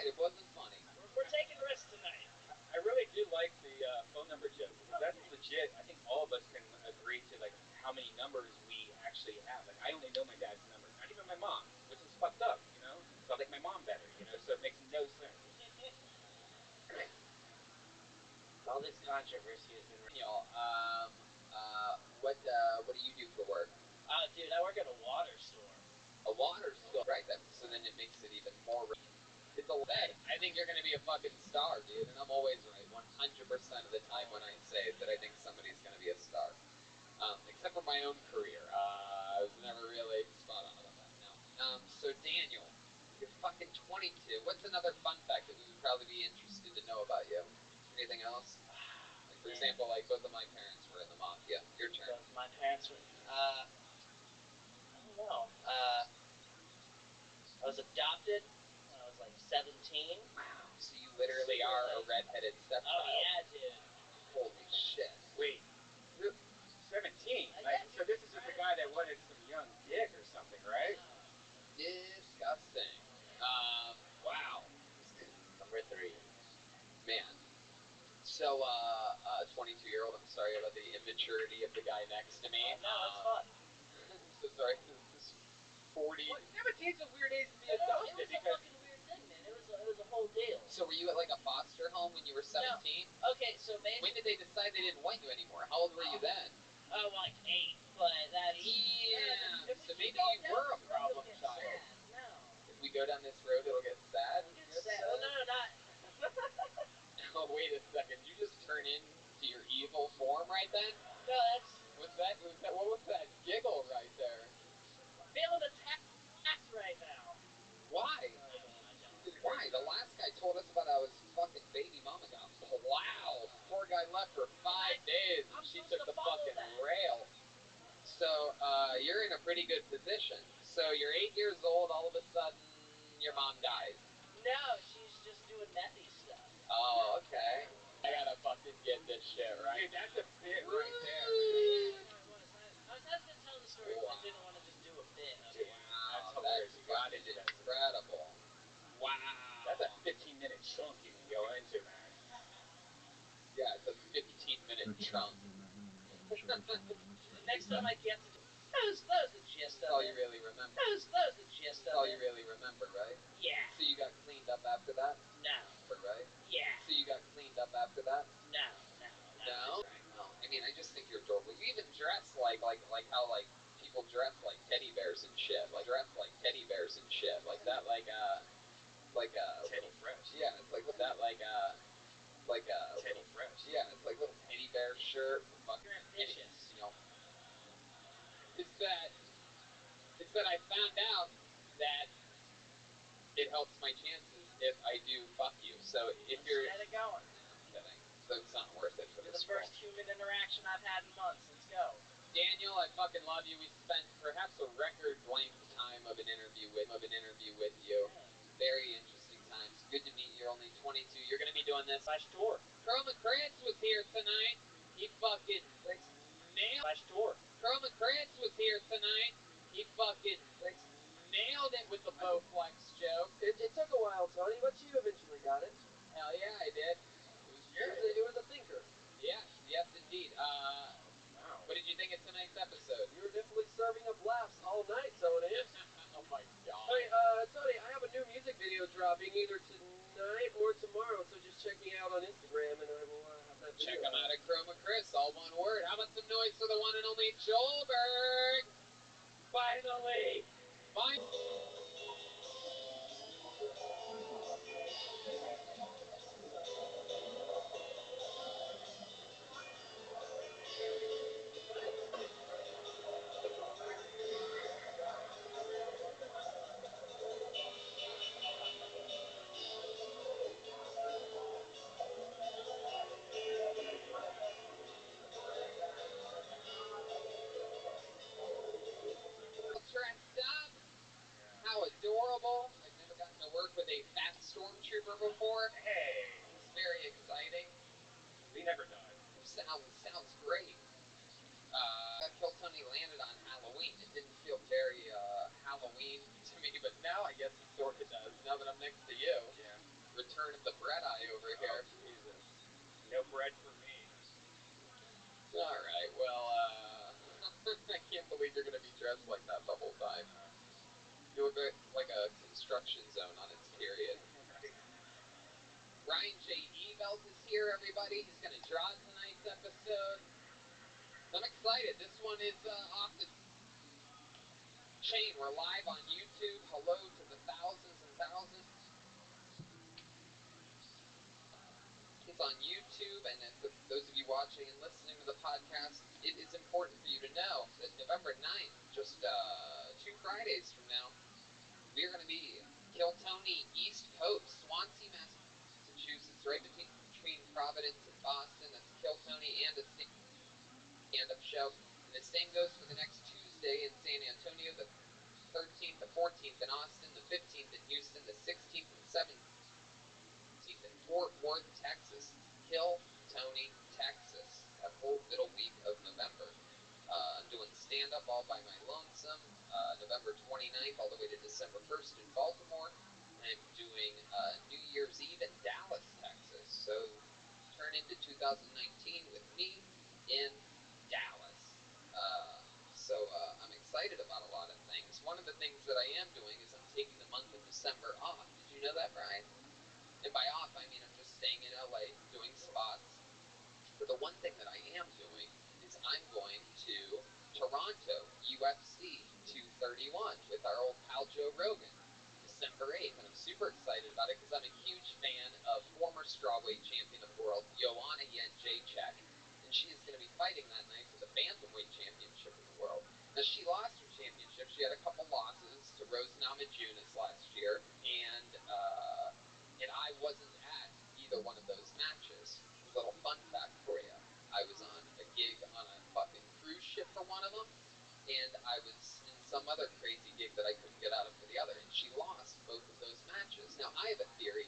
right. It wasn't funny. We're taking risks tonight. I really do like the phone number joke. That's legit. I think all of us can agree to like how many numbers we actually have. Like I only know my dad's number, not even my mom, which is fucked up, you know. So I like my mom better, you know. So it makes no sense. All this controversy has been. Daniel, what do you do for work? Dude, I work at a water store. A water store, right? So then it makes it even more. It's a day. I think you're gonna be a fucking star, dude, and I'm always right 100% of the time when I say that I think somebody's gonna be a star. Except for my own career, I was never really spot on about that. No. So Daniel, you're fucking 22. What's another fun fact that we would probably be interested to know about you? Anything else? Like, for example, like both of my parents were in the mafia. Your turn. Both my parents were. I don't know. I was adopted when I was like 17. Wow. So you literally are a redheaded stepchild. Oh yeah, dude. Holy shit. Wait, you're 17. Like, so this is just a guy that wanted some young dick or something, right? Disgusting. Wow. Number 3. Man. So, 22-year-old, I'm sorry about the immaturity of the guy next to me. No, it's fun. I'm so sorry. This 40. Well, 17's a weird age to be It adopted was a because. fucking weird thing, man. It was a whole deal. So were you at like a foster home when you were 17? No. Okay, so basically. When did they decide they didn't want you anymore? How old were you then? Oh, like 8, but that is. Yeah. If So we maybe go you down were a this road, problem it'll get child. sad. No. If we go down this road, it'll get sad. It's sad. Oh, no, not. Oh, wait a second. You just turn into your evil form right then? No, that's. What was that giggle right there? I'm feeling attacked right now. Why? I don't. Why? The last guy told us about how his fucking baby mama got plowed. Poor guy left for 5 days and she took the fucking rail. So, you're in a pretty good position. So you're 8 years old, all of a sudden, your mom dies. No, she's just doing methy stuff. Oh, okay. I gotta fucking get this shit right. Dude, that's a bit right there. I was hesitant to tell the story because I didn't want to just do a bit of it. Wow, hilarious. that's fucking incredible. Wow. That's a 15-minute chunk you can go into, man. Yeah, it's a 15-minute chunk. Next time I get to do. That was the gist That's of all it. you really remember. That was the gist That's of all it. you really remember, right? Yeah. So you got cleaned up after that? No. Right? Yeah. So you got cleaned up after that? No. No? No. I mean, I just think you're adorable. You even dress like how, like, people dress like teddy bears and shit. Like, dress like teddy bears and shit. Like that, Teddy Fresh. Yeah, it's like that, Teddy Fresh. Yeah, it's like little teddy bear shirt. Fucking You're ambitious. you know. It's that I found out that it helps my chances if I do fuck you. So if you're... Let's get it going. I'm kidding. So it's not worth it for You're this the first human interaction I've had in months. Let's go. Daniel, I fucking love you. We spent perhaps a record length time of an interview with you. Very interesting times. Good to meet you. You're only 22. You're gonna be doing this Tour. Chroma Krantz was here tonight. He fucking nailed Tour. Chroma Krantz was here tonight. He fucking nailed it with the Bowflex joke. It took a while, Tony, but you eventually got it. Hell yeah, I did. It was yours. It was a thinker. Yes, indeed. Wow. What did you think of tonight's episode? You were definitely serving up laughs all night, Tony. Oh my god. Hey, Tony, I have a new music video dropping either tonight or tomorrow, so just check me out on Instagram and I will have that video. Check them out at Chroma Chris, all one word. How about some noise for the one and only Joelberg? Finally! Dressed up. How adorable. I've never gotten to work with a fat stormtrooper before. Hey, It's very exciting. we never died. Sounds great. Kill Tony landed on Halloween. It didn't feel very Halloween to me, but now I guess it sort of does, now that I'm next to you. Yeah. dressed like that the whole time. You look like a construction zone on its period. Right. Ryan J. Evelt is here, everybody. He's going to draw tonight's episode. I'm excited. This one is off the chain. We're live on YouTube. Hello to the thousands and thousands. It's on YouTube, and for those of you watching and listening to the podcast, it is important for you to know that November 9th, just 2 Fridays from now, we are going to be Kiltony, East Coast, Swansea, Massachusetts, right between Providence and Boston. That's Kiltony and a stand-up show. And the same goes for the next Tuesday in San Antonio, the 13th, the 14th in Austin, the 15th in Houston, the 16th and 17th in Fort Worth, Texas. Tony, Texas, that whole middle week of November. I'm doing stand-up all by my lonesome, November 29th all the way to December 1st in Baltimore. I'm doing New Year's Eve in Dallas, Texas. So turn into 2019 with me in Dallas. I'm excited about a lot of things. One of the things that I am doing is I'm taking the month of December off. Did you know that, Brian? And by off, I mean I'm just staying in LA, doing spots. But the one thing that I am doing is I'm going to Toronto, UFC 231, with our old pal Joe Rogan, December 8th. And I'm super excited about it because I'm a huge fan of former strawweight champion of the world, Joanna Jędrzejczyk. And she is going to be fighting that night for the bantamweight championship of the world. Now, she lost her championship. She had a couple losses to Rose Namajunas last year, and I wasn't at either one of those matches. A little fun fact for you. I was on a gig on a fucking cruise ship for one of them, and I was in some other crazy gig that I couldn't get out of for the other, and she lost both of those matches. Now, I have a theory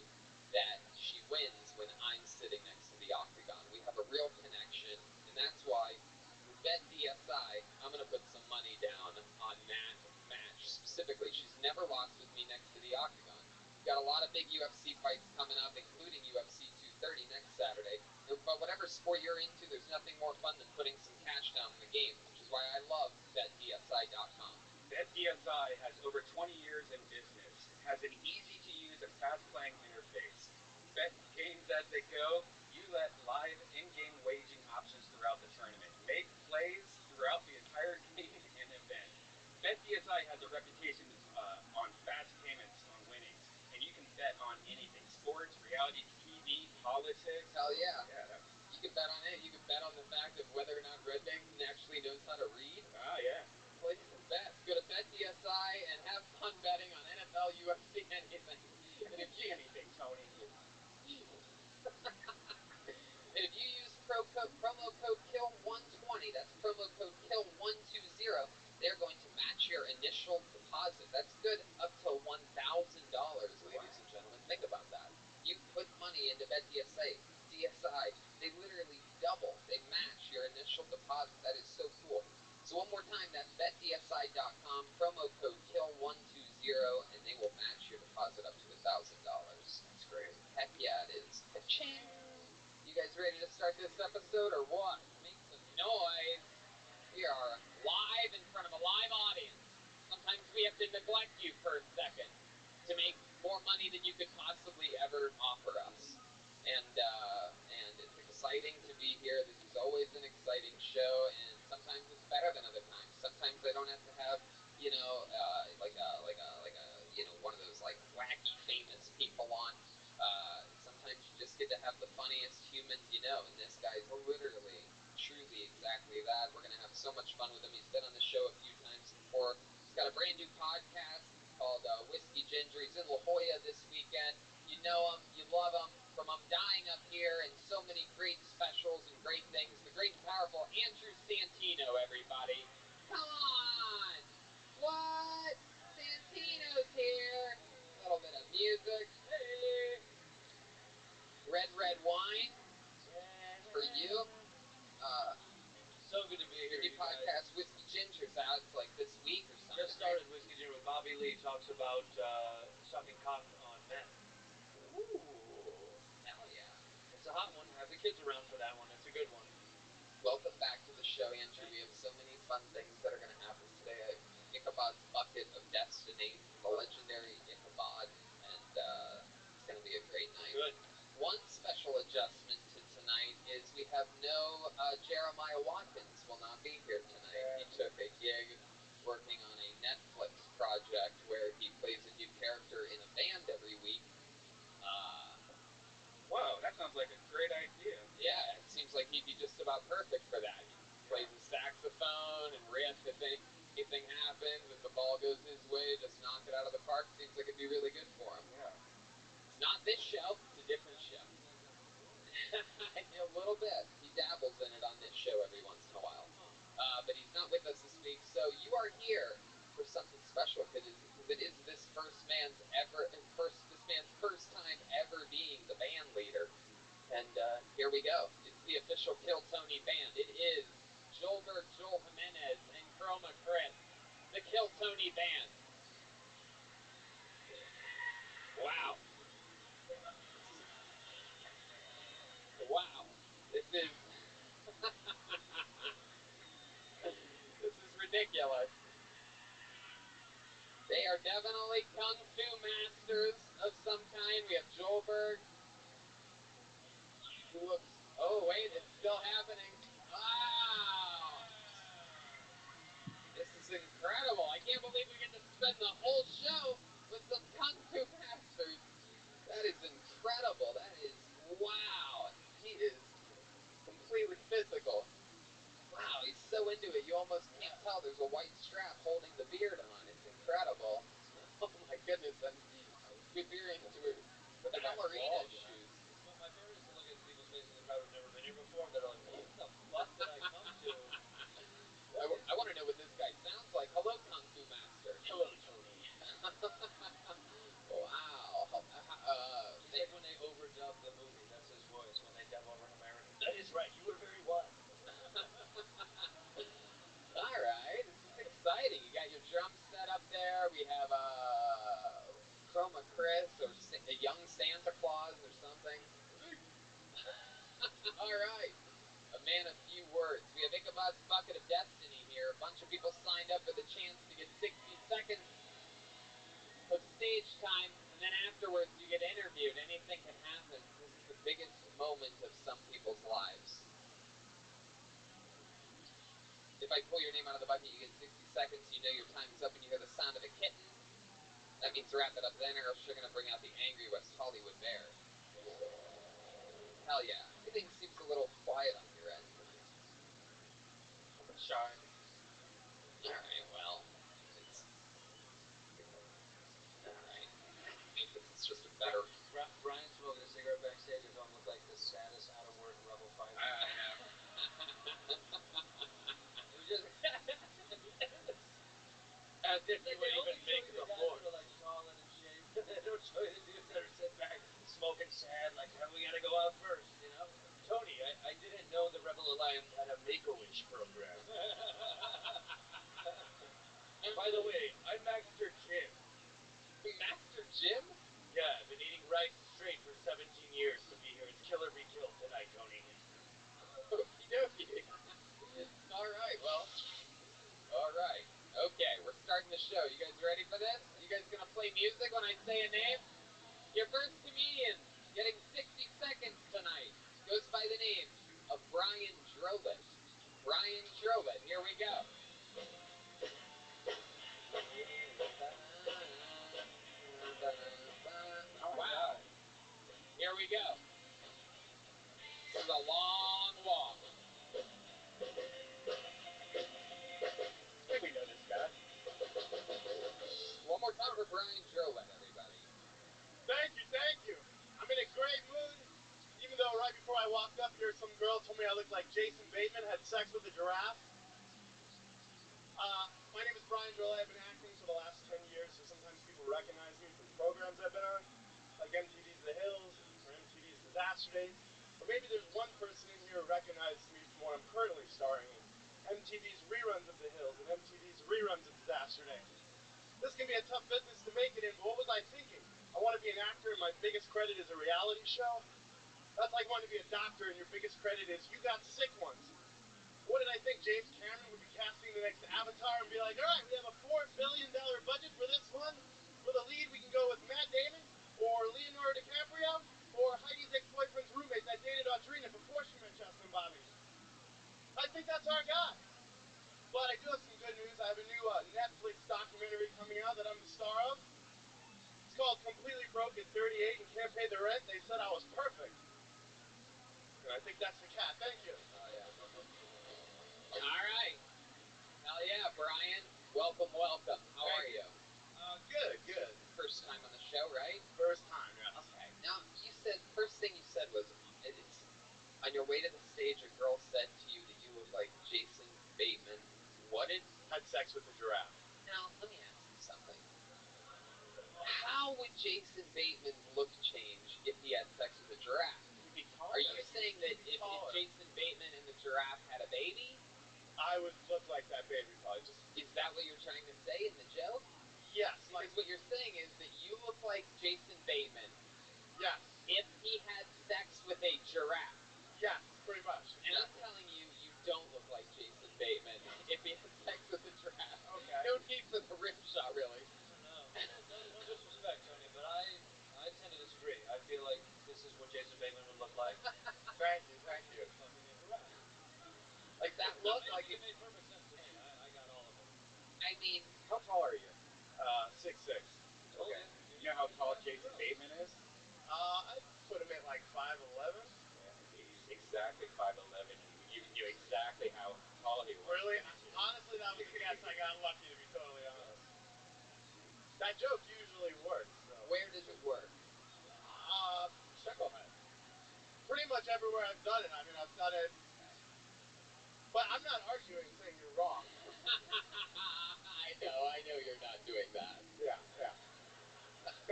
that she wins when I'm sitting next to the octagon. We have a real connection, and that's why with Bet DSI, I'm going to put some money down on that match specifically. She's never lost with me next to the octagon. Got a lot of big UFC fights coming up, including UFC 230 next Saturday. But whatever sport you're into, there's nothing more fun than putting some cash down in the game, which is why I love BetDSI.com. BetDSI has over 20 years in business, has an easy-to-use and fast-playing interface. Bet games as they go. You let live in-game wagering options throughout the tournament. Make plays throughout the entire game and event. BetDSI has a reputation on fast payments on winnings, and you can bet on anything: sports, reality TV, politics. Hell yeah. Yeah. You can bet on it. You can bet on the fact of whether or not Red Bacon actually knows how to read. Ah, yeah. Place some bets. Go to BetDSI and have fun betting on NFL, UFC, anything. And if you Anything, Tony. And if you use promo code KILL120, that's promo code KILL120, they're going to match your initial deposit. That's good up to $1,000, ladies and gentlemen. Think about that. You put money into BetDSI, they literally double. They match your initial deposit. That is so cool. So one more time, that's BetDSI.com, promo code KILL120, and they will match your deposit up to $1,000. That's great. Heck yeah, it is. Ka-ching! You guys ready to start this episode or what? Make some noise. We are live in front of a live audience. Sometimes we have to neglect you for a second to make more money than you could possibly ever offer us. And it's exciting to be here. This is always an exciting show, and sometimes it's better than other times. Sometimes I don't have to have, one of those like wacky famous people on. Sometimes you just get to have the funniest humans you know, and this guy's literally, truly exactly that. We're gonna have so much fun with him. He's been on the show a few times before. He's got a brand new podcast called Whiskey Ginger. He's in La Jolla this weekend. You know him, you love him. From I'm Dying Up Here and so many great specials and great things. The great and powerful Andrew Santino, everybody. Come on! What? Santino's here. A little bit of music. Hey! Red wine for you. So good to be here, Your new you guys. podcast, Whiskey Ginger's out. It's like this week or something. Just started Whiskey Ginger with Bobby Lee. Talks about sucking cock on men. Ooh, hell yeah. It's a hot one. Have the kids around for that one. It's a good one. Welcome back to the show, Andrew. We have so many fun things that are going to happen today. Ichabod's Bucket of Destiny from the legendary Ichabod, and it's going to be a great night. Good. One special adjustment to tonight is we have no Jeremiah Watkins will not be here tonight. He took a gig working on a Netflix project where he plays a new character in a band every week. Wow, that sounds like a great idea. Yeah, it seems like he'd be just about perfect for that. He plays a saxophone and riff if anything happens. If the ball goes his way, just knock it out of the park. Seems like it'd be really good for him. Yeah. It's not this show, it's a different show. A little bit. He dabbles in it on this show every once in a while. But he's not with us this week, so you are here for something special, because it is this man's first time ever being the band leader. And here we go. It's the official Kill Tony band. It is Joelberg, Joel Jimenez, and Chroma Chris, the Kill Tony band. Wow. Wow. This is this is ridiculous. They are definitely kung fu masters of some kind. We have Joelberg, who looks... Oh, wait, it's still happening. Wow! This is incredible. I can't believe we get to spend the whole show with some kung fu masters. That is incredible. That is... Wow! He is completely physical. Wow, he's so into it, you almost can't tell there's a white strap holding the beard on. It's incredible. Oh my goodness, and good beer into it. With the ballerina shoes. Well, my favorite is to look at people's faces in the crowd who've never been here before. They're like, what the fuck did I come to? I want to know what this guy sounds like. Hello, Kung Fu Master. Hello, Tony. Wow. It's like when they overdub the movie. That's his voice when they dub over an American. That is right. You were very wise. All right, this is exciting. You got your drum set up there. We have Chroma Chris or a young Santa Claus or something. All right, a man of few words. We have Ichabod's Bucket of Destiny here. A bunch of people signed up for the chance to get 60 seconds of stage time, and then afterwards you get interviewed. Anything can happen. This is the biggest moment of some people's lives. If I pull your name out of the bucket, you get 60 seconds. You know your time's up, and you hear the sound of a kitten. That means wrap it up then, or else you're going to bring out the angry West Hollywood bear. Hell yeah. Everything seems a little quiet on your end tonight. Shy. Alright, well, it's... Alright. Maybe this is just a better... Brian smoking a cigarette backstage. I don't look like the saddest out-of-work rebel fighter. It was just... As if Like you would even make the floor. Guys that are like tall and in shape. They don't show you the dudes that are sitting back smoking sad, like, oh, we gotta go out first, you know? Tony, I didn't know the Rebel Alliance had a Make-A-Wish program. By the way, I'm Master Jim. Master Jim? Yeah, I've been eating rice straight for 17 years to be here. It's kill or be killed tonight, Tony. Okie dokie. Alright, well. Alright. Okay, we're starting the show. You guys ready for this? You guys gonna play music when I say a name? Your first comedian getting 60 seconds tonight goes by the name of Brian Drolet. Brian Drolet, here we go. Wow. Here we go. This is a long walk. I think we know this guy. One more time for Brian Drolet, everybody. Thank you. I'm in a great mood, even though right before I walked up here, some girl told me I looked like Jason Bateman had sex with a giraffe. My name is Brian Drolet. I've been acting for the last 10 years, so sometimes people recognize me from programs I've been on, like MTV's The Hills or MTV's Disaster Days. But maybe there's one person in here who recognizes me from what I'm currently starring in, MTV's reruns of The Hills and MTV's reruns of Disaster Days. This can be a tough business to make it in, but what was I thinking? I want to be an actor and my biggest credit is a reality show? That's like wanting to be a doctor and your biggest credit is you got sick ones. what did I think James Cameron would be casting the next Avatar and be like, all right, we have a $4 billion budget for this one. For the lead, we can go with Matt Damon or Leonardo DiCaprio or Heidi's ex-boyfriend's roommate that dated Audrina before she met Justin Bobby. I think that's our guy. But I do have some good news. I have a new Netflix documentary coming out that I'm the star of. It's called Completely Broke at 38 and Can't Pay the Rent. They said I was perfect. And I think that's the cat. Thank you. Oh, yeah. All right. Hell yeah, Brian. Welcome, welcome. How are you? Good. First time on the show, right? First time, yes. Okay. Now, you said, first thing you said was, it's, on your way to the stage, a girl said to you that you look like Jason Bateman. What did? Had sex with a giraffe. Now, let me ask you something. How would Jason Bateman's look change if he had sex with a giraffe? He'd be taller. Are you saying that if Jason Bateman and the giraffe had a baby? I would look like that baby probably. Just Is that what you're trying to say in the joke? yes. Because what you're saying is that you look like Jason Bateman Yes. if he had sex with a giraffe. Yes, pretty much. And I'm telling you, you don't look like Jason Bateman if he had sex with a giraffe. Okay. No need for the rim shot, really. No disrespect, Tony, but I tend to disagree. I feel like this is what Jason Bateman would look like. Thank you. Fucking a giraffe. Like that look, like It made perfect sense to me. I got all of it. I mean, How tall are you? 6'6". Okay. You know how tall Jason Bateman is? I'd put him at like 5'11". He's exactly 5'11", and you knew exactly how tall he was. Really? Honestly, that was a guess. I got lucky, to be totally honest. That joke usually works. So. where does it work? Chucklehead. Pretty much everywhere I've done it. I mean, I've done it. But I'm not arguing saying you're wrong. I know you're not doing that. Yeah.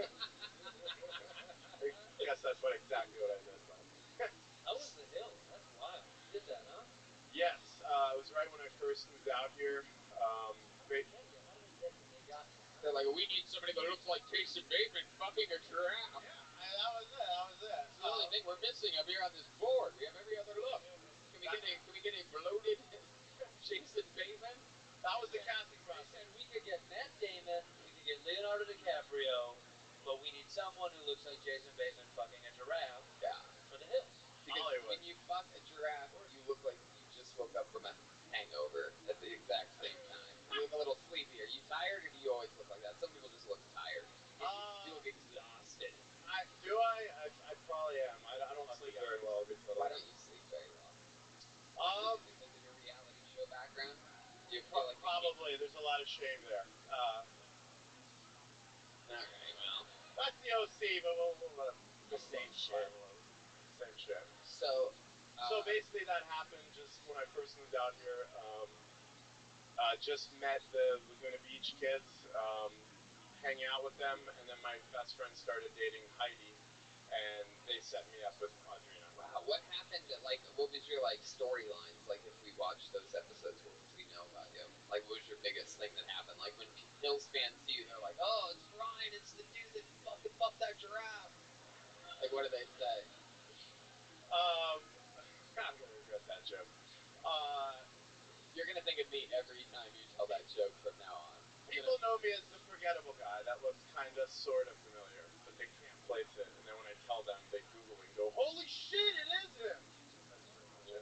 I guess that's exactly what I did. But. How was the hill? That's wild. You did that, huh? Yes, it was right when I first moved out here. Great. How did they get when they got here? They're like, we need somebody that looks like Jason Bateman fucking a giraffe. Yeah, that was it. It's the only thing we're missing up here on this board. We have every other look. Can we get a bloated Jason Bateman? That was the casting They process. said we could get Matt Damon, we could get Leonardo DiCaprio, but we need someone who looks like Jason Bateman fucking a giraffe Yeah. for the hills. Because Hollywood. when you fuck a giraffe, you look like you just woke up from a hangover at the exact same time. You look a little sleepy. Are you tired, or do you always look like that? Some people just look tired. You look exhausted. I probably am. I don't sleep very well. Why don't you sleep very well? Because of your reality show background? Do you feel like probably. There's a lot of shame there. Okay, well. That's the OC, but we'll let him. The same shit. Same shit. So basically that happened just when I first moved out here. Just met the Laguna Beach kids, hanging out with them, and then my best friend started dating Heidi, and they set me up with Audrina. wow, what happened? What was your storylines? Like, if we watched those episodes, what would we know about you? Like, what was your biggest thing that happened? Like, when Hills fans see you, they're like, "Oh, it's Ryan. It's the dude that fucking fucked that giraffe." Like, what do they say? I'm gonna regret that joke. You're gonna think of me every time you tell that joke from now on. People know me as the forgettable guy. That looks kind of, sort of familiar, but they can't place it. And then when I tell them, they Google and go, "Holy shit, it is him!" That's pretty much it.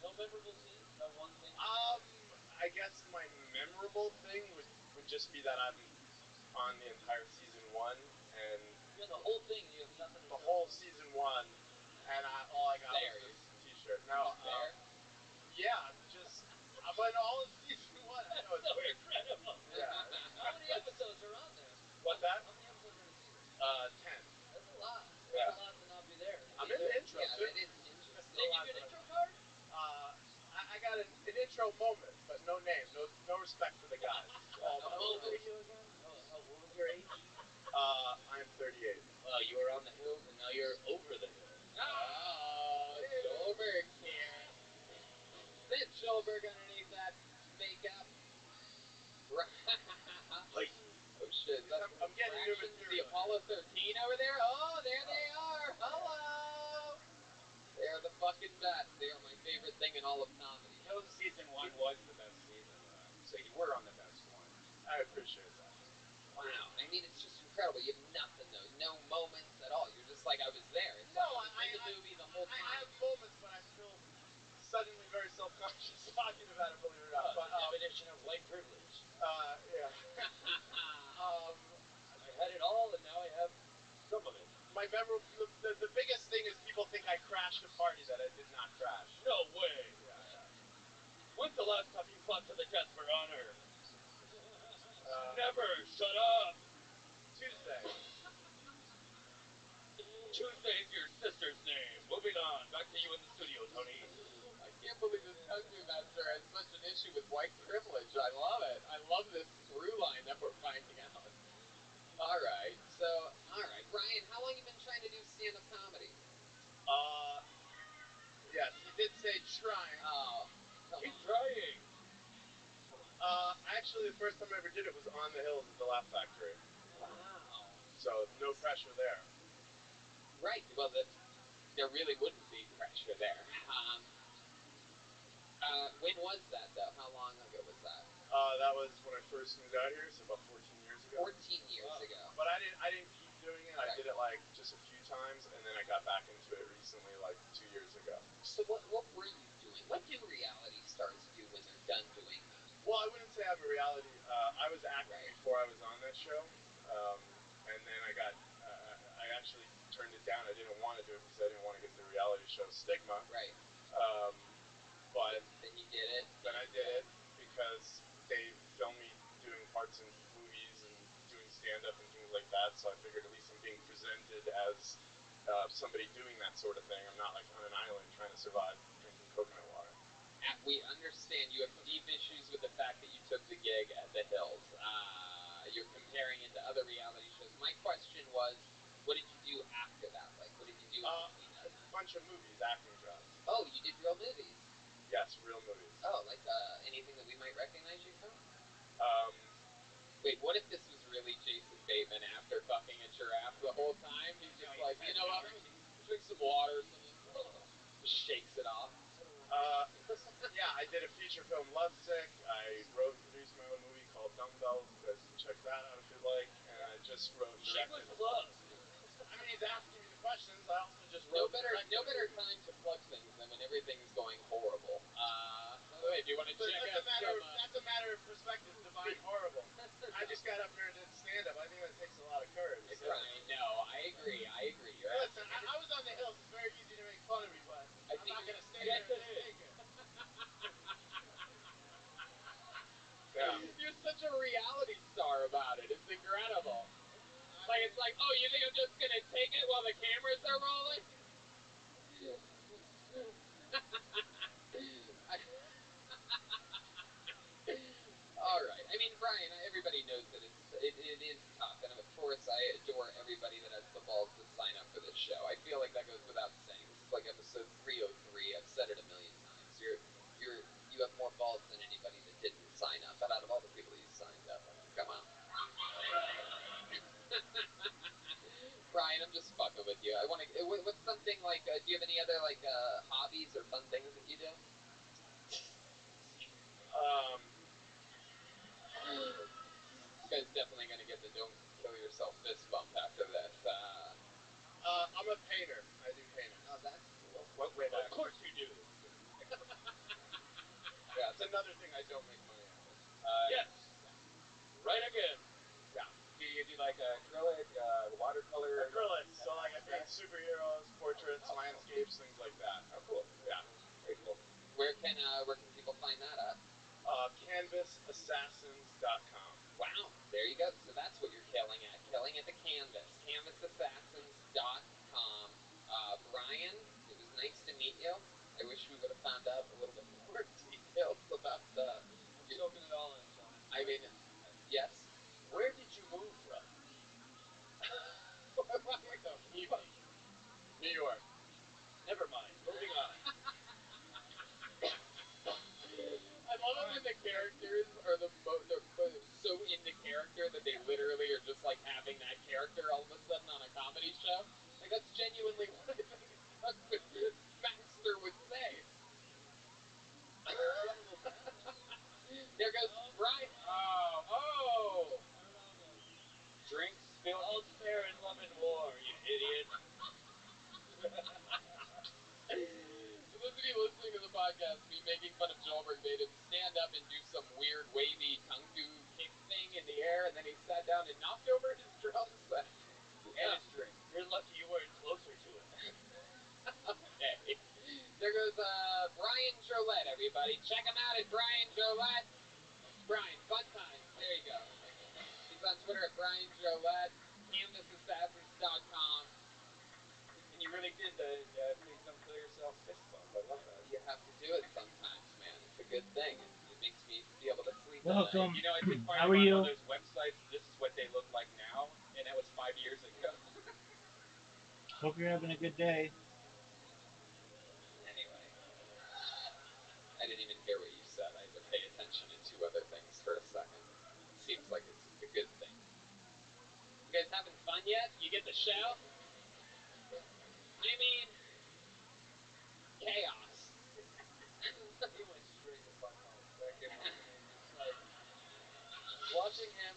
No memorable scenes? No one thing? I guess my memorable thing would just be that I'm on the entire season 1, and You're in the whole thing and you have nothing to the show. whole season 1, and all I got There. was this T-shirt. No, There? yeah, just I'm in all of season 1. I know it's So weird. incredible. Yeah. How many episodes are on there? What's that? How many episodes are in a season? 10. That's a lot. Yeah. That's a lot to not be there. I'm in the intro Yeah, too. that is interesting. Did they give you an intro card? I got an intro moment, but no name, no respect for the guys. All How old were you again? What was your age? I am 38. Well, you were on the hills and now you're over the hills. Oh, Joelberg here. Is that Joelberg underneath that makeup? Like, Oh shit. I'm getting new Fractions, material. the Apollo 13 over there? Oh, there they are. Hello. They are the fucking best. They are my favorite thing in all of comedy. Can Season 1 was the best season, so you were on the best one. I appreciate that. Wow, I mean, it's just incredible. You have nothing, though. No moments at all. You're just like, I was there. It's No, like I was in the movie the whole time. I have moments, but I feel suddenly very self-conscious talking about it, believe it or not. But, the definition of white privilege. Yeah. I had it all, and now I have some of it. My the biggest thing is people think I crashed a party that I did not crash. No way. Yeah. When's the last time you fought to the death for honor? Never. Shut up. Tuesday. Tuesday's your sister's name. Moving on. Back to you in the studio, Tony. I can't believe this Kung-Fu Master has such an issue with white privilege. I love it. I love this through line that we're finding out. All right, Brian, how long have you been trying to do stand-up comedy? Yes, he did say trying. Oh, Keep trying. Actually, the first time I ever did it was on the hills at the Laugh Factory. wow. So, no pressure there. Right, well, there really wouldn't be pressure there. When was that, though? How long ago was that? That was when I first moved out here, so about 14 years ago. 14 years ago. But I didn't keep doing it. I did it like just a few times, and then I got back into it recently, like 2 years ago. So what were you doing? What do reality stars do when they're done doing that? Well, I wouldn't say I'm a reality. I was acting before I was on that show, and then I actually turned it down. I didn't want to do it because I didn't want to get the reality show stigma. Right. But then you did it. Then I did it because they filmed me doing parts in movies and doing stand-up and things like that. So I figured at least I'm being presented as somebody doing that sort of thing. I'm not like on an island trying to survive drinking coconut water. We understand you have deep issues with the fact that you took the gig at the Hills. You're comparing it to other reality shows. My question was, what did you do after that? Like, what did you do in between that? A bunch of movies, acting jobs. Oh, you did real movies? Yes, real movies. Oh, like anything that we might recognize you from? Wait, what if this was really Jason Bateman after fucking a giraffe the whole time? He's just like, you know what, drink some water, just shakes it off. Yeah, I did a feature film, Lovesick. I wrote and produced my own movie called Dumbbells. You guys can check that out if you'd like. And I just wrote and directed. Shameless plug. I mean, he's asking me the questions. I also just wrote. No better time to plug things than when everything's going horrible. Wait, do you want to check out That's a matter of perspective. Define horrible. I just got up here and did stand-up. I think that takes a lot of courage. So. Right, no, I agree. Listen, I was on the Hills. It's very easy to make fun of me, but I'm not going to stay there and take it. Yeah. You're such a reality star about it. It's incredible. Like, it's like, oh, you think I'm just going to take it while the cameras are rolling? All right. I mean, Brian, everybody knows that it is tough, and of course, I adore everybody that has the balls to sign up for this show. I feel like that goes without saying. This is like episode 303. I've said it a million times. You have more balls than anybody that didn't sign up. But out of all the people you signed up, come on. Brian, I'm just fucking with you. I want to. What's something like? Do you have any other like hobbies or fun things that you do? This guy's definitely gonna get the "don't kill yourself" fist bump after this. I'm a painter. I do painting. Oh, that's cool. What with? Of course you do. Yeah, it's another thing I don't make money at. Yes. Right again. Yeah. Do you do like acrylic, watercolor? Acrylic. So like I paint superheroes, portraits, landscapes, things like that. Oh, cool. Yeah. Very cool. Where can people find that at? CanvasAssassins.com. Wow, there you go. So that's what you're killing at the canvas. CanvasAssassins.com. Brian, it was nice to meet you. I wish we would have found out a little bit more details about I'm choking it all in, Tony. I podcast, me making fun of Joelberg made him stand up and do some weird wavy kung fu kick thing in the air, and then he sat down and knocked over his drum set and his drink. You're lucky you weren't closer to it. Okay. There goes Brian Jolette, everybody. Check him out at Brian Jolette. Brian, fun times. There you go. He's on Twitter at Brian Jolette, CanvasAssassins.com. And you really did the please don't kill yourself fist bump. I love that. You have to do it sometimes, man. It's a good thing. It makes me be able to sleep Welcome. You know, I did find How on are one you? of those websites, this is what they look like now, and that was 5 years ago. Hope you're having a good day. Anyway, I didn't even hear what you said. I had to pay attention to two other things for a second. Seems like it's a good thing. You guys having fun yet? You get the show? I mean, chaos. He went straight the fuck home. That kid, I mean, it's like watching him,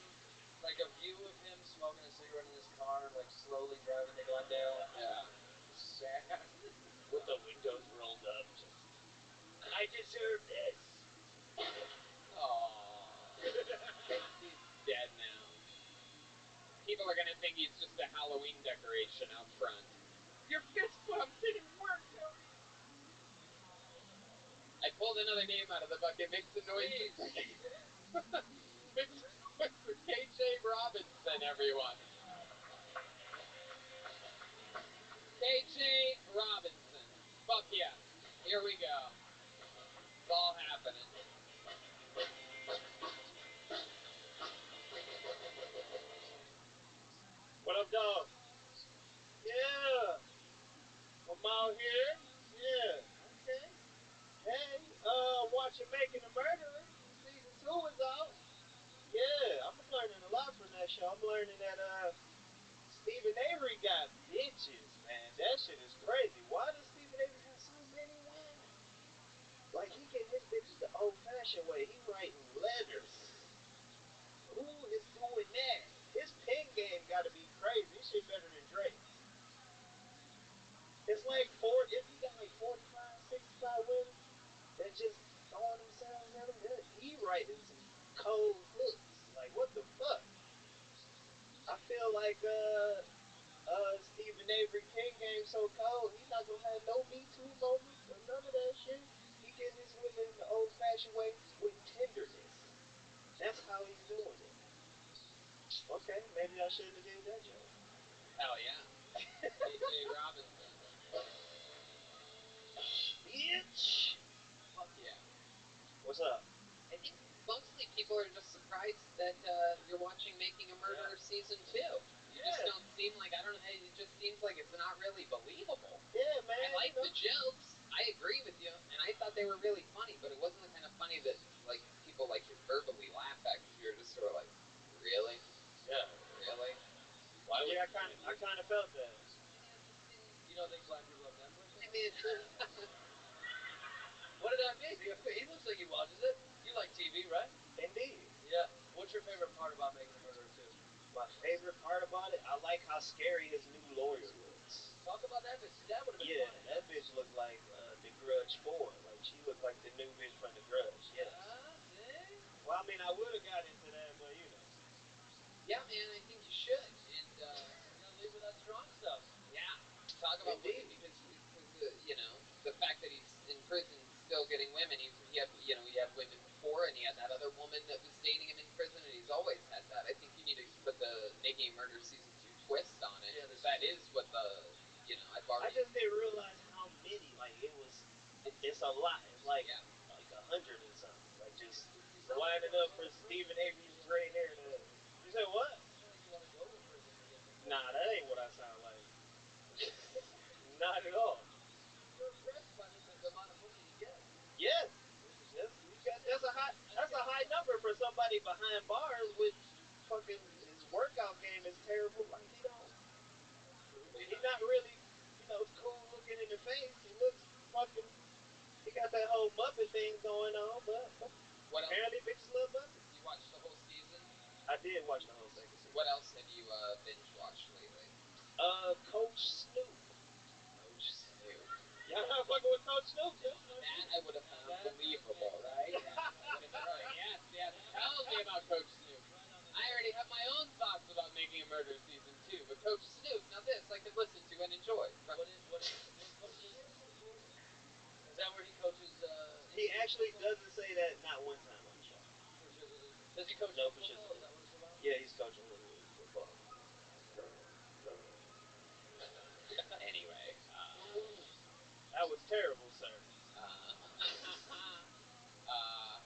like a view of him smoking a cigarette in his car, like slowly driving to Glendale. Yeah. Sad. With the windows rolled up, just. I deserve this. Aww. He's dead now. People are gonna think he's just a Halloween decoration out front. Your fist bump didn't work, Tony. I pulled another name out of the bucket. Make some noise. Make some noise for KJ Robinson, everyone. KJ Robinson. Fuck yeah. Here we go. It's all happening. What up, dog? Yeah. I'm out here. Yeah. Okay. Hey, watching Making a Murderer. Season 2 is out. Yeah, I'm learning a lot from that show. I'm learning that Stephen Avery got bitches, man. That shit is crazy. Why does Stephen Avery got so many women? Like he getting his bitches the old-fashioned way. He writing letters. Who is doing that? His pen game got to be crazy. This shit better than Drake's. It's like if he got like 45, 65 women that just throwing themselves at him, he writing some cold hooks. Like what the fuck? I feel like Stephen Avery pen game so cold, he's not gonna have no Me Too moments or none of that shit. He getting his women the old-fashioned way with tenderness. That's how he's doing it. Okay, maybe I shouldn't have did that joke. Hell yeah. KJ Robinson. Bitch. Fuck yeah. What's up? I think mostly people are just surprised that you're watching Making a Murderer Season 2. You just don't seem like, I don't know, it just seems like it's not really believable. Yeah, man. I like the jokes. I agree with you, and I thought they were really funny, but it wasn't the kind of funny that, like, people, like, could verbally laugh at, because you're just sort of like, really? Yeah. Really? Why would I kind of felt that. You don't think black people have Netflix? I mean, What did I miss? He looks like he watches it. You like TV, right? Indeed. Yeah. What's your favorite part about Making a Murderer 2? My favorite part about it, I like how scary his new lawyer looks. Talk about that bitch. That would have been Yeah, funny. that bitch looked like The Grudge 4. Like, she looked like the new bitch from The Grudge, yes. See? Well, I mean, I would have got into that, but you know. yeah, man, I think you should. And, You gotta lead with that strong stuff. yeah, talk about women, because you know, the fact that he's in prison still getting women, he had, you know, he had women before, and he had that other woman that was dating him in prison, and he's always had that. I think you need to put the Making a Murder Season 2 twist on it. Yeah, that is what the, you know, I've already... I just didn't realize how many. Like, it's a lot. It's like, Yeah. like 100 and something. Like, just lining up for Stephen Avery's gray hair to... You say what? You sound like you want to go to prison to get some. Nah, that ain't what I sound like. Not at all. You're impressed by the amount of pussy you get. Yes. That's a high number for somebody behind bars with fucking his workout game is terrible. Like he don't, he's not really, you know, cool looking in the face. He looks fucking. He got that whole Muppet thing going on, but What else? apparently bitches love Muppets. You watched the whole season? I did watch the whole second season. What else have you binge watched lately? Coach Snoop. Coach Snoop. Y'all not fucking with Coach Snoop, too? That I would have found believable, right? Yeah, I would have been like, yes, tell me about Coach Snoop. I already have my own thoughts about Making a Murderer season 2, but Coach Snoop, now this I could listen to and enjoy. What coaches? Is that where he coaches? He actually doesn't say that not one time on the show. Does he coach No, football? Is that what it's about? Yeah, he's coaching Little League football. Anyway, That was terrible, sir.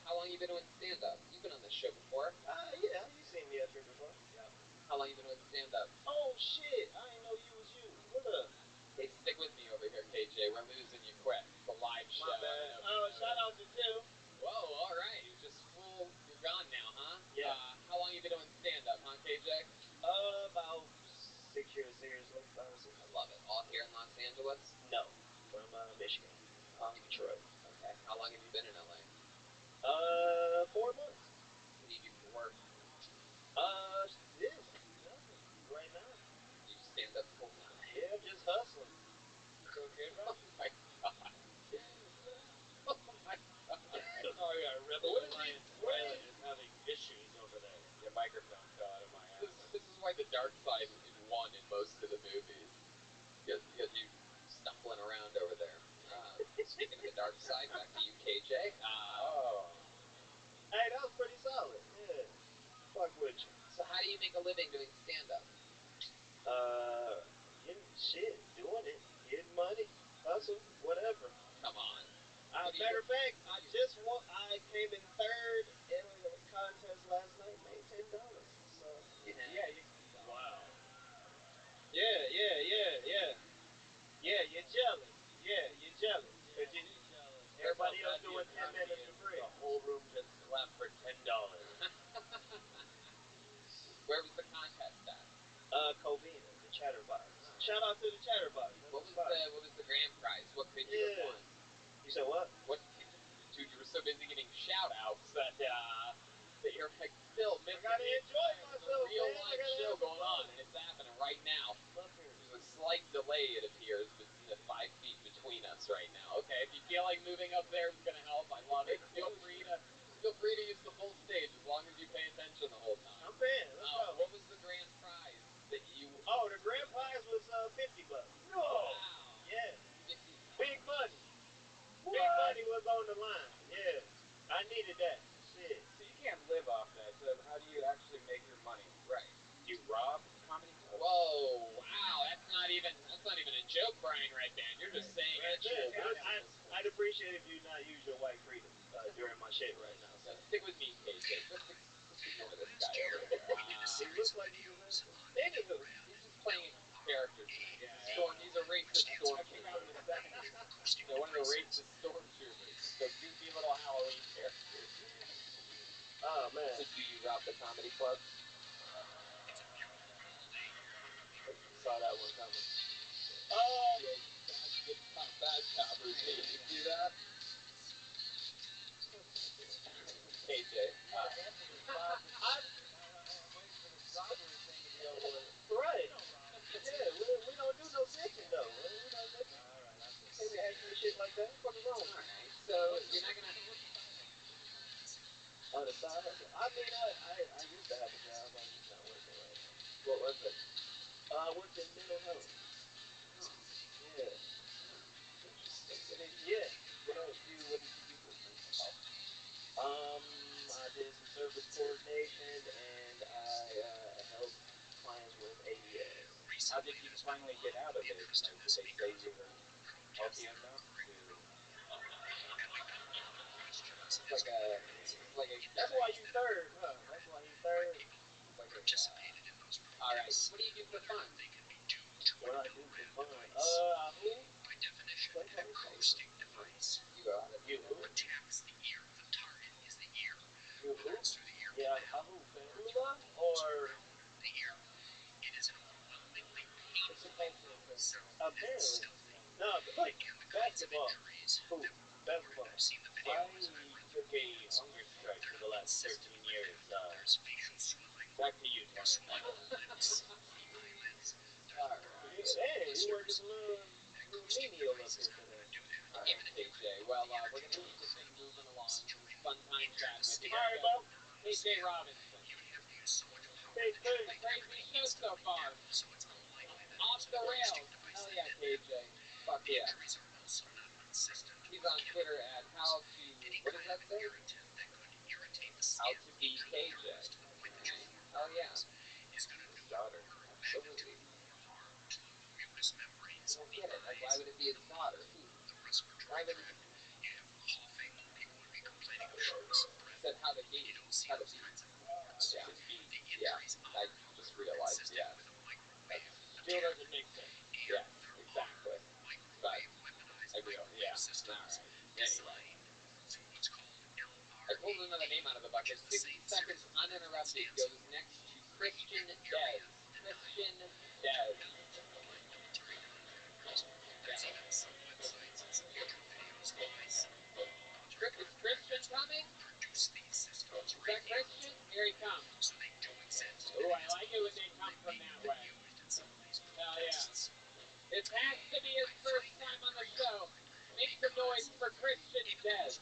how long you been doing stand-up? You've been on this show before. Yeah, you seen me up here before. Yeah. How long you been doing stand-up? Oh shit, I didn't know you was you. What up? Hey, stick with me over here, KJ. We're losing you quick. It's a live show. My bad. Oh, shout out to Jill. Whoa, all right. Just full. You're gone now, huh? Yeah. How long you been doing stand-up, huh, KJ? About 6 years, seriously. 5 or 6. I love it. All here in Los Angeles? No, from Michigan, Detroit. Okay. How long have you been in LA? 4 months. What do you do for work? This nothing right now. You stand up full time. Yeah, just hustling. It's okay, bro. Oh my god. Oh my god. Oh yeah, Rebel Alliance pilot is having issues over there. Your microphone fell out of my ass. This is why the dark side is won in most of the movies. Because you stumbling around over there. Speaking of the dark side, back to you, KJ. Hey, that was pretty solid. Yeah. Fuck with you. So how do you make a living doing stand-up? Shit, doing it, getting money, hustle, whatever. Come on. Matter of fact, I came in third in a contest last night, made $10. So Yeah. wow. Yeah. Yeah, you're jealous. Yeah, you're jealous. Cause everybody else doing 10 minutes for free. The whole room just slept for $10. Where was the contest at? Covina, the Chatterbox. Shout out to the Chatterbox. What was the grand prize? What could you have won? You said what? Dude, you were so busy giving shout outs that you're like still missing. I gotta enjoy myself, There's a real man. live show going on, and it's happening right now. There's a slight delay, it appears, but the 5 feet between us right now. Okay, if you feel like moving up there is gonna help, I love it. Feel free to use the full stage as long as you pay attention the whole time. I'm paying. Let's go. What was the grand prize that you? Oh, the grand prize was $50. No. Wow. Yeah. 50. Big money. What? Big money was on the line. Yeah. I needed that. Shit. So you can't live off that. So how do you actually make your money? Right. Do you rob comedy clubs? Whoa! Wow, that's not even a joke, Brian Redband. You're just saying actual. I'd appreciate if you not use your white freedom during my shit right now. So stick with me, KJ. Just ignore this guy over here. He looks like he deserves it. Anywho, he's just playing a character tonight. He's a racist stormtrooper. One of the racist stormtroopers. The goofy little Halloween character. Oh man. So do you rob the comedy club? Saw that one coming. Bad cop routine. You see that? KJ. Right. Yeah, we don't do no snitching though. We're not snitching. Can't be asking me shit like that. What's wrong? Alright, so you're not gonna. On the side hustle. I mean, I used to have a job. I'm just not working right now. What was it? I worked in mental health. Yeah. Interesting. Yeah. What did you do with mental health? I did some service coordination and I helped clients with ADS. How did you finally get out of it? Like, did they say you were healthy enough to... It's like a. That's why you third, huh? That's why you third. All right. What do you do for fun? What I do for fun? Who? You go out. You who? You who? Yeah, who? Hula or? Apparently. No, but like basketball. Who? Basketball. I took a hunger strike for the last 13 years. Back to you, Tony. Hey, you working for little menial up here today. Alright, KJ. well, we're gonna keep this thing moving along. It was a fun time chatting with you. All right, Bo. KJ Robinson. Hey, hey. A crazy show so far. Off the rails. Hell yeah, KJ. Fuck yeah. He's on Twitter at how to, what does that say? How to be KJ. Hell yeah. His daughter. Absolutely. I don't get it. Like, why would it be his daughter? Why would it? Said how to be. How to be. Yeah. I just realized, yeah. Still doesn't make sense. Yes, exactly. But I real, yeah. Alright. Anyway. I pulled another name out of the bucket. 60 seconds uninterrupted goes next to Christian Dez. Christian Dez. Is Christian coming? Is that Christian? Here he comes. Ooh, I like it when they come from that way. Hell yeah. This has to be his first time on the show. Make some noise for Christian Dez.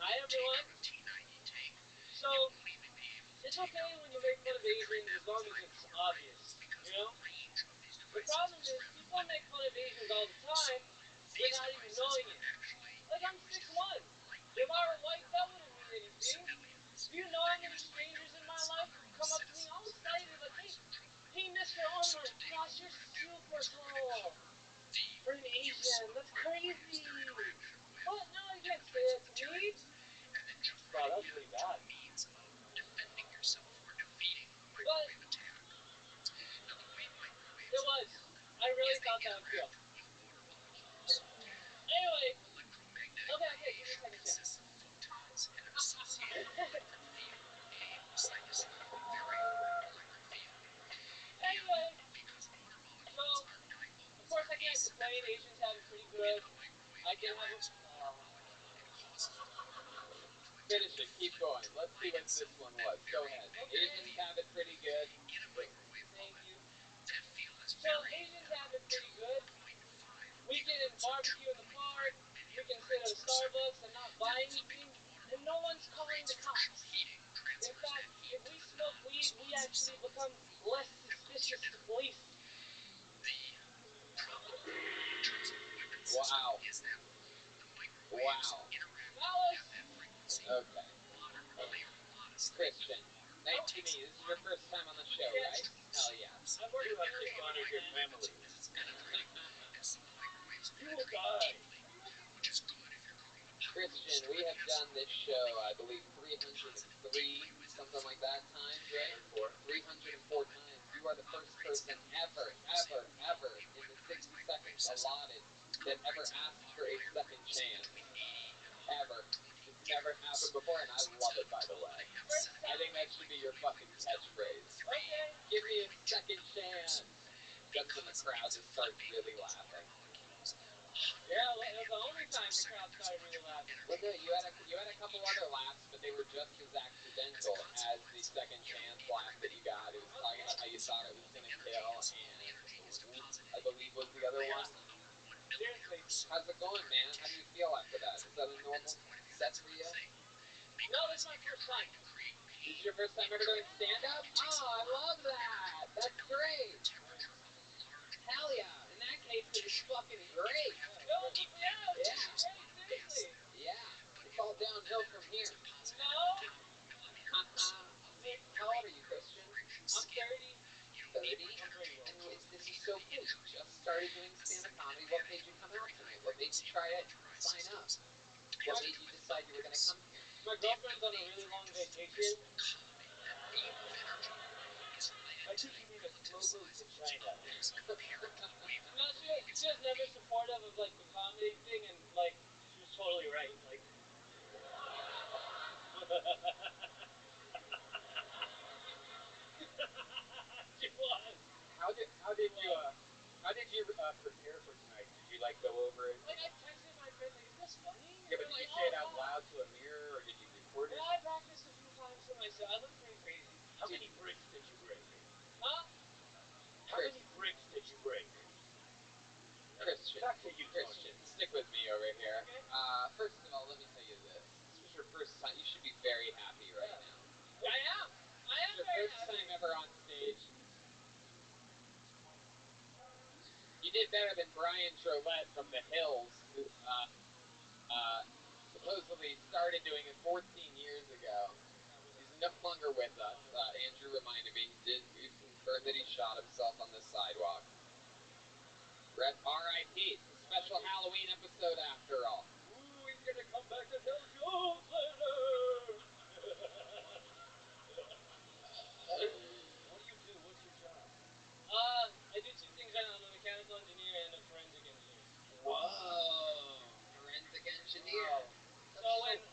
Hi everyone. So, it's okay when you make fun of Asians as long as it's obvious, you know? The problem is, people make fun of Asians all the time without even knowing it. Like, I'm 6'1". If I were white, that wouldn't mean anything. Do you know how many strangers in my life come up to me all excited, like, hey, Mr. Oh my gosh, you're super tall. For an Asian, that's crazy. What? No, you can't say that to me. Wow, that was really bad. But it was. I really thought that would feel. Anyway, okay, give me a second chance. Anyway, so of course I can't complain. Asians have it pretty good. I can have it. Finish it. Keep going. Let's see what this one was. Go ahead. Okay. Asians have it pretty good. Thank you. So Asians have it pretty good. We can barbecue in the park. We can sit at a Starbucks and not buy anything, and no one's calling the cops. In fact, if we smoke weed, we actually become less suspicious to police. Wow. Wow. Alice, Okay. Christian. Nice to meet you. This is your first time on the show, right? Hell yeah. I've worked You have very to hard, honor your man. family. You will die. Christian, we have done this show, I believe, 303, something like that, times, right? 304 times. You are the first person ever in the 60 seconds allotted that ever asked for a second chance. Ever. It's never happened before, and I love it, by the way. I think that should be your fucking catchphrase. Okay. Give me a second chance. That's when the crowd just starts really laughing. Yeah, well, it was the only time the crowd started really laughing. Well, no, you had a couple other laughs, but they were just as accidental as the second chance laugh that you got. It was talking about how you thought it was going to kill, and I believe was the other one. Seriously. How's it going, man? How do you feel after that? Is that a normal set for you? No, it's my first time. This is your first time ever doing stand-up? Oh, I love that. That's great. Hell yeah. In that case, it was fucking great. Great, seriously. Yeah. It's all downhill from here. No, How old are you, Christian? I'm 30. 30? And this is so cool. You just started doing stand-up comedy. What made you come out tonight? What made you try it? Sign up? What made you decide you were going to come here? My girlfriend's on a really long vacation. I think you need a slow boat to China. No, she was never supportive of like the comedy thing, and like she was totally right. Like, she was. How did you prepare for tonight? Did you like go over it? Like I texted my friends, like, is this funny? Yeah, but did you say it out loud to a mirror, or did you record it? Well, I practiced a few times to myself. I look pretty crazy. How many bricks did you break? Huh? How many bricks did you break? Okay, you Christian, stick with me over here. Okay. First of all, let me tell you this. This was your first time. You should be very happy right now. I am. I am It's your very first happy. time ever on stage. You did better than Brian Trolette from The Hills, who supposedly started doing it 14 years ago. He's no longer with us. Andrew reminded me. We've confirmed that he shot himself on the sidewalk. R.I.P. It's a special Halloween episode after all. Ooh, he's gonna come back to tell jokes later. What do you do? What's your job? I do two things right now. I'm a mechanical engineer and a forensic engineer. Whoa, forensic engineer. So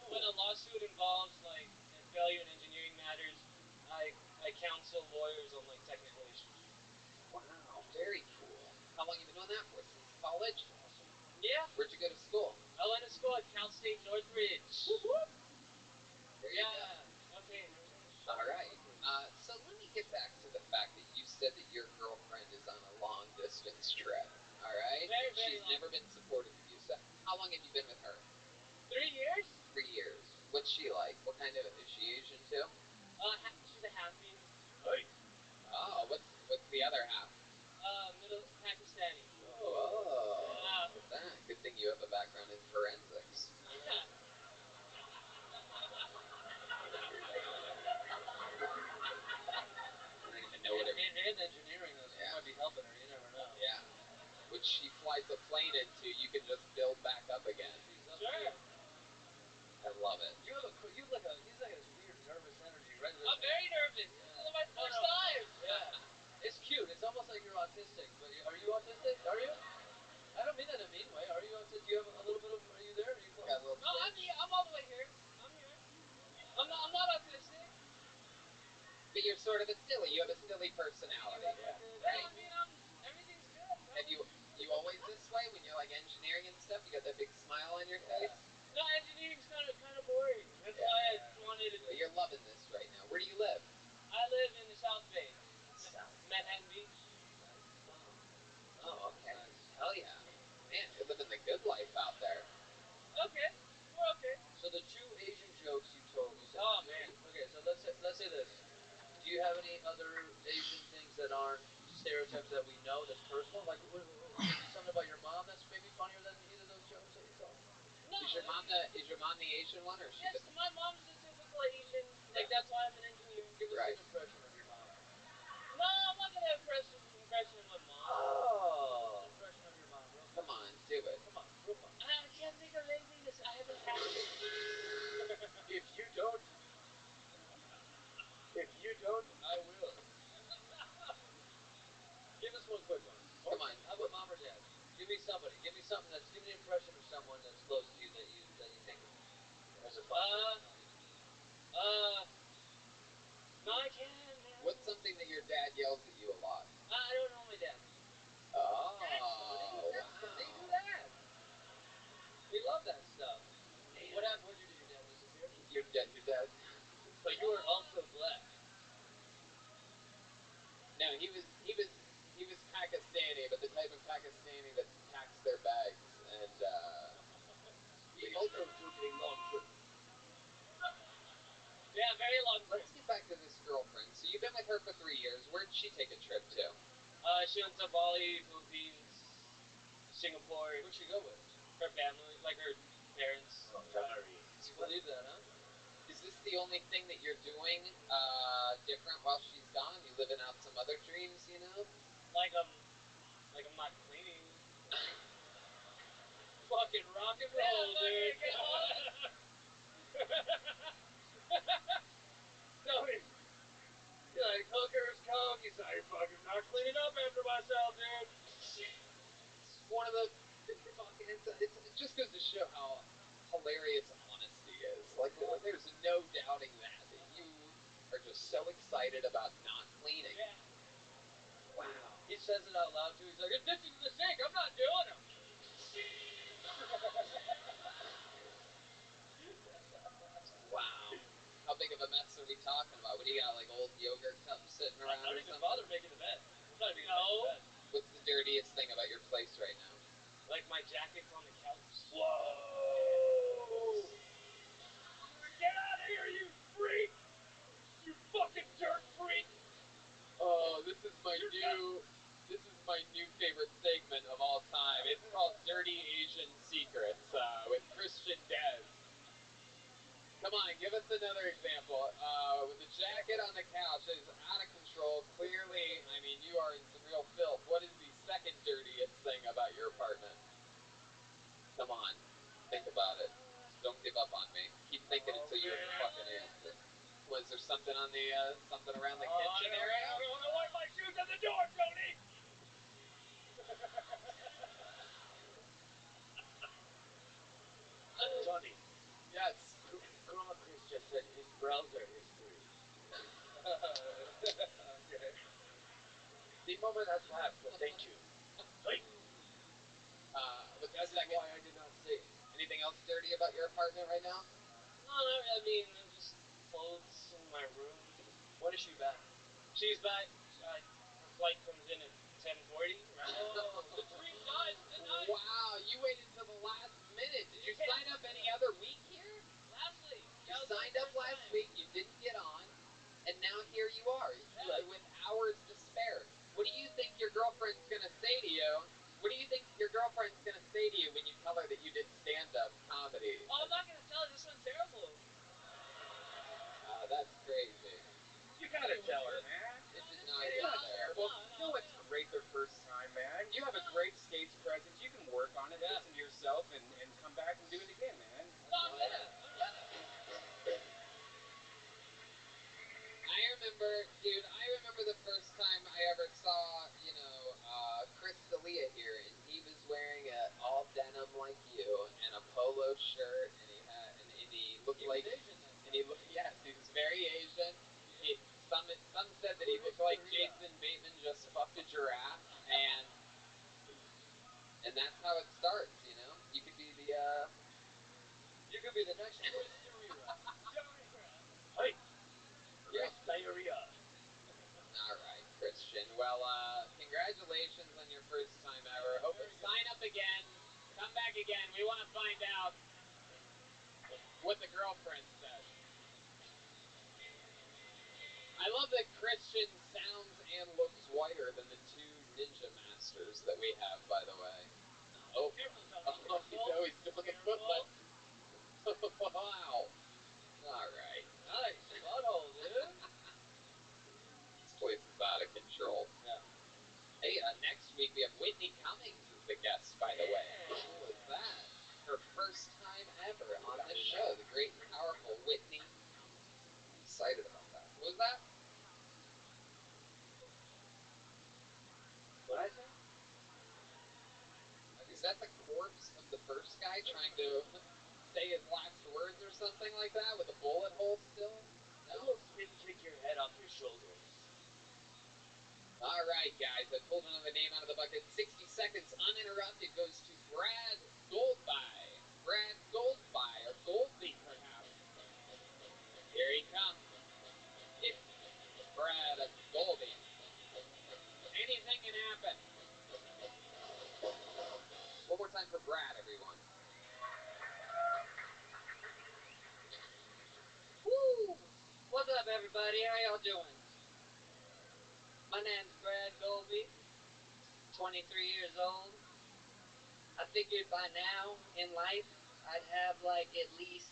when a lawsuit involves like a failure in engineering matters, I counsel lawyers on like technical issues. Wow, very cool. How long have you been doing that for? Since college? Yeah. Where'd you go to school? I went to school at Cal State Northridge. There you Yeah. Okay. go. All right. So let me get back to the fact that you said that your girlfriend is on a long distance trip. All right. Very, very She's long. never been supportive of you. So how long have you been with her? 3 years. 3 years. What's she like? What kind of is she Asian too? She's a halfie. Hey. Oh, what's the other half? Middle Pakistani. Oh, Yeah. look at that. Good thing you have a background in forensics. Yeah. I don't even know what it means. And engineering, though, so you might be helping her. You never know. Yeah. Which she flies a plane into, you can just build back up again. Sure. I love it. He's like a weird nervous energy, right? I'm very nervous. This is my first time. Yeah. It's cute. It's almost like you're autistic. But are you autistic? Are you? I don't mean that in a mean way. Are you autistic? Do you have a little bit of? Are you there? Are you close? Got a little No, I'm twitch. here. I'm all the way here. I'm here. I'm not autistic. But you're sort of a silly. You have a silly personality. Yeah, I mean, everything's good. And you always this way when you're like engineering and stuff? You got that big smile on your face? No, engineering's kind of boring. That's why I wanted to. But you're loving this right now. Where do you live? I live in the South Bay, Manhattan Beach. Oh, okay. Hell yeah. Man, you're living the good life out there. Okay, we're okay. So the two Asian jokes you told, you said. Oh man. Okay, so let's say this. Do you have any other Asian things that aren't stereotypes that we know that's personal? Like something about your mom that's maybe funnier than either of those jokes that you told? No. Is your mom the Asian one, or is she Yes, the... my mom's the typical Asian. Like that's why I'm an engineer. Give us Right. an impression of your mom. No, I'm not gonna impression of my mom. Oh. An impression of your mom, real quick. Come on, do it. Come on, real fun. I can't think of anything to say. I haven't practiced. If you don't, I will. Give us one quick one. Come on. How about mom or dad? Give me somebody. Give me something that's. Give me an impression of someone that's close to you that you think has a fun personality. No, I can't, man. What's something that your dad yells at you a lot? I don't know my dad. Oh, That's funny. That's funny. Do wow. that. We love that stuff. Man. What happened? What'd you do? Your dad disappeared? Your dad. So you were also black. No, he was Pakistani, but the type of Pakistani that packs their bags and He also took a long trip. Yeah, very long trip. Let's get back to this girlfriend. So you've been with her for 3 years. Where'd she take a trip to? She went to Bali, Philippines, Singapore. Who'd she go with? Her family, like her parents. Oh, sorry. You believe that, huh? Is this the only thing that you're doing different while she's gone? You living out some other dreams, you know? Like I'm not cleaning. Fucking rock and roll, dude. Tell me. You're like, hookers, coke. He's like, fucking not cleaning up after myself, dude. It's one of the fucking. It just goes to show how hilarious honesty is. Like, there's no doubting that you are just so excited about not cleaning. Yeah. Wow. He says it out loud too. He's like, this is the sink. I'm not doing them. Wow. How big of a mess are we talking about? What do you got, like old yogurt cups sitting I around don't or even something? bother making the bed. I'm not even No. making the bed. What's the dirtiest thing about your place right now? Like my This is my new favorite segment of all time. It's called Dirty Asian Secrets with Christian Dez. Come on, give us another example. With the jacket on the couch is out of control. Clearly, I mean, you are in some real filth. What is the second dirtiest thing about your apartment? Come on, think about it. Don't give up on me. Keep thinking until you have a fucking answer. Was there something on the something around the kitchen area? I don't want to wipe my shoes at the door, Tony. Tony. Yes. Grandma Chris just said his browser history. Okay. The moment has passed, but thank you. Hey. With That the is second, why I did not say it. anything else dirty about your apartment right now? No, I mean, just clothes in my room. When is she back? She's back. Her flight comes in at 10:40. Right? Oh. The dream dies tonight. Wow, you waited till the last minute. Did you Yeah. sign up any other week here? Last week. You signed up last week, you didn't get on, and now here you are, with hours to spare. What do you think your girlfriend's gonna say to you? What do you think your girlfriend's gonna say to you when you tell her that you did stand-up comedy? Oh, I'm not gonna tell her. This went terrible. That's crazy. You gotta tell her, man. It did It's not not go terrible. there. You know it's great their first time, man. You have a great stage presence. You can work on it, listen to yourself, and come back and do it again, man. No, I'm gonna. I remember the first time I ever saw, Chris D'Elia here, and he was wearing a all denim like you, and a polo shirt, and he looked like Asian. And he looked, yes, he was very Asian. Some said that he looked like Jason Bateman just fucked a giraffe, and that's how it starts, you know. You could be the next Chris D'Elia. Hey. Chris Diarrhea. All right, Christian. Well, congratulations on your first time ever. Hope sign up again. Come back again. We want to find out what the girlfriend said. I love that Christian sounds and looks whiter than the two ninja masters that we have, by the way. Oh, Careful, Tony. he's doing the footlight. Wow. All right. Nice butthole, dude. This place is out of control. Yeah. Hey, next week we have Whitney Cummings as the guest, by the way. Who was that? Her first time ever on the show. The great and powerful Whitney. I'm excited about that. What was that? What I say? Is that the corpse of the first guy trying to say his last words or something like that with a bullet hole still? I will spin kick your head off your shoulders. All right, guys. I pulled another name out of the bucket. 60 seconds uninterrupted goes to Brad Goldby. Brad Goldby, or Goldby, perhaps. Here he comes. It's Brad Goldby. Anything can happen. One more time for Brad, everyone. Woo! What's up, everybody? How y'all doing? My name's Brad Golby, 23 years old. I figured by now in life I'd have at least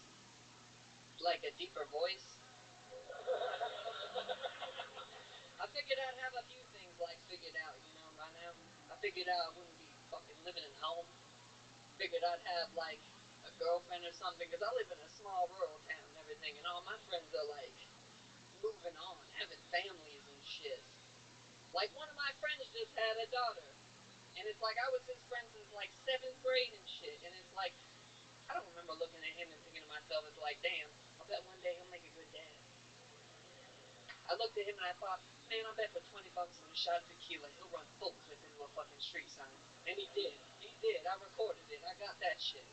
a deeper voice. I figured I'd have a few things figured out, by now. I figured out I wouldn't be fucking living at home. Figured I'd have a girlfriend or something, because I live in a small rural town and everything, and all my friends are moving on, having families and shit. One of my friends just had a daughter, and it's I was his friend since 7th grade and shit, and it's I don't remember looking at him and thinking to myself, it's damn, I'll bet one day he'll make a good dad. I looked at him and I thought, man, I bet for $20 and a shot of tequila, he'll run full clip into a fucking street sign. And he did. He did. I recorded it. I got that shit.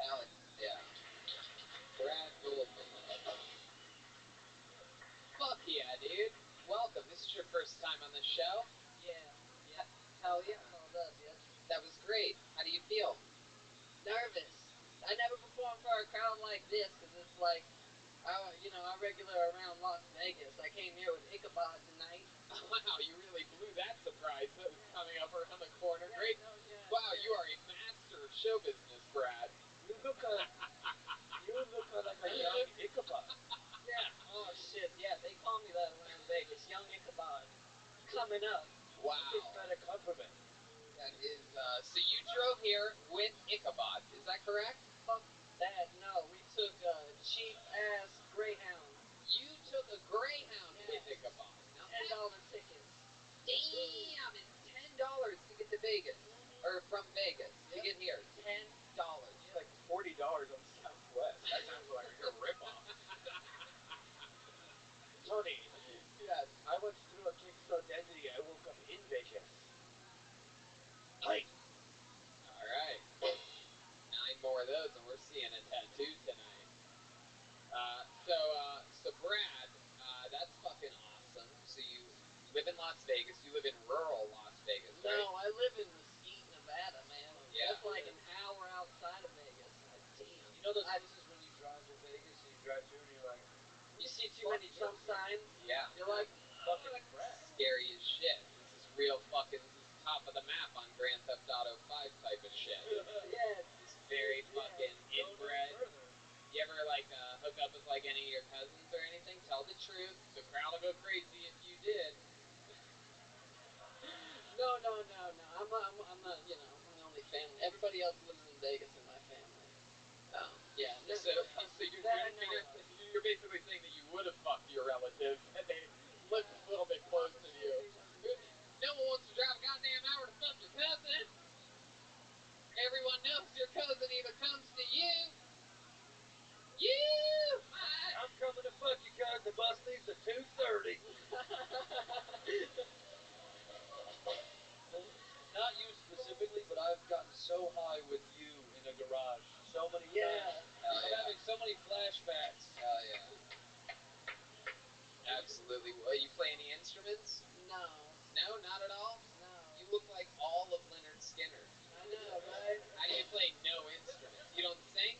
Alex, yeah. Brad Goldby. Fuck yeah, dude. Welcome. This is your first time on the show? Yeah. Hell yeah. Called up, yep. That was great. How do you feel? Nervous. I never performed for a crowd like this, because it's I regular around Las Vegas. I came here with Ichabod tonight. show business, Brad. You look like a young Ichabod. Yeah. Oh shit. Yeah, they call me that around Vegas. Young Ichabod. Coming up. Wow. Is that a compliment? That is, so you drove here with Ichabod, is that correct? Fuck that. No, we took a cheap ass Greyhound. You took a Greyhound with Yes. Ichabod. Now $10 tickets. damn, it's $10 to get to Vegas. Or from Vegas to get here. $10. It's like $40 on Southwest. That sounds like a ripoff. Tony, Yes. I went through a kick so deadly I woke up in Vegas. Hi. All right. 9 more of those, and we're seeing a tattoo tonight. So Brad, that's fucking awesome. So you live in Las Vegas. You live in rural Las Vegas, right? No, I live in Mesquite, Nevada, man. Yeah. That's like an hour outside of Vegas. Damn. You know those places when you drive to Vegas and you drive through and you're like, You see too many Trump signs? Yeah. You're like, fucking crap. Scary as shit. This is real fucking. This is top of the map on Grand Theft Auto 5 type of shit. yeah. It's very fucking inbred. You ever like hook up with like any of your cousins or anything? Tell the truth. The crowd will go crazy if you did. No. I'm not, you know, I'm the only family. Everybody else lives in Vegas in my family. Yeah. So you're basically saying that you would have fucked your relative and they lived a little bit closer to you. No one wants to drive a goddamn hour to fuck your cousin. Everyone knows your cousin either comes to you. I'm coming to fuck you guys. The bus leaves at 2:30. Not you specifically, but I've gotten so high with you in a garage so many times. I'm having so many flashbacks. Hell yeah. Absolutely. Well, you play any instruments? No. No, not at all? No. You look like all of Leonard Skinner. I know, right? How do you play no instruments? You don't sing?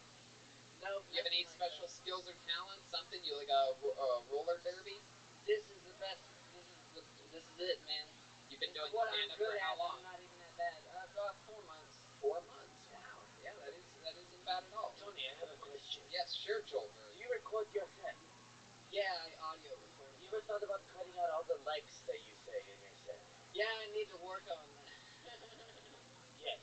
No. You have any special skills or talents? Something? You like a roller derby? This is the best. This is it, man. You've been doing what stand-up I'm good for how at. long? I'm not even that bad. About 4 months. 4 months. Wow. Yeah, that isn't bad at all. Tony, I have a question. Yes, sure, Joel. Do you record yourself? Yeah, I audio record. You ever thought about cutting out all the likes that you say in your set? Yeah, I need to work on that. Yes.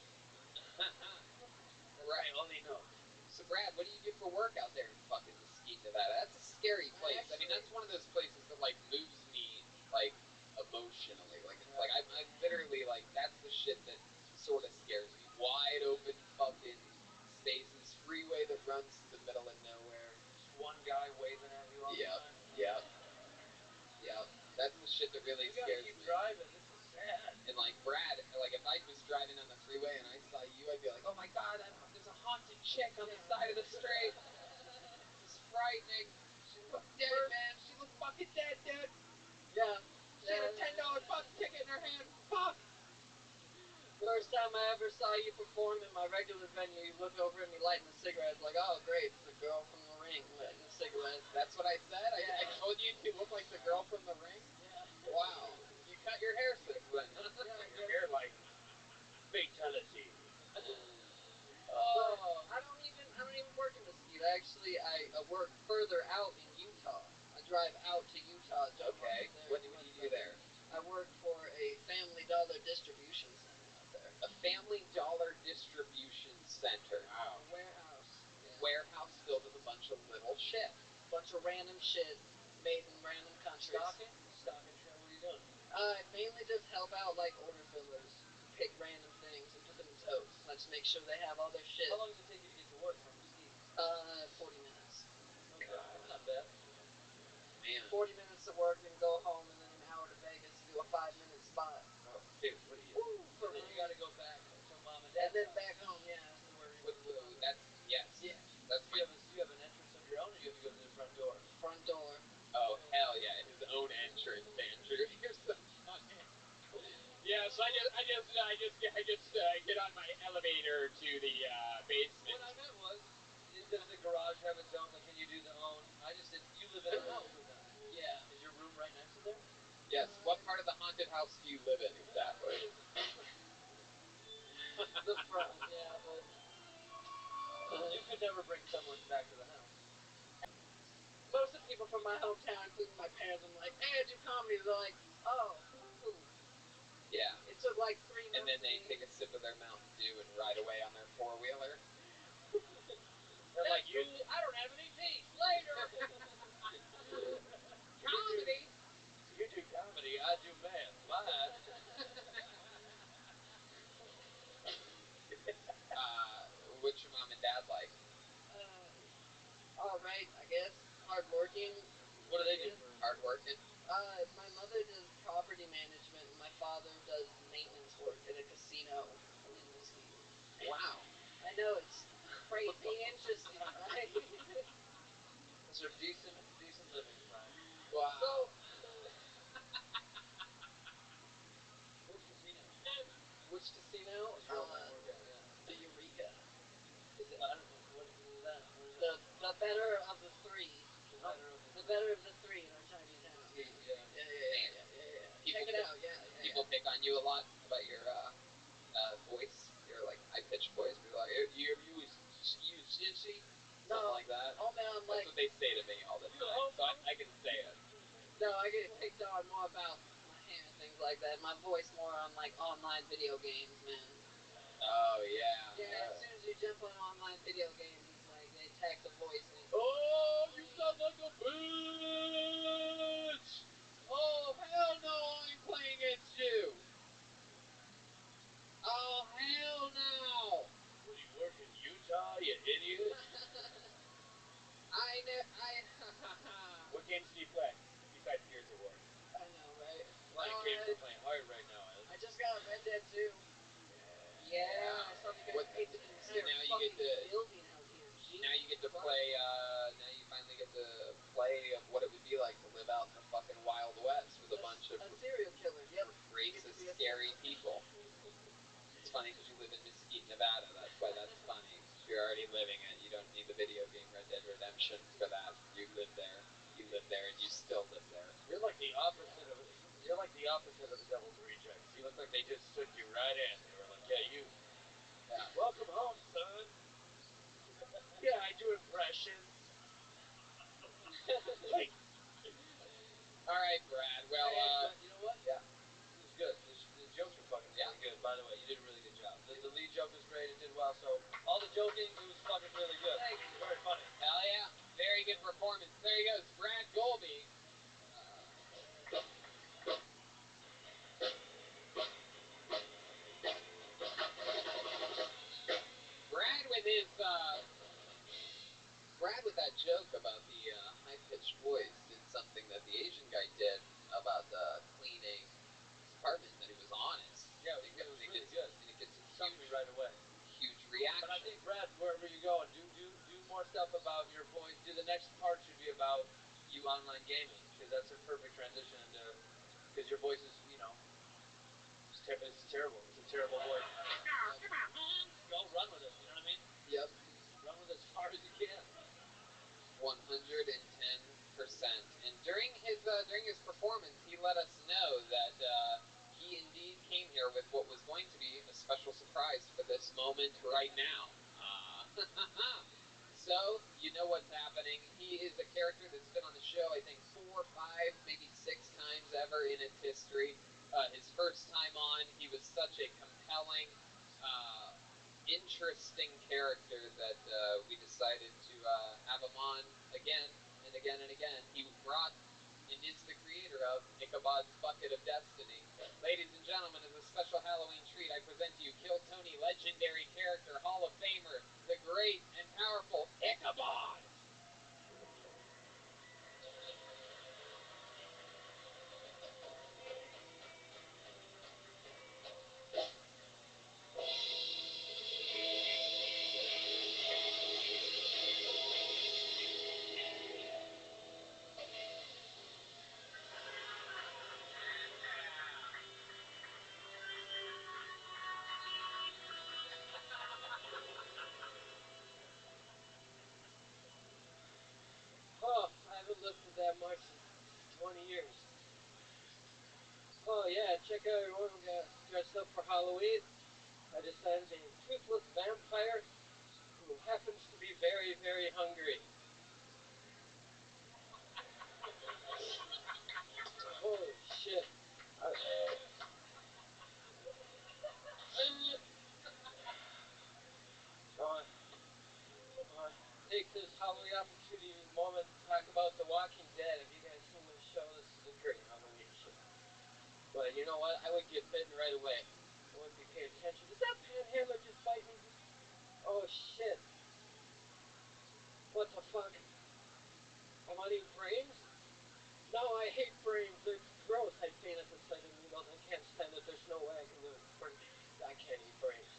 Right. Only no. So, Brad, what do you do for work out there in fucking Mesquite, Nevada? That's a scary place. I mean, that's one of those places that, like, moves me, like, emotionally. Like, it's like, I literally, like, that's the shit that sort of scares me. Wide open fucking spaces, freeway that runs through the middle of nowhere. Just one guy waving at you all the time. Yep. That's the shit that really scares me. You gotta keep driving. This is sad. And, like, Brad, like, if I was driving on the freeway and I saw you, I'd be like, oh my god, there's a haunted chick on the side of the street. This is frightening. She looked dead, man. She looked fucking dead, dude. Yeah. She had a $10 fucking ticket in her hand. Fuck. First time I ever saw you perform in my regular venue, you look over at me lighting a cigarette. Like, oh, great, it's the girl from The Ring lighting a cigarette. That's what I said? Yeah. I told you you look like the girl from The Ring? Yeah. Wow. You cut your hair since then. Your hair like fatality. Oh. I don't even work in Mesquite. Actually, I work further out in Utah. I drive out to Utah. Okay. What do you do there? I work for a Family Dollar distribution center out there. A Family Dollar distribution center. Wow. A warehouse. Yeah. Warehouse filled with a bunch of little shit. Bunch of random shit made in random countries. Stocking shit. What are you doing? Mainly just help out like order fillers. Pick random things and put them in totes. I just make sure they have all their shit. How long does it take you to get to work from Mesquite? 40 minutes. Okay, that's not bad. Man. 40 minutes to work, then go home, and then an hour to Vegas to do a 5-minute spot. Oh, dude, what are you? Woo! And then you gotta go back to mom and dad. And then back home, yeah. That's, yes. Yeah. That's Do you have an entrance of your own, or you have to go through the front door? Front door. Oh, hell yeah. His own entrance, Andrew. You're so funny. Yeah, so I just get on my elevator to the basement. What I meant was, does the garage have its own? Like, can you do the own? I just did. You live in a house with them. Yeah. Is your room right next to there? Yes. What part of the haunted house do you live in exactly? The front, yeah, but You could never bring someone back to the house. Most of the people from my hometown, including my parents, I'm like, hey, I do comedy. They're like, oh, cool. Yeah. It took like 3 months. And then they take a sip of their Mountain Dew and ride away on their four-wheeler. They're like, you. Cool. I don't have any teeth. Later. Comedy. You do comedy. I do math. Bye. What's your mom and dad like? All right, I guess. Hardworking. What do they do? Hardworking? My mother does property management, and my father does maintenance work at a casino in Mesquite. Wow. I know, it's crazy interesting, right? Those are decent living, Brian. Wow. So, Which casino? which casino? Does your old man work at? Yeah. The Eureka. Is it? I don't know. What is that? What is The that? better of the three. The better of The better of the three in our tiny town. Yeah. Yeah. People Check it out. Yeah. People pick on you a lot about your voice, your like high-pitched voice. People are like, you sissy? Something like that. Oh man, I'm That's like, what they say to me all the time, so I can say it. no, I get picked on more about my hair and things like that. My voice more on like online video games, man. Oh yeah. Yeah, as soon as you jump on online video games, it's like they attack the voice. And Oh, you sound like a bitch! Oh hell no! I'm playing against you. Oh hell no! What do you work in Utah, you idiot? What games do you play besides Gears of War? I know, right? Playing games are playing hard right now, I just got Red Dead 2. Yeah, I saw the guys paid the entire now you fucking get to- building out here. Now you get to play. Now you finally get to play of what it would be like to live out in the fucking Wild West with a bunch of a serial killer. Yep. racist, scary people. It's funny because you live in Mesquite, Nevada. That's why that's funny. You're already living it. You don't need the video game Red Dead Redemption for that. You live there. You live there, and you still live there. You're like the opposite of the Devil's Rejects. You look like they just took you right in. They were like, yeah, you. Yeah. Welcome home, son. Yeah, I do impressions. Like, All right, Brad. Well, hey, you know what? yeah. It was good. The jokes were fucking really Yeah. good. By the way, you did a really good job. The lead joke was great. It did well. So all the joking, it was fucking really good. Thank you. Very funny. Hell yeah. Very good performance. There he goes, Brad Golby. Brad with that joke about the high-pitched voice did something that the Asian guy did about cleaning his apartment, that he was honest. Yeah, it was really good. And it gets a Struck me right away. huge reaction. But I think, Brad, wherever you go, do more stuff about your voice. The next part should be about you online gaming, because that's a perfect transition into, because your voice is, it's terrible. It's a terrible voice. Come on, man. Go run with it. You know what I mean? Yep. Run with it as hard as you can. 110%. And during his performance, he let us know that he indeed came here with what was going to be a special surprise for this moment right now. So, you know what's happening. He is a character that's been on the show, I think, 4, 5, maybe 6 times ever in its history. His first time on, he was such a compelling, interesting character that we decided to have him on again and again and again. He brought and is the creator of Ichabod's Bucket of Destiny. Ladies and gentlemen, as a special Halloween treat, I present to you Kill Tony legendary character, Hall of Famer, the great and powerful Ichabod! Oh, I haven't lifted that much in 20 years. Oh yeah, check out everyone. We got dressed up for Halloween. I decided to be a toothless vampire who who happens to be very, very hungry. Holy shit. Take this Halloween opportunity moment to talk about The Walking Dead. Have you guys seen this show? This is a great Halloween show. But you know what? I would get bitten right away. I wouldn't be paying attention. Does that panhandler just bite me? Oh shit. What the fuck? I'm eating frames? No, I hate frames. They're gross. I faint at the sight of needles. I can't stand it. There's no way I can live with frames. I can't eat frames.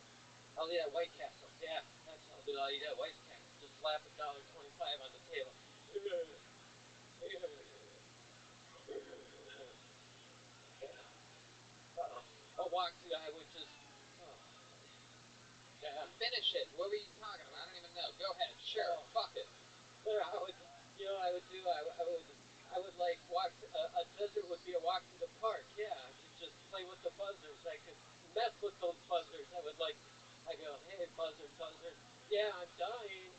I'll eat at White Castle. Yeah, that's what I'll do. I'll eat at White Castle. Just slap $1.25 on the table. I'll walk through. I would just. Yeah. Finish it. What were you talking about? I don't even know. Go ahead. Sure. Fuck it. I would. You know, I would do. I would like walk. A desert would be a walk to the park. Yeah, I could just play with the buzzards. I could mess with those buzzards. I would like. I go, hey, buzzard, buzzard. Yeah, I'm dying.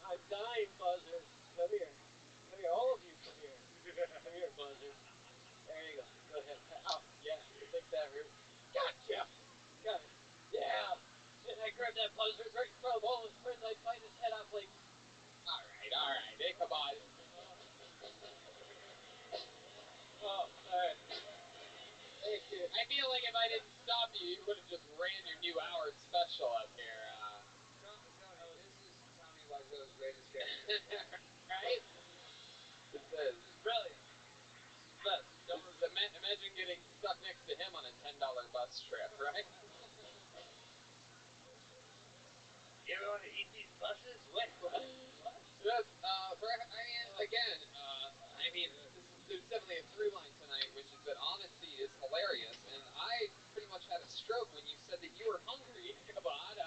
I'm dying, buzzard. Come here. Come here. All of you, come here. Come here, buzzard. There you go. Go ahead. Oh, yeah. You think that hurt? Gotcha. Got it. Yeah. And I grabbed that buzzard right in front of all his friends. I'd bite his head off like. All right. Hey, come on. Oh, all right. Thank you. I feel like if I didn't stop you, you would have just ran your new hour special up here. Tony, this is Tommy Wiseau's greatest character. Right? This is Brilliant. But imagine getting stuck next to him on a $10 bus trip, right? you ever want to eat these buses? What? Yes, there's definitely a through line tonight, which is that honesty is hilarious, and I pretty much had a stroke when you said that you were hungry. Come on,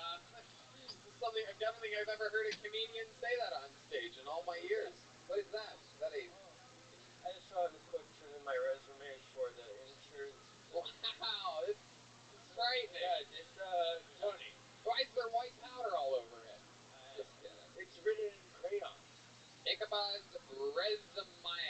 this is something I don't think I've ever heard a comedian say that on stage in all my years. What is that? Is that a... I just wanted to quick turn in my resume for the insurance. Wow, it's frightening. Yeah, it's Tony. Why is there white powder all over it? Just kidding. It's written in crayon. Ichabod's resume.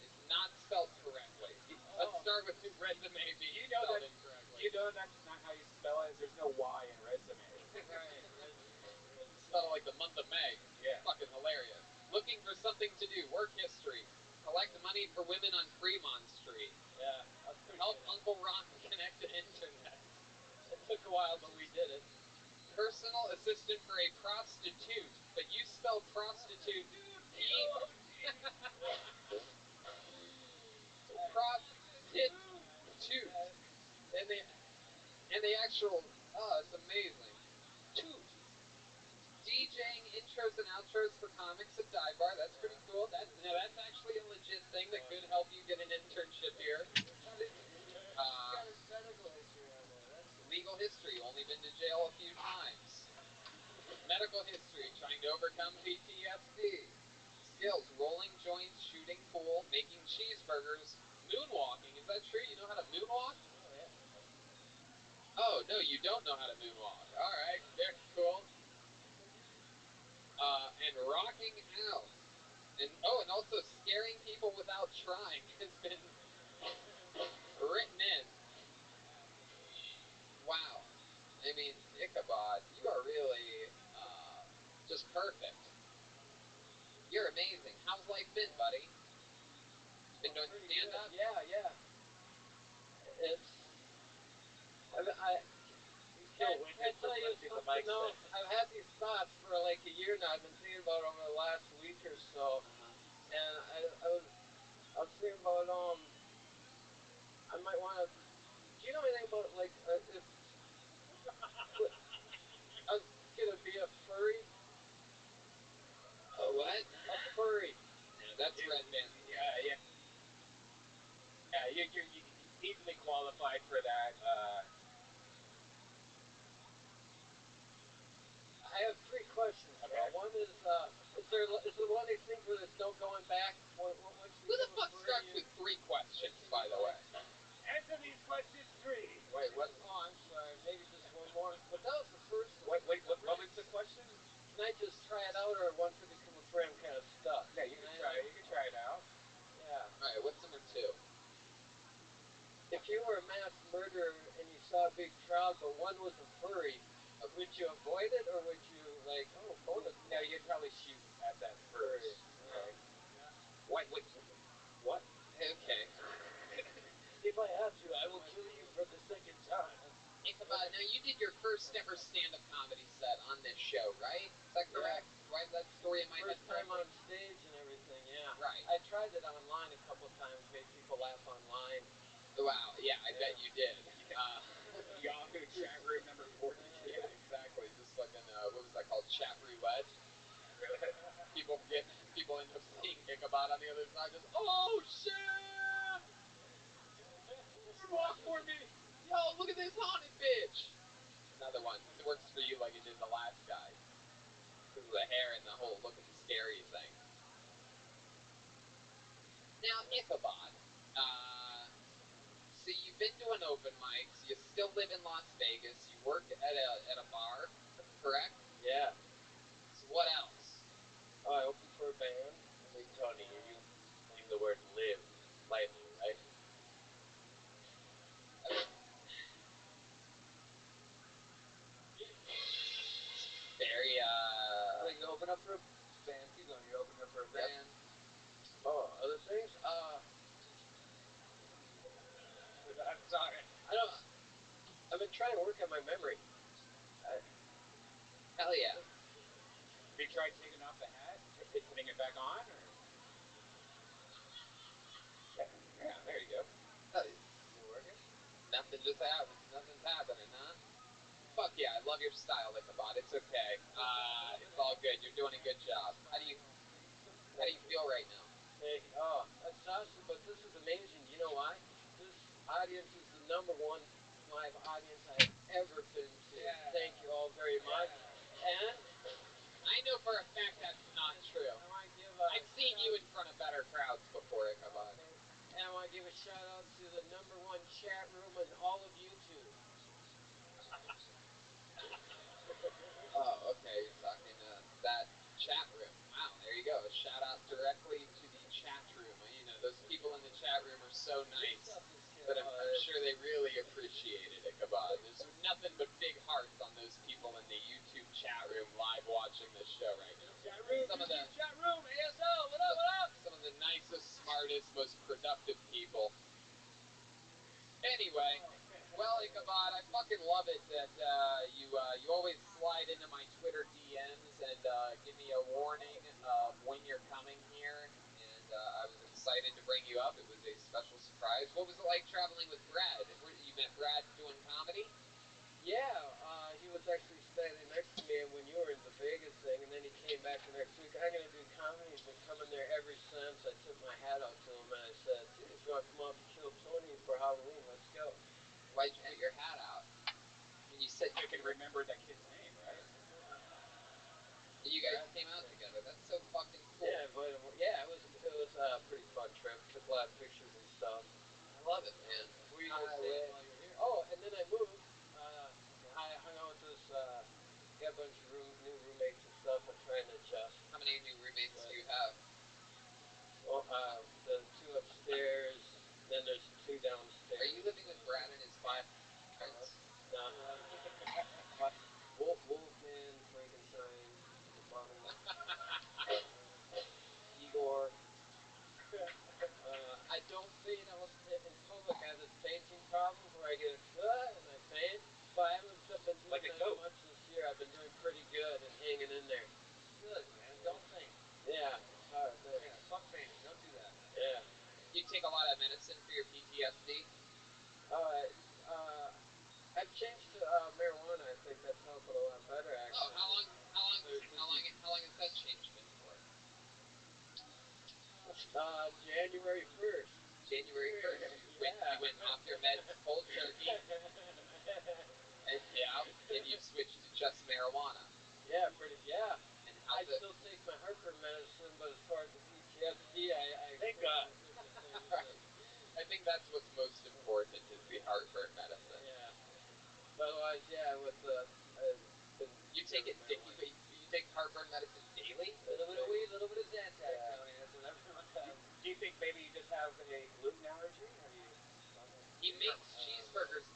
It's not spelled correctly. Let's start with resume being spelled incorrectly. You know that's not how you spell it. There's no Y in resume. Right. It's spelled like the month of May. Yeah. Fucking hilarious. Looking for something to do. Work history. Collect money for women on Fremont Street. Yeah. Help Uncle Ron connect to internet. It took a while, but we did it. Personal assistant for a prostitute, but you spell prostitute prostitute. And the actual, it's amazing. Toot. DJing intros and outros for comics at Dive Bar. That's pretty cool. That's actually a legit thing that could help you get an internship here. Medical history on there. That's Legal history. Only been to jail a few times. Medical history. Trying to overcome PTSD. Skills. Rolling joints, shooting pool, making cheeseburgers, moonwalking. Is that true? You know how to moonwalk? Oh, no, you don't know how to moonwalk. All right, very cool. And rocking out. And also scaring people without trying has been written in. Wow. I mean, Ichabod, you are really just perfect. You're amazing. How's life been, buddy? Been doing stand-up? Yeah. It's. Can't tell you something. No, I've had these thoughts for like a year now. I've been thinking about it over the last week or so, and I was thinking about I might want to. Do you know anything about like if I was gonna be a furry? A what? A furry. Yeah, that's Red Band. Yeah, you're easily qualified for that. I have 3 questions. Okay. One is it one of these things where there's no going back? Once Who the fuck starts with 3 questions, by the way? Answer these questions 3. Wait, what? Oh, I'm sorry. Maybe just one more. But that was the first one. What was the question? Can I murder and you saw a big crowd, but one was a furry, would you avoid it or would you like, oh, bonus? No, you'd probably shoot at that first. Furry. Wait, what? Okay. If I have to, I will kill you for the second time. Ichabod, now you did your first ever stand-up comedy set on this show, right? Is that correct? Do I have that story in my head? First time on stage and everything, yeah. Right. I tried it online a couple times, made people laugh online. Wow, yeah, I bet you did. Yahoo chat room number 40. Yeah, exactly. Just fucking, what was that called? Chat roulette? People end up seeing Ichabod on the other side, just, oh shit! Walk for me! Yo, look at this haunted bitch! Another one. It works for you like it did the last guy. Because of the hair and the whole looking scary thing. Now, Ichabod, so you've been doing open mics, you still live in Las Vegas, you work at a bar, correct? Yeah. So what else? Oh, I opened for a band. Hey, Tony, you claim the word live lightly, right? Very, Like you open up for a band. Keep going. You're opening up for a band. Yep. Oh, other things? I'm sorry. I've been trying to work on my memory. Hell yeah. Have you tried taking off the hat and putting it back on? Or? Yeah, there you go. Is it working? Nothing just happens. Nothing's happening, huh? Fuck yeah, I love your style, Ichabod. It's okay. It's all good. You're doing a good job. How do you feel right now? Hey, that's awesome, but this is amazing. You know why? This audience is the #1 live audience I've ever been to. Yeah. Thank you all very much. And I know for a fact that's not true. I want to give I've seen you in front of better crowds before, Ichabod. Okay. And I want to give a shout out to the #1 chat room and all of YouTube. Oh, okay. You're talking that chat room. Wow, there you go. A shout out directly to the chat room. You know, those people in the chat room are so nice that I'm sure they really appreciate it, Ichabod. There's nothing but big hearts on those people in the YouTube chat room live watching this show right now. Chat room, Some of the chat room, ASO, what up, what up? Some of the nicest, smartest, most productive people. Anyway, well, Ichabod, I fucking love it that you always slide into my Twitter DMs and give me a warning of when you're coming here, and I was excited to bring you up. It was a special surprise. What was it like traveling with Brad? You met Brad doing comedy? Yeah, he was actually standing next to me when you were in the Vegas thing, and then he came back the next week. I'm going to do comedy. He's been coming there ever since. I took my hat out to him, and I said, dude, if you want to come out and kill Tony for Halloween, let's go. Why'd you put your hat out? When you said You can remember that kid's name, right? You guys came out together. That's so fucking cool. Yeah, but yeah, it was a pretty fun trip. Took a lot of pictures and stuff. I love it, man. Where you guys staying while you were here? Oh, and then I moved. I hung out with this, got a bunch of new roommates and stuff. I'm trying to adjust. How many new roommates do you have? Well, the 2 upstairs, then there's 2 downstairs. Are you living with Brad and his 5 friends? No. Wolfman, Frankenstein, the Bunny, Igor. I don't faint in public. I have this fainting problem where I get and I faint. But I haven't been doing Like a that goat. much this year. I've been doing pretty good and hanging in there. Good, man. Don't faint. Yeah, it's hard. Yeah, fuck fainting. Don't do that. Yeah. You take a lot of medicine for your PTSD? I've changed to marijuana. I think that's helping a lot better, actually. Oh, how long has that change been for? January 1st. January 1st. Yeah. You went off your meds cold turkey, and you switched to just marijuana. Yeah. And I still take my heartburn medicine, but as far as the PTSD, I Thank God. I think that's what's most important is the heartburn medicine. Yeah. But otherwise, yeah, with the You take it. You take heartburn medicine daily? A little bit of weed, a little bit of Zantac, Yeah. Tony. That's what everyone has. Do you think maybe you just have a gluten allergy? Have you? He makes cheeseburgers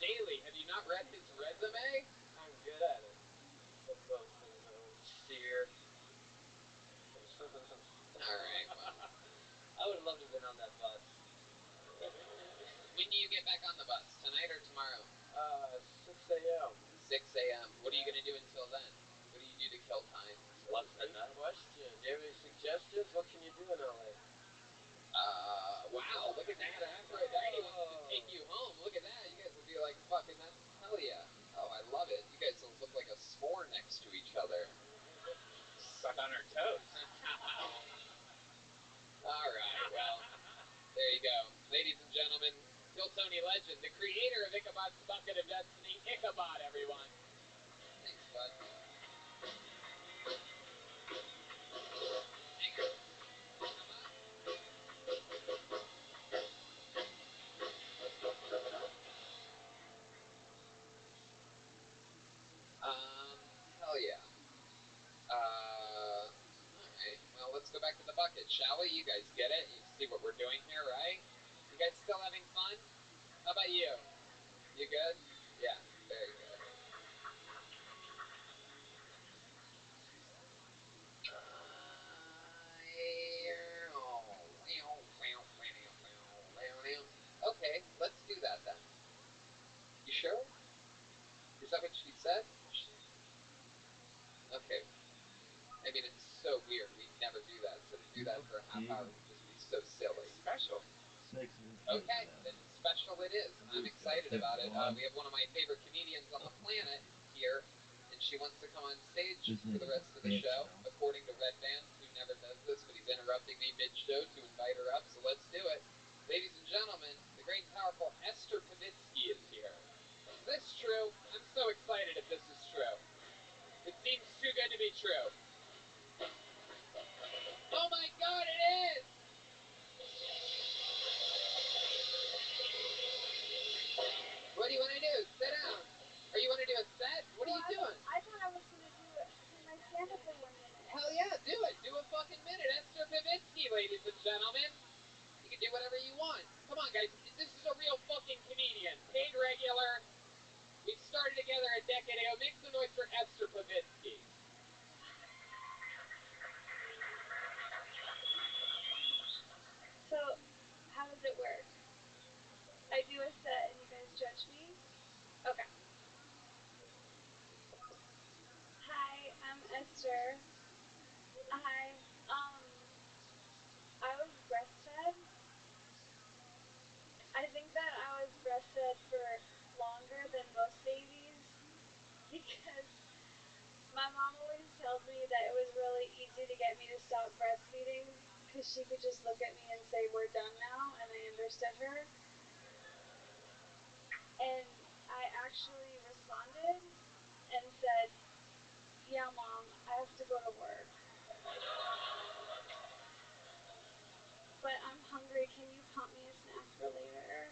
not read his resume? I'm good at it. What those things are. Steer. Alright, well. I would have loved to have been on that bus. When do you get back on the bus? Tonight or tomorrow? 6 a.m. 6 a.m. What are you going to do until then? What do you do to kill time? Less than Good that. question. Do you have any suggestions? What can you do in LA? Wow, look at that. Aphrodite wants to take you home. Look at that. You guys will be like fucking, that's, hell yeah. Oh, I love it. You guys will look like a s'more next to each other. Suck on her toes. Alright, well, there you go. Ladies and gentlemen, Kill Tony legend, the creator of Ichabod's Bucket of Destiny, Ichabod, everyone. Thanks, bud. Hang on. Hell yeah. Alright, well, let's go back to the bucket, shall we? You guys get it? You see what we're doing here, right? You guys still having fun? How about you? You good? Yeah, very good. Okay, let's do that then. You sure? Is that what she said? Okay. I mean, it's so weird. We never do that. So to do that for a half hour would just be so silly. Special. 6 is Okay, then special it is. I'm excited about it. We have one of my favorite comedians on the planet here, and she wants to come on stage for the rest of the show, according to Red Band, who never does this, but he's interrupting me mid-show to invite her up, so let's do it. Ladies and gentlemen, the great and powerful Esther Pavitsky is here. Is this true? I'm so excited if this is true. It seems too good to be true. Oh my God, it is! What do you want to do? Sit down. Or you want to do a set? What are you doing? I thought I was going to do my stand-up for 1 minute. Hell yeah, do it. Do a fucking minute. Esther Pavitsky, ladies and gentlemen. You can do whatever you want. Come on, guys. This is a real fucking comedian. Paid regular. We started together a decade ago. Make some noise for Esther Pavitsky. So, how does it work? I do a set and you guys judge me? Okay. Hi, I'm Esther. Hi. I was breastfed. I think that I was breastfed for longer than most babies because my mom always tells me that it was really easy to get me to stop breastfeeding because she could just look at me and say, "We're done now," and I understood her. And I actually responded and said, "Yeah, Mom, I have to go to work. But I'm hungry. Can you pump me a snack for later?"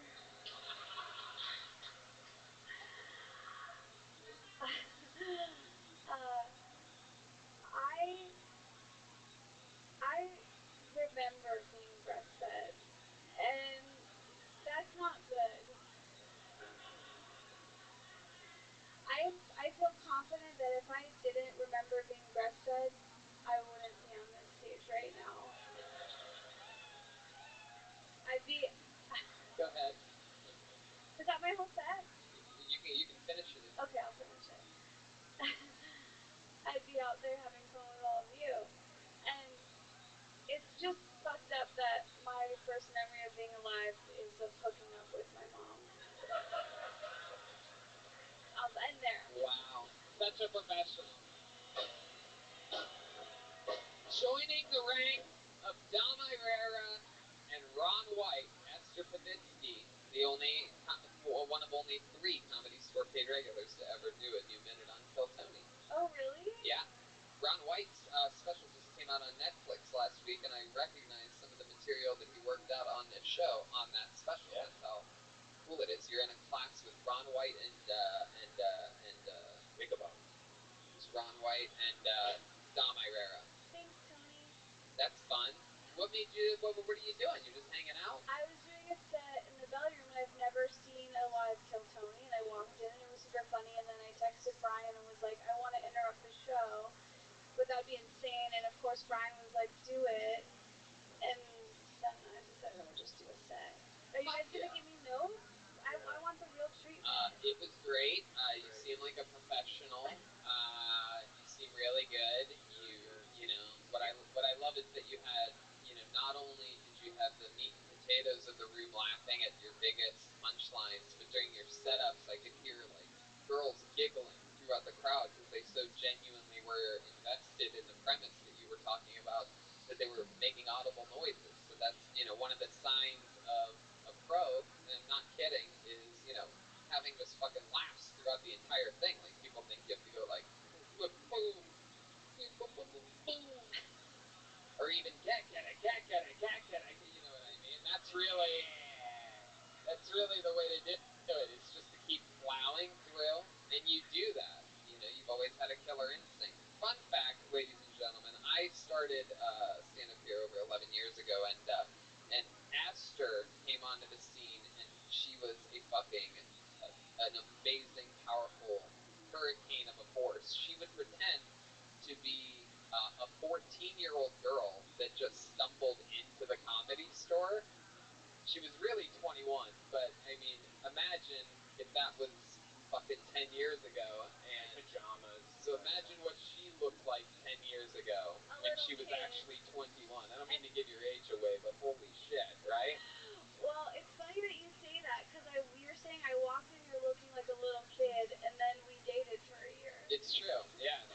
I remember being breastfed, and that's not good. I feel confident that if I didn't remember being breastfed, I wouldn't be on this stage right now. I'd be. Go ahead. Is that my whole set? You can finish it. Okay, I'll finish it. I'd be out there having fun with all of you. And it's just fucked up that my first memory of being alive is of hooking up with my mom. I'll end there. Wow. Such a professional. Joining the ranks of Dom Irera and Ron White, Esther Pavitsky, the only one of only 3 Comedy Store paid regulars to ever do a new minute on Kill Tony. Oh, really? Yeah. Ron White's special just came out on Netflix last week, and I recognized some of the material that he worked out on this show on that special. Yeah. That's how cool it is. You're in a class with Ron White and Ichabod. it's Ron White and Dom Irera. Thanks, Tony. That's fun. What made you? What are you doing? You're just hanging out? I was doing a set in the belly room, and I've never seen a live Kill Tony, and I walked in, and it was like a professional. You seem really good. You know, what I love is that you had, you know, not only did you have the meat and potatoes of the room laughing at your biggest punchlines, but during your setups, I could hear like girls giggling throughout the crowd because they so genuinely were invested in the premise that you were talking about, that they were making audible noises. So that's, you know, one of the signs of a pro, and I'm not kidding, is, you know, having just fucking laughs throughout the entire thing. Like, people think you have to go like, boom, boom, boom, boom, or even cat, you know what I mean? That's really the way to do it. It's just to keep plowing through, and you do that. You know, you've always had a killer instinct. Fun fact, ladies and gentlemen, I started stand-up here over 11 years ago, and Esther came onto the scene, and she was an amazing, powerful hurricane of a force. She would pretend to be a 14-year-old girl that just stumbled into the Comedy Store. She was really 21, but I mean, imagine if that was fucking 10 years ago, and pajamas. So imagine what she looked like 10 years ago when she was actually 21. I don't mean to give your age away, but holy shit, right? Well, it's funny that you say that, because we were saying I walked in here looking like a little kid, and then we dated for a year. It's true, yes.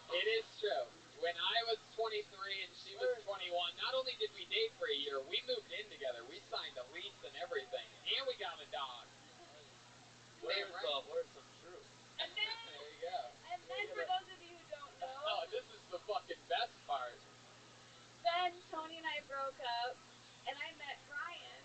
It is true. When I was 23 and she was 21, not only did we date for a year, we moved in together. We signed a lease and everything, and we got a dog. Where's some truth? And then, there you go. And then, for those of you who don't know, oh, this is the fucking best part. Then Tony and I broke up, and I met Brian.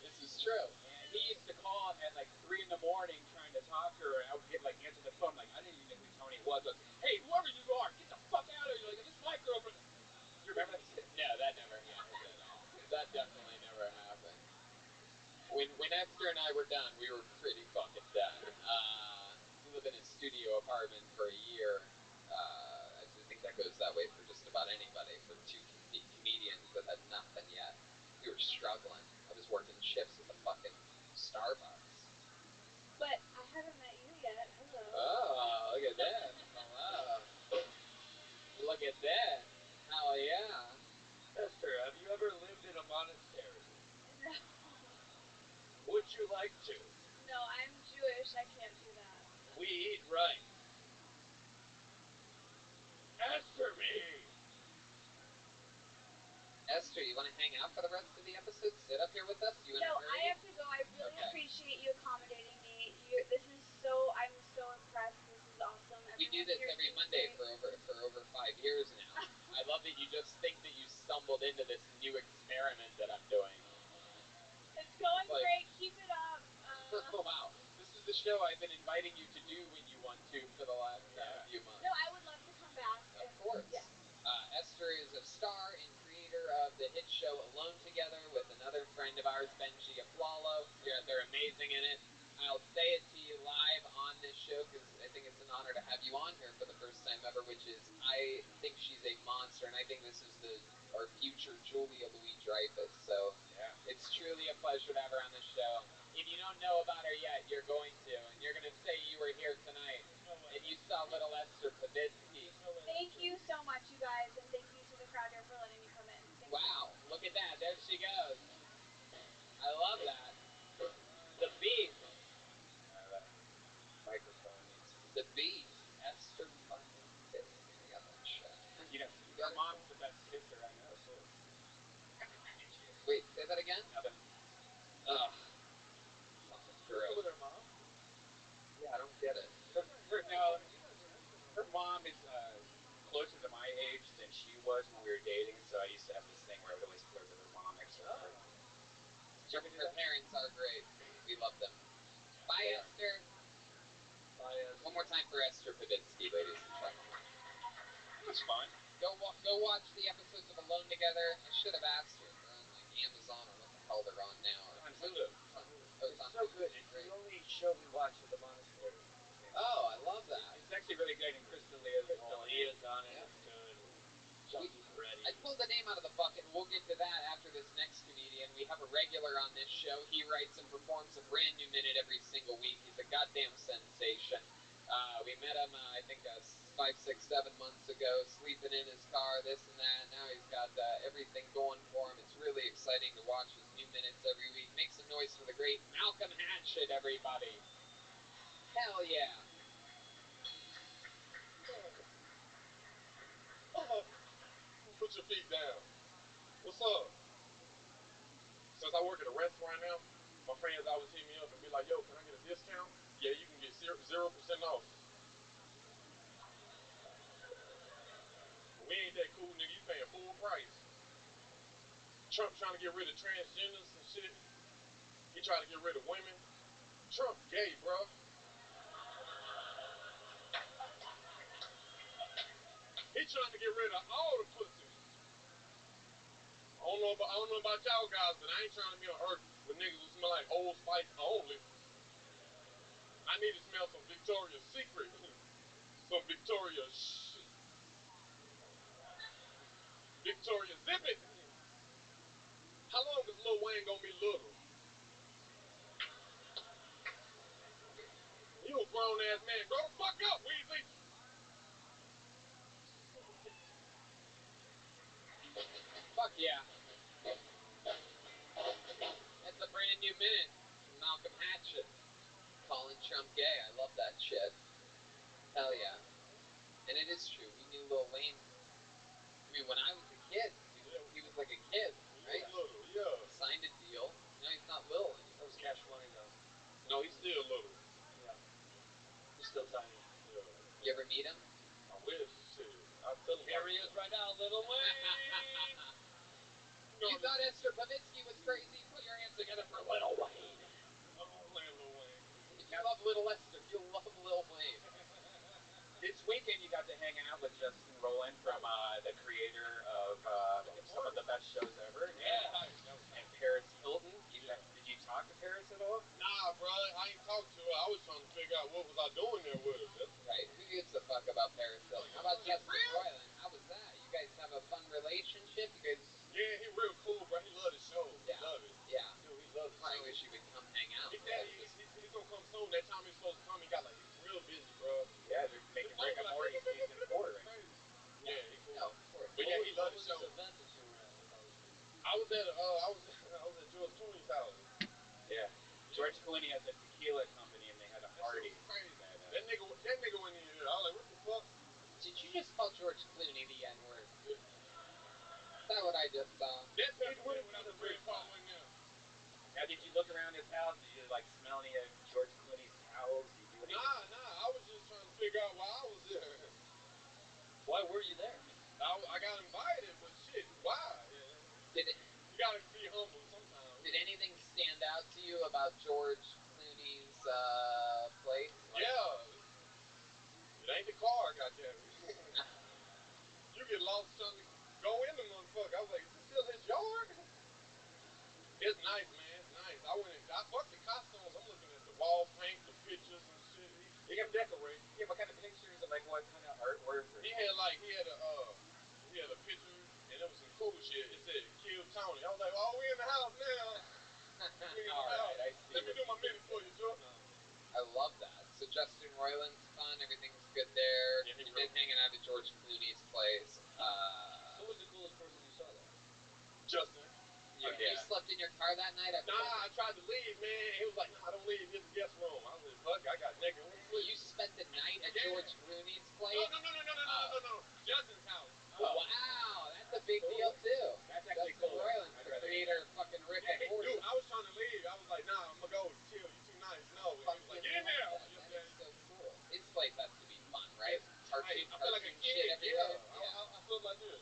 This is true. And he used to call at like 3 in the morning trying to talk to her, and I would get like answer the phone like I didn't even know who Tony was. Like, hey, whoever you are, get the fuck out of here! Like, this is my girlfriend. Do you remember that shit? No, that never happened at all. That definitely never happened. When Esther and I were done, we were pretty fucking done. We lived in a studio apartment for a year. I think that goes that way for just about anybody. For two comedians that had nothing yet, we were struggling. I was working shifts at the fucking Starbucks. But I haven't met you yet. Hello. Oh, look at that. Hello. Look at that. Hell yeah. Esther, have you ever lived in a monastery? No. Would you like to? No, I'm Jewish. I can't do that. We eat right. Esther me! Esther, you want to hang out for the rest of the episode? Sit up here with us? You No, I have to go. I really appreciate you accommodating me. I'm so impressed. This is awesome. We do this every Monday for over 5 years now. I love that you just think that you stumbled into this new experiment that I'm doing. It's going great. Keep it up. Wow. This is the show I've been inviting you to do when you want to for the last few months. No, I would love to come back. Of course. Yeah. Esther is a star and creator of the hit show Alone Together with another friend of ours, Benji Aflalo. They're amazing in it. I'll say it to you live on this show because I think it's an honor to have you on here for the first time ever, which is I think she's a monster, and I think this is our future Julia Louis-Dreyfus. So it's truly a pleasure to have her on the show. If you don't know about her yet, you're going to, and you're going to say you were here tonight and you saw little Esther Pavitsky. Thank you so much, you guys, and thank you to the crowd here for letting me come in. Wow, look at that. There she goes. I love that. The beat. That microphone needs. The beat. Esther fucking Pavitsky on that show. You know, your mom's the best kisser I know, too. Wait, say that again? Nothing. Ugh. Fucking gross. With her mom? Yeah, I don't get it. Her mom is closer to my age than she was when we were dating, so I used to have this thing where I would always flirt with her mom next to her. Her parents are great. We love them. Bye, Esther. Bye, Esther. One more time for Esther Pavitsky, ladies and gentlemen. It was fun. Go watch the episodes of Alone Together. I should have asked her. They're on like Amazon or what the hell they're on now. On Hulu. It's on so Hulu. good. It's the only show we watch at the monastery. Oh, I love that. It's actually really good, and Crystal Leah's Crystal Leah's on it. Yeah. It's good. Chelsea Peretti. I pulled the name out of the bucket. We'll get to that after this next comedian. We have a regular on this show. He writes and performs a brand new minute every single week. He's a goddamn sensation. We met him, I think, 5, 6, 7 months ago, sleeping in his car, this and that. Now he's got everything going for him. It's really exciting to watch his new minutes every week. Make some noise for the great Malcolm Hatchett, everybody. Hell yeah. Put your feet down. What's up? Since I work at a restaurant now, my friends always hit me up and be like, yo, can I get a discount? Yeah, you can get 0% off. But we ain't that cool, nigga. You paying full price. Trump trying to get rid of transgenders and shit. He trying to get rid of women. Trump gay, bro. He trying to get rid of all the pussies. I don't know about y'all guys, but I ain't trying to be on earth with niggas who smell like Old Spice only. I need to smell some Victoria's Secret. Some Victoria's shit. Victoria's Zip It. How long is Lil Wayne gonna be little? You a grown ass man. Grow the fuck up, Weezy. Fuck yeah. That's a brand new minute from Malcolm Hatchett. Calling Trump gay. I love that shit. Hell yeah. And it is true. We knew Lil Wayne. I mean, when I was a kid, he was like a kid, right? He was little, yeah. Signed a deal. Now he's not Lil anymore. That was Cash Money, though. No, he's still little. Yeah. He's still tiny. Yeah. You ever meet him? I wish. Shit. I'll tell him. Here he is right now, Little Wayne. You thought Esther Pavitsky was crazy? Put your hands together for Lil Wayne. I'm playing Lil Wayne. If you love Little Esther, you'll love Lil Wayne. This weekend, you got to hang out with Justin Roiland from the creator of some of the best shows ever. Yeah. And Paris Hilton. Did you talk to Paris at all? Nah, bro. I ain't talked to her. I was trying to figure out what was I doing there with her. That's right. Who gives a fuck about Paris Hilton? How about Justin Roiland? How was that? You guys have a fun relationship? You guys... Yeah, he real cool, bro. He love the show. Yeah. He love it. Yeah. Dude, he loves the show. I wish he would come hang out. He said he's gonna come soon. That time he's supposed to come, he was real busy, bro. Yeah, they're making Rick and Morty season 4 right now. Yeah, he cool. No, of course. But yeah, he loved the show. What was this event that you were at? I was at George Clooney's house. Yeah. George Clooney has a tequila company, and they had a party. That crazy. That nigga went in here. I was like, what the fuck? Did you just call George Clooney the N-word? Is that what I just saw? That's what it went out the red following them. Now, did you look around his house? Did you, like, smell any of George Clooney's towels? Did you do anything? Nah. I was just trying to figure out why I was there. Why were you there? I got invited, but shit, why? Did it? You gotta be humble sometimes. Did anything stand out to you about George Clooney's place? Like, yeah. It ain't the car, goddammit. You get lost trying to go in the motherfucker. I was like, is this still his yard? It's nice, man. It's nice. I fucked the costumes. I'm looking at the wall paint, the pictures and shit. He can decorate. Yeah, what kind of pictures and, like, what kind of artwork? He had a picture, and it was some cool shit. It said, kill Tony. I was like, oh, we in the house now. all right, I see. Let me do my minute for you, Joe. I love that. So Justin Roiland's fun. Everything's good there. Yeah, You've been hanging out at George Clooney's place. Who was the coolest person you saw there? Justin. You slept in your car that night? Nah, I tried to leave, man. He was like, nah, don't leave. Here's the guest room. I was like, fuck, I got naked. You spent the night at George Clooney's place? No. Justin's house. Oh. Wow, that's a big deal, too. That's actually Justin cool. Roiland, the creator of fucking Rick and Morty. Dude, I was trying to leave. I was like, nah, I'm gonna go. Chill, you too nice. No. He was like, get in there. That is so cool. His place has to be fun, right? I feel like a kid. Shit every day. I feel like this.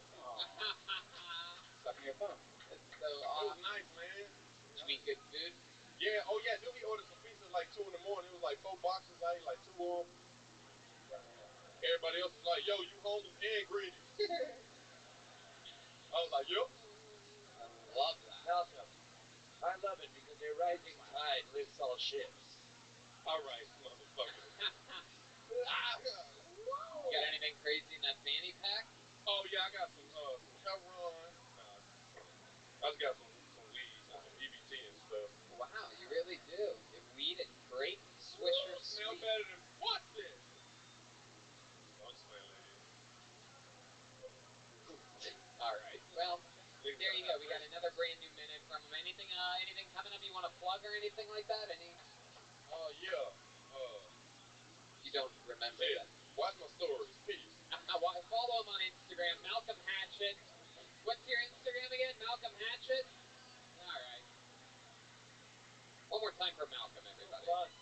Sucking your thumb. It's so It awesome. was nice, man. Did you eat good food? Yeah, oh yeah, dude, we ordered some pizza like 2 in the morning. It was like 4 boxes. I ate like 2 of them. Everybody else was like, yo, you homeless and greedy. I was like, yep. I love that. Malcolm. I love it because a rising tide lifts all ships. All right, motherfucker. You got anything crazy in that fanny pack? Oh yeah, I got some Have run. Nah, I just got some weed, some EBT and stuff. Wow, you really do. You have weed and grape, Swisher Ooh, smell Sweet. better than pussy. Don't smell it. All right. Well, there you go. We got another brand new minute from him. Anything coming up you want to plug or anything like that? Yeah. You don't remember Yeah. that. Watch my stories. Peace. Follow him on Instagram, Malcolm Hatchet. What's your Instagram again? Malcolm Hatchet? All right. One more time for Malcolm, everybody.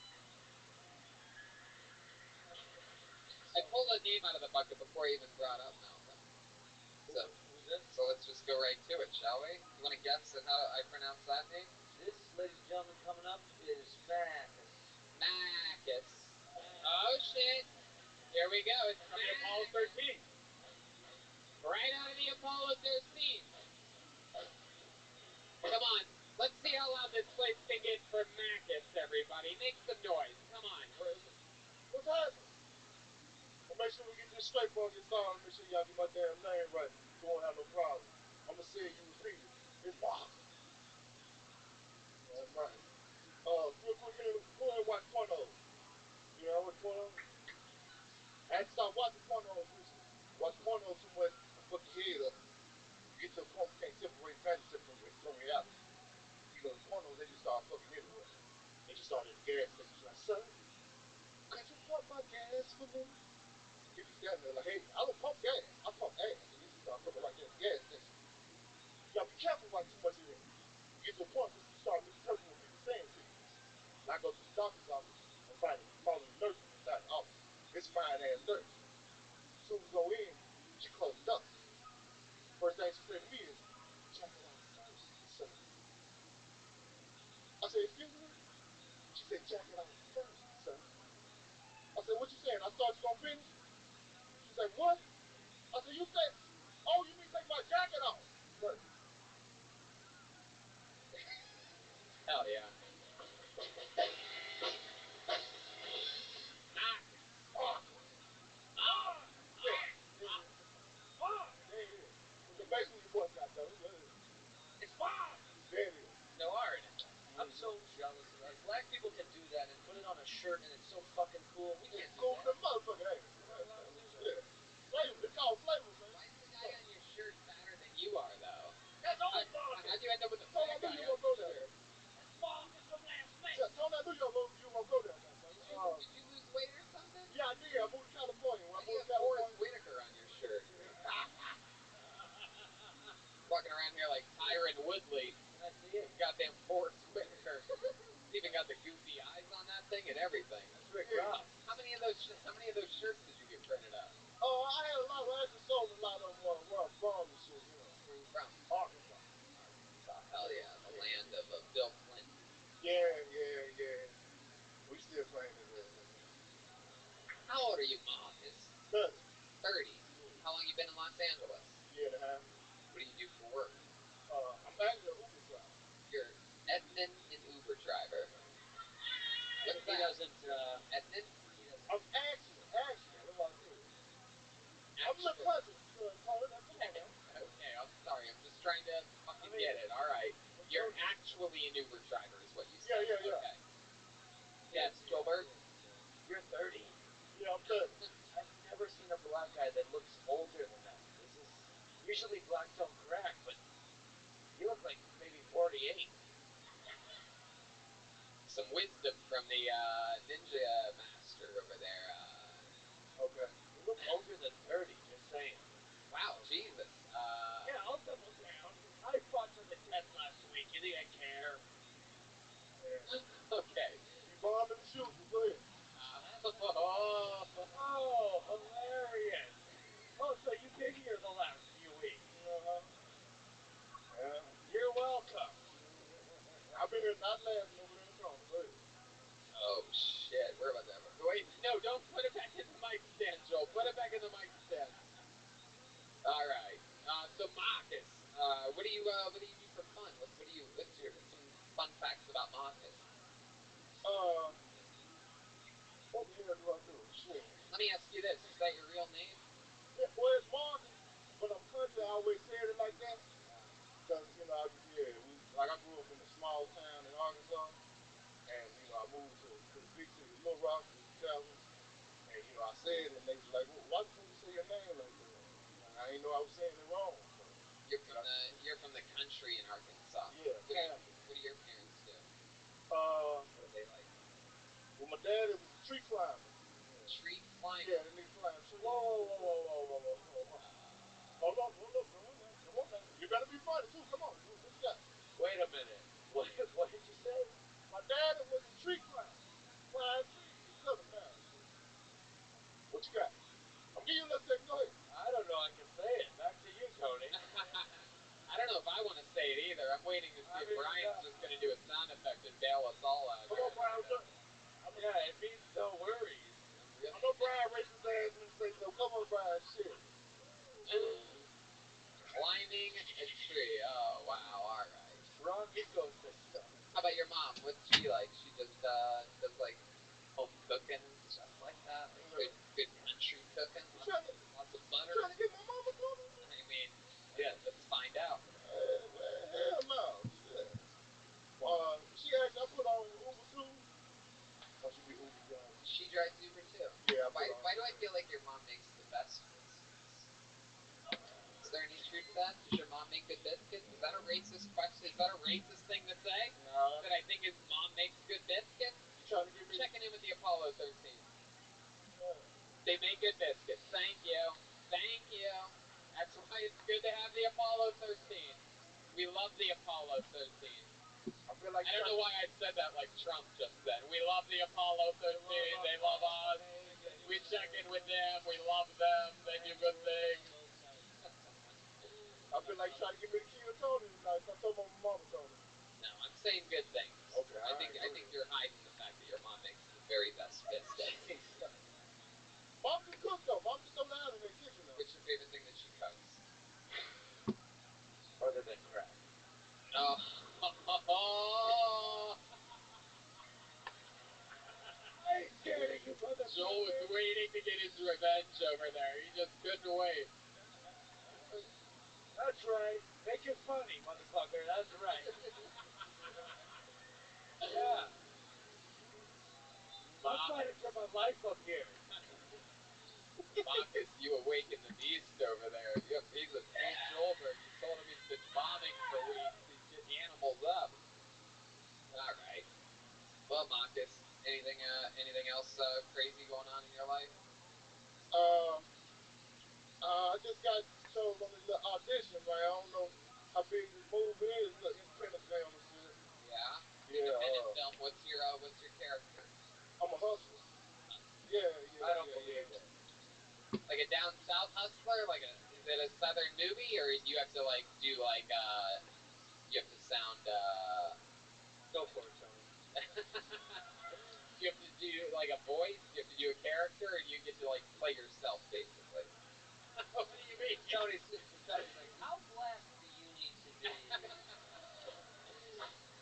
I pulled a name out of the bucket before I even brought up Malcolm. So let's just go right to it, shall we? You want to guess at how I pronounce that name? This, ladies and gentlemen, coming up is Marcus. Marcus. Oh, shit. Here we go. It's From the Apollo 13. right out of the Apollo 13. Come on. Let's see how loud this place can get for Marcus, everybody. Make some noise. Come on. What's happening? Well, make sure we get this straight before I get started. Make sure y'all get my damn name right. So we won't have no problem. I'm going to say it, you repeat it. It's Mark. That's right. Real quick, go ahead and watch pornos. You know, I watch pornos. I had to stop watching pornos recently. Watch pornos too much, I fuck your head up. You get to a point where you can't separate fantasy from reality. You know, the pornos, they just start fucking everywhere. They just start at the gas station. She's like, son, could you pump my gas for me? He be standing there like, hey, I don't pump gas, I pump ass. And he just start fucking right there at the gas station. You gotta be careful watching too much of it. You get to a point where you start misinterpreting what people saying to you. And I go to the doctor's office and find a following nurse inside the office. This fine ass nurse. As soon as we go in, she closed the door. First thing she said to me is, check it out first, son. I said, excuse me? She said, jack it out first, son. I said, what you saying? I thought you gonna finish? She said, what? I said, you said, oh, you mean take my jacket off? Right. Hell yeah. There it is. The basement your boy got though. It's Bob! There it is. No R in it. I'm so jealous of that. Black people can do that and put it on a shirt and it's so fucking cool. We can't do Cool that. the motherfucker, ain't it? Yeah. Flavor. It's called flavor, man. Why is the guy on your shirt fatter than you are, though? That's old Bob! How'd you end up with the Tony, fat I knew guy you on were gonna go your there. shirt? Bob is from last May. Tony, I knew you were gonna go there, goddammit. Did you lose weight or something? Yeah, I did. I moved to California. When I Why do you moved to have Forrest California, Whitaker on your shirt? Walking around here like Tyron Woodley. Can I see it? Goddamn Forrest Whitaker. It's even got the goofy eyes on that thing and everything. That's Rick Ross. How many of those shirts did you get printed out? I had a lot of, I just sold a lot of them where I'm from and shit, you know. Where are you from? Arkansas. Hell yeah, the land of Bill Clinton. Yeah. We still playing it there. How old are you, Marcus? 30. 30. How long you been in Los Angeles? Year and a half. What do you do for work? I'm actually an Uber driver. You're Edmund and Uber driver. What's He that? doesn't, Edmund? I'm actually, that's what I said. I'm a little cousin, Tony. Come on now. Okay, I'm sorry. I'm just trying to fucking get it. All right. You're actually an Uber driver is what you said. Yeah. Okay. Yes, Gilbert? you're 30? Yeah, I'm 30. I've never seen a black guy that looks older than that. Usually blacks don't crack, but you look like maybe 48. Some wisdom from the ninja master over there. Okay. You look older than 30, just saying. Wow, Jesus. Yeah, I'll double down. I fought for the 10th last week. You think I care? Yeah. Okay. You bombing the shooting? Go ahead. Oh, hilarious. Oh, so you've been here the last few weeks. Yeah. You're welcome. I've been here not laughing over there in the corner. Go ahead. Oh, shit. We're about to have a... Wait, no, don't put it back in the mic stand, Joel. Put it back in the mic stand. All right. So, Marcus, what do you do for fun? What's some fun facts about Marcus? What the hell do I do? Shit. Let me ask you this. Is that your real name? Yeah, well, it's Marcus, but I'm country. I always say it in moved to the big city of Little Rock, Kansas. And I said it, and they was like, well, "Why the fuck you say your name like that?" I ain't know I was saying it wrong. So You're from the country in Arkansas. yeah, Kansas. What do your parents do? Uh, What do they like? well, my dad it was a tree climber. Tree climbing. Yeah, the nigga climb trees. Whoa. Hold up, come on now. You better be funny too. Come on, what you got? Wait a minute. What did you say? My dad was a tree climber. Climb trees. He cut them down. What you got? I'm giving you a little second. Go ahead. I don't know I can say it. Back to you, Tony. I don't know if I want to say it either. I'm waiting to see if Brian's just going to do a sound effect and bail us all out. Come on, Brian. Yeah, it means no worries. I know Brian raised his ass when he say so. Come on, Brian. Shit. Climbing a tree. Oh, wow. All right. Wrong ecosystem. How about your mom? What's she like? She just does like home cooking and stuff like that. Like good country cooking. Lots of butter. Trying to get my mama going? I mean, yeah. Let's find out. Hell no. Shit. She actually I put on Uber too. Oh, she be Uber driving. She drives Uber too. Yeah. Why do I feel like your mom makes the best biscuits? Is there any truth to that? Does your mom make good biscuits? Is that a racist question? Is that a racist thing to say? No. That I think his mom makes good biscuits? You trying to get me? Checking in with the Apollo 13. Yeah. They make good biscuits. Thank you. Thank you. That's why it's good to have the Apollo 13. We love the Apollo 13. I feel like I don't know why I said that like Trump just said. We love the Apollo 13. They love us. We check in with them. We love them. They do good things. I feel like trying to get me to kill Tony tonight. So I told my mama Tony. No, I'm saying good things. Okay, I think you're hiding the fact that your mom makes the very best biscuits. Mom can cook though. Mom can throw down in the kitchen though. What's your favorite thing that she cooks? Other than crack. Oh. I ain't scared of you, motherfucker. Joel was waiting to get his revenge over there. He just couldn't wait. That's right. Make it funny, motherfucker. That's right. Yeah. I'm fighting for my life up here. Marcus, you awakened the beast over there. He's a St. Joelberg. You told him he's been bombing for weeks. He's getting the animals up. All right. Well, Marcus, anything else crazy going on in your life? I just got chose on this little audition, right? I don't know how big this movie is, the independent film and shit. Yeah. Yeah. Independent film. What's your character? I'm a hustler. Yeah. I don't believe it. Like a down south hustler? Is it a southern movie, or do you have to do you have to sound Go for it, Tony. do you have to do like a voice? Do you have to do a character, or do you get to play yourself basically? What do you mean? Tony's like, how black do you need to be?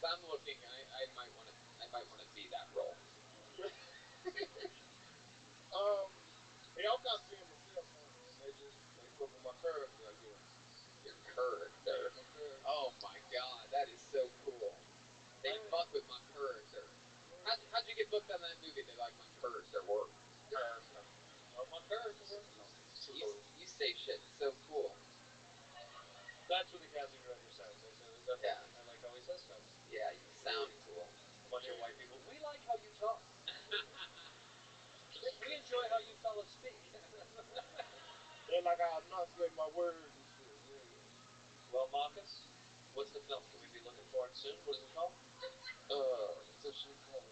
So I'm looking. I might want to be that role. I'm not seeing myself on it, and they fuck with my character, I guess. Your character. Yeah, my character. Oh my god, that is so cool. They fuck with my character. How'd you get booked on that movie? They like my character work. My character work. You say shit so cool. That's what the casting director says. Yeah. I like how he says stuff. Yeah, you sound cool. A bunch of white people. We like how you talk. We enjoy how you fellas speak. They like I enunciate my words and shit. Yeah. Well, Marcus, what's the film? Can we be looking for it soon? What is it called? What's that shit called?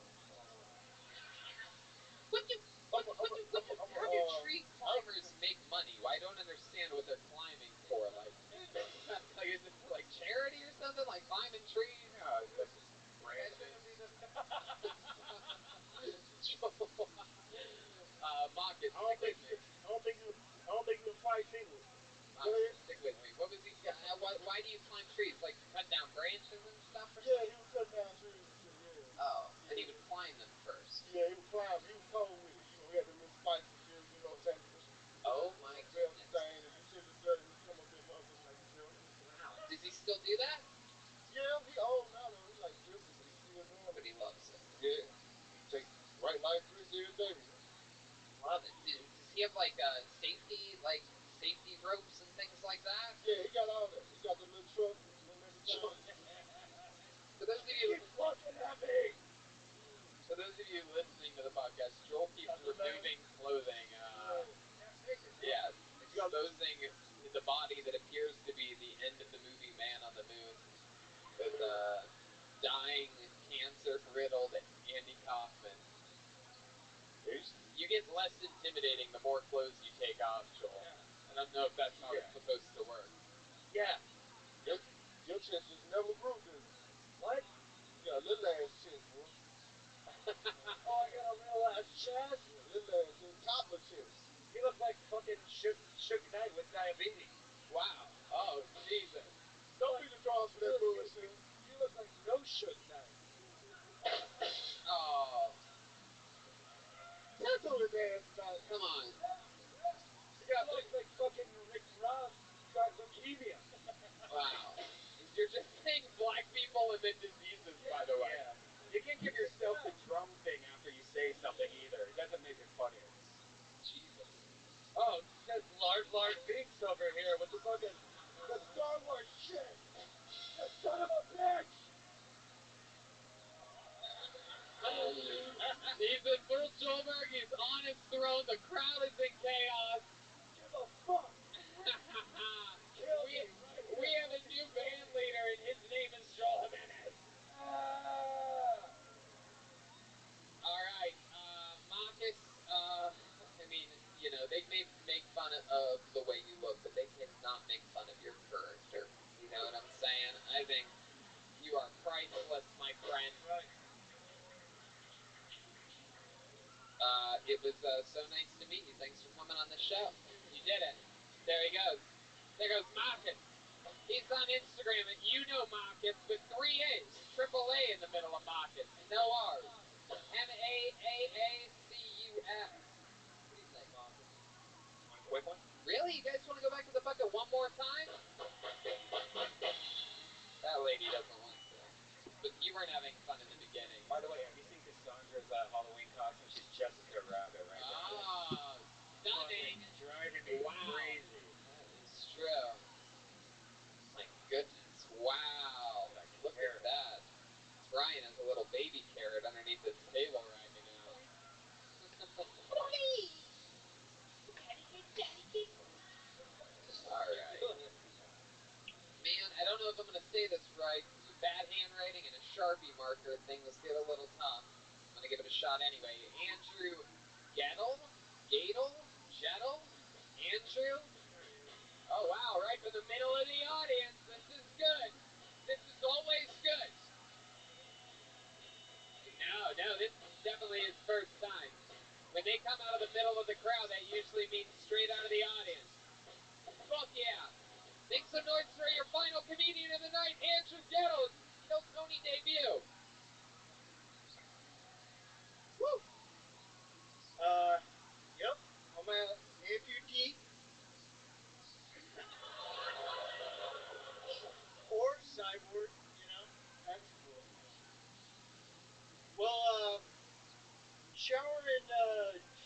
How do tree climbers make money? Well, I don't understand what they're climbing for. Is it like charity or something? Like climbing trees? Marcus, I don't think you can fight people. Go ahead. stick with me. What was he? Why do you climb trees? Like to cut down branches and stuff? Yeah, he was cutting down trees and shit. Yeah. Oh, and he would climb them first. Yeah, he was climbing. He was cold with it. He had the little spikes and shit. You know what I'm saying? Oh my goodness. Thing, and you should have done it. He come up there, motherfucker, like you know. Wow. Does he still do that? Yeah, he old now though. He like 50, but he still doing it. But he loves it. Yeah. do your thing. Well, does he have like safety ropes and things like that? Yeah, he got all that. He got the little truck and everything. For those of you, Keep looking at me. for those of you listening to the podcast, Joel keeps removing clothing. Yeah, exposing the body that appears to be the end of the movie Man on the Moon, with dying, cancer-riddled Andy Kaufman. You get less intimidating the more clothes you take off, Joel. I don't know if that's how it's supposed to work. Yeah. Your chest just never grew, did it? What? You got a little ass chest, boy. Oh, I got a real ass chest. Little ass chest, toddler chest. You look like fucking Suge Knight with diabetes. Wow. Oh, Jesus. Don't be the cause for that bullshit. You look like no Suge Knight. Oh, Tattoo his ass about it. come on. You look like fucking Rick Ross got leukemia. Wow. You're just saying black people and then diseases, by the way. Yeah. You can't give yourself the drum thing after you say something either. It doesn't make it funnier. Jesus. Oh, it says large beaks over here with the fucking The Star Wars shit. the son of a bitch. He's in full Schulberg. He's on his throne. The crowd is in chaos. Give a fuck. Kill me right We have a new band leader, and his name is Joel Jimenez. All right, Marcus. I mean, you know, they may make fun of the way you look, but they cannot make fun of your character. You know what I'm saying? I think you are priceless, my friend. Right. It was so nice to meet you. Thanks for coming on the show. You did it. There he goes. There goes Marcus. He's on Instagram at Marcus with 3 A's, triple A in the middle of Marcus, no R's. Maacus. What do you say, Marcus? One quick one? Really? You guys want to go back to the bucket one more time? That lady doesn't want to. But you weren't having fun in the beginning. By the way, have you seen Cassandra's Halloween costume? She's Jessica Rabbit right now. Oh, stunning. Driving me Wow. crazy. That is true. My goodness. Wow. Look at that. Brian has a little baby carrot underneath his table right now. Alright. Man, I don't know if I'm going to say this right, because with bad handwriting and a Sharpie marker, things get a little tough. I'm going to give it a shot anyway. Andrew Gettle? Jettle? Andrew? Oh, wow, right from the middle of the audience. This is good. This is always good. No, this is definitely his first time. When they come out of the middle of the crowd, that usually means straight out of the audience. Fuck yeah. Make some noise for your final comedian of the night, Andrew Gettle. No Tony debut. Woo. Yep. I'm a amputee. Or cyborg, you know. That's cool. Well, showering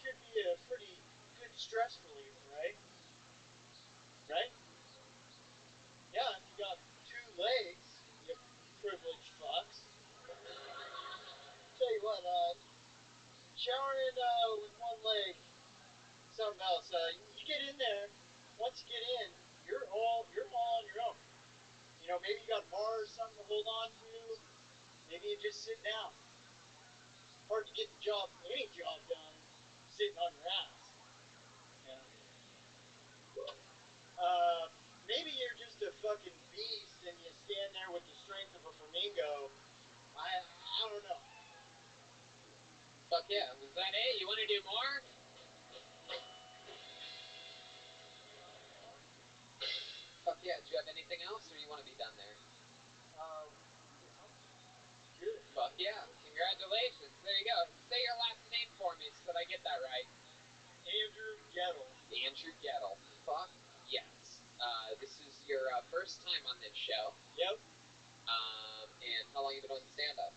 should be a pretty good stress reliever, right? Right? Yeah, if you got 2 legs, you privileged fucks. Tell you what, showering with 1 leg, something else. You get in there. Once you get in, you're all on your own. You know, maybe you got a bar or something to hold on to. Maybe you just sit down. Hard to get any job done, sitting on your ass. Yeah. Maybe you're just a fucking beast and you stand there with the strength of a flamingo. I don't know. Fuck yeah. Was that it? You want to do more? Fuck yeah. Do you have anything else, or you want to be done there? Good. Fuck yeah. Congratulations. There you go. Say your last name for me so that I get that right. Andrew Gettle. Andrew Gettle. Fuck yes. This is your first time on this show. Yep. And how long you been doing stand-up?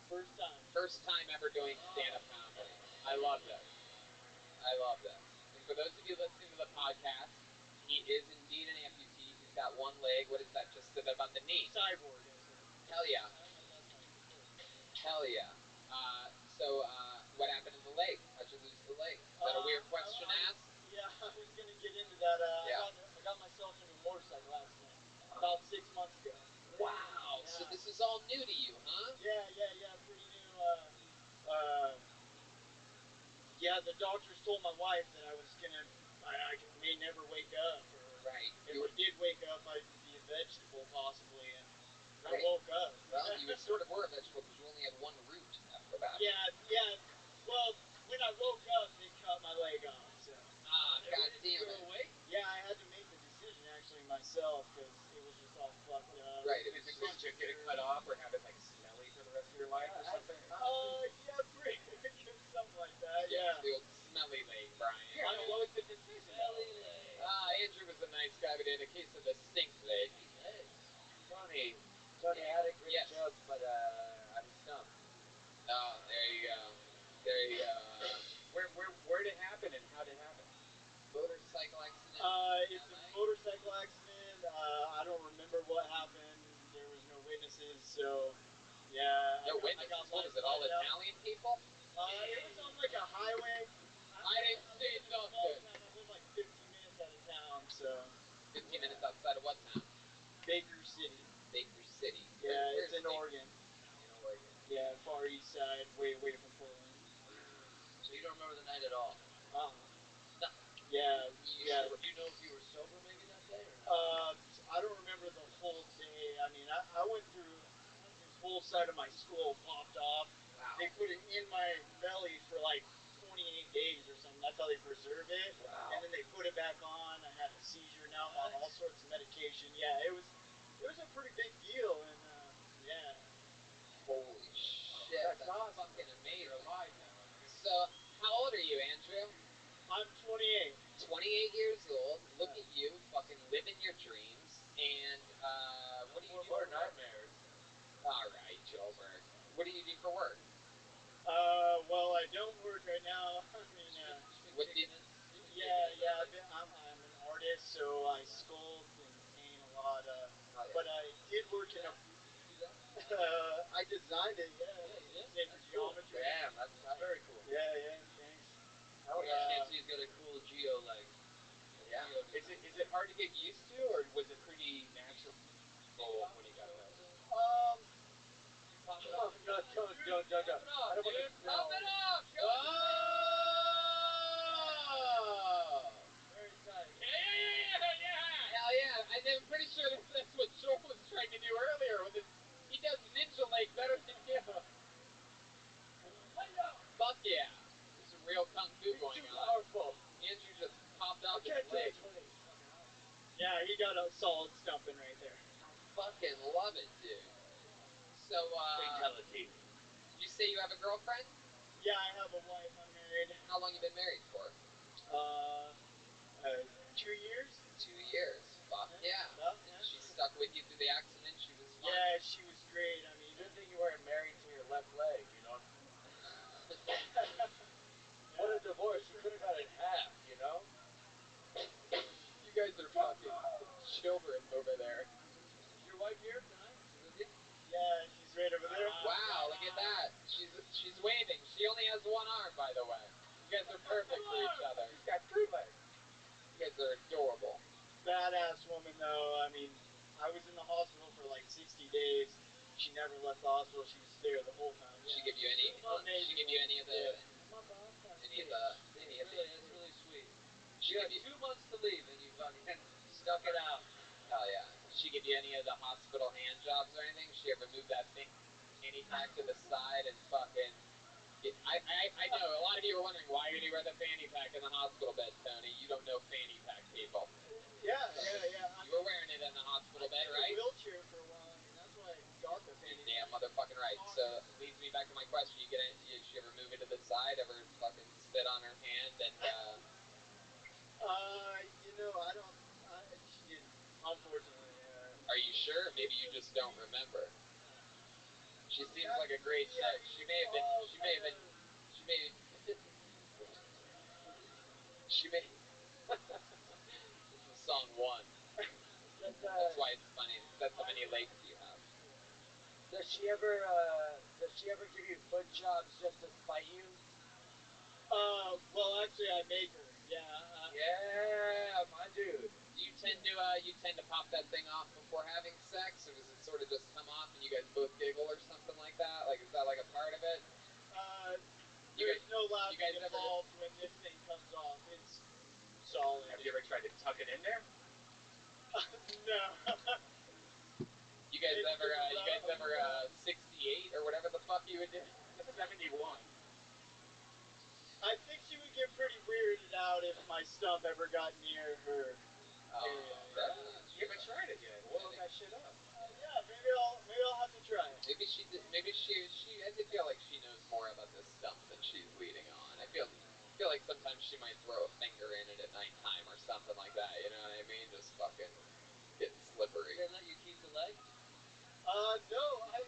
First time. First time ever doing stand-up comedy. I love this. I love this. And for those of you listening to the podcast, he is indeed an amputee. He's got one leg. What is that? Just about the knee. Cyborg. Hell yeah. Hell yeah. So, what happened in the leg? How'd you lose the leg? Is that a weird question to ask? Yeah, I was gonna get into that. Yeah. I got myself into a motorcycle accident about 6 months ago. Wow. Yeah. So this is all new to you, huh? Yeah, pretty new. Yeah, the doctors told my wife that I was gonna, I may never wake up, or Right. if I did wake up, I'd be a vegetable possibly, and Right. I woke up. Well, you sort of were a vegetable because you only had one root after that. Yeah. Well, when I woke up, they cut my leg off. So. God damn it. Awake? Yeah, I had to make the decision actually myself because it was just all fucked up. Right. Is it going to get it cut off or have it like smelly for the rest of your life or something? Yeah, pretty something like that. Yeah. The old smelly leg, Brian. Yeah, I mean, what was the decision? Andrew was a nice guy, but he had a case of the stink leg. Funny. Tony had a great Yes. joke, but I'm stumped. Oh, there you go. There you go. Where did it happen and how did it happen? Motorcycle accident. It's a motorcycle accident. I don't remember what happened. There was no witnesses, so yeah. No witnesses. What was it? All Italian people? It was on like a highway. I didn't see nothing. I live like 15 minutes out of town, so. 15 minutes outside of what town? Baker City. Baker City. Yeah, Where's it's in Oregon. In Oregon. Yeah, far east side, way away from Portland. So you don't remember the night at all? Yeah. Do you know if you were sober maybe that day or not? I don't remember the whole day. I mean, I went through this whole side of my skull popped off. Wow. They put it in my belly for like 28 days or something. That's how they preserve it. Wow. And then they put it back on. I had a seizure. Now I'm on all sorts of medication. Yeah, it was a pretty big deal. And yeah. Holy shit. That's awesome. fucking amazing. You're alive now. So, how old are you, Andrew? I'm 28. 28 years old. Look at you, fucking living your dreams. And, what do you do for work? Nightmares. Alright, Joburg. What do you do for work? Well, I don't work right now. I mean, What did... Yeah. I'm an artist, so I sculpt and paint a lot. But I did work in a. I designed it. Yeah. It's in geometry. Damn, that's very cool. Yeah. Thanks. He's got a cool geo leg. Yeah. Is it hard to get used to, or was it pretty natural when you got that? Pop it off. Don't. I don't want to smell. Pop it up! Very tight. Yeah! Hell yeah! And I'm pretty sure that's what Joel was trying to do earlier with his... He does ninja leg better than you. Fuck yeah! There's some real kung fu going on. Powerful. Andrew just popped off his leg. Yeah, he got a solid stumping right there. I fucking love it, dude. So, Fatality. you say you have a girlfriend? Yeah, I have a wife. I'm married. How long you been married for? 2 years. 2 years. Fuck yeah. She stuck with you through the accident? She was fine? Yeah, she was great. I mean, Good thing you weren't married to your left leg, you know? What a divorce. You could have got it in half, you know? You guys are fucking children over there. Is your wife here tonight? Is she with you? Yeah, she's right over there. Wow, look at that. She's waving. She only has one arm, by the way. You guys are perfect for each other. He's got 2 legs. You guys are adorable. Badass woman, though. I mean, I was in the hospital for like 60 days. She never left the hospital. She was there the whole time. She give you any? Amazing. She give you any of the? That's really sweet. She You had give you? 2 months to leave and you fucking stuck it out. Hell yeah. She give you any of the hospital hand jobs or anything? She ever move that fanny pack to the side and fucking? I know a lot of you are wondering why did he wear the fanny pack in the hospital bed, Tony? You don't know fanny pack people. Yeah. You were wearing it in the hospital bed, right? I was in a wheelchair for a while. I mean, that's why I got the fanny. Yeah, motherfucking right. So leads me back to my question. Did she ever move it to the side? Ever fucking spit on her hand and? I don't. She didn't. Unfortunately. Are you sure? Maybe you just don't remember. She seems like a great chick. She may have been. She made. This is song one. Does, That's why it's funny. That's how many legs you have. does she ever give you foot jobs just to spite you? Well, actually, I make her. Yeah. Yeah, my dude. Do you tend to pop that thing off before having sex, or does it sort of just come off and you guys both giggle or something like that? Like, is that like a part of it? There's no laughing guys ever- involved when this thing comes off. It's solid. Have you ever tried to tuck it in there? No. You guys It's ever just rough. 68 or whatever the fuck you would do? 71. I think she would get pretty weirded out if my stump ever got near her Oh, area. You haven't tried it yet. Oil that shit up. Yeah, maybe I'll have to try it. Maybe she. I feel like she knows more about this stump than she's leading on. I feel like sometimes she might throw a finger in it at nighttime or something like that. You know what I mean? Just fucking getting slippery. They let you keep the leg? No, I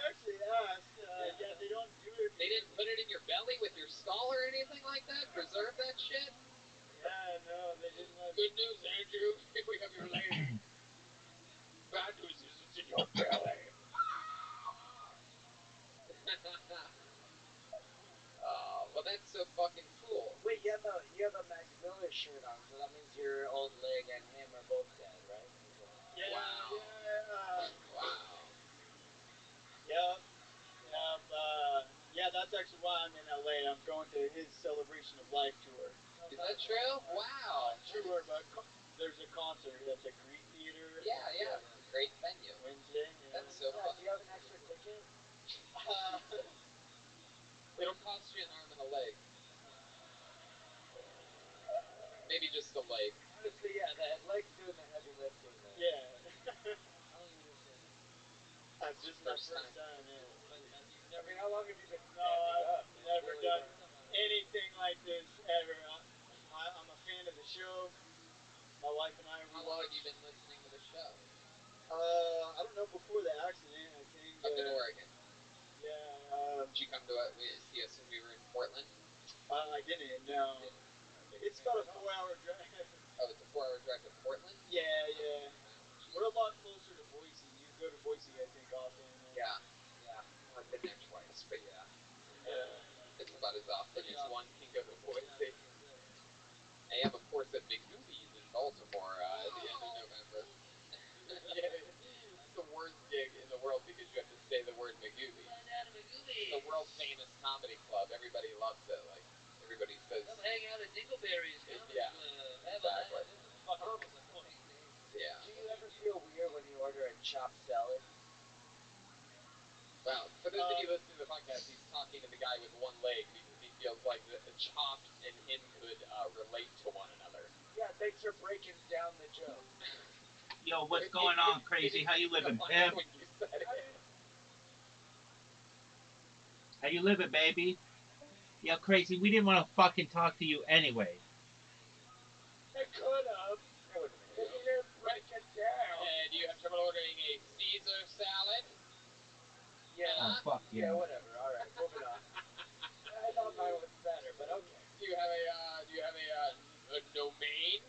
actually asked. Yeah, they don't do it. They didn't put it in your belly with your skull or anything like that? Preserve that shit? Yeah, no, they didn't let. Good news, Andrew. We have your leg. Bad news is it's in your belly. Oh, well, that's so fucking cool. Wait, you have a Max Miller shirt on, so that means your old leg and him are both dead, right? Yeah, Wow. Wow. Yep. Yeah, that's actually why I'm in LA. I'm going to his Celebration of Life tour. Is that true? Wow. Tour, but there's a concert at the Greek Theater. Yeah. Great venue. Wednesday. Yeah. That's so Yeah, fun. do you have an extra ticket? It'll cost you an arm and a leg. Maybe just a leg. Honestly, yeah, that leg's doing the heavy lifting there. Yeah. How long have you been standing? This is my first time. Yeah. But you've never. I mean, how long have you been No, standing up? I've never done anything like this ever. I'm a fan of the show. My wife and I. How long have you been listening to the show? I don't know, before the accident, I think. Up in Oregon. Yeah. Did you come to see us when we were in Portland? I didn't. No. It's about a 4-hour drive. Oh, it's a 4-hour drive to Portland? Yeah. Wow. We're a lot closer to Boise. You go to Boise, I think, often. Yeah. Well, I've been there twice, but yeah. Yeah. It's about as often as one can go to Boise. I am, of course, at McGoobies in Baltimore at the end of November. Yeah, it's the worst gig in the world because you have to say the word McGoobies. It's the world famous comedy club. Everybody loves it. Like, everybody says. Come hang out at Dingleberry's Comedy Yeah, Club. exactly. Yeah. Do you ever feel weird when you order a chopped salad? Well, for those of you listening to the podcast, he's talking to the guy with one leg because he feels like the chopped and him could relate to one another. Yeah, thanks for breaking down the joke. Yo, what's going on, crazy? How you living, pimp? How you living, baby? Yo, crazy, we didn't want to fucking talk to you anyway. They could have. If you didn't break it down. Do you have trouble ordering a Caesar salad? Yeah. Oh, fuck Yeah, yeah. whatever. All right, moving on. I thought mine was better, but okay. Do you have a no main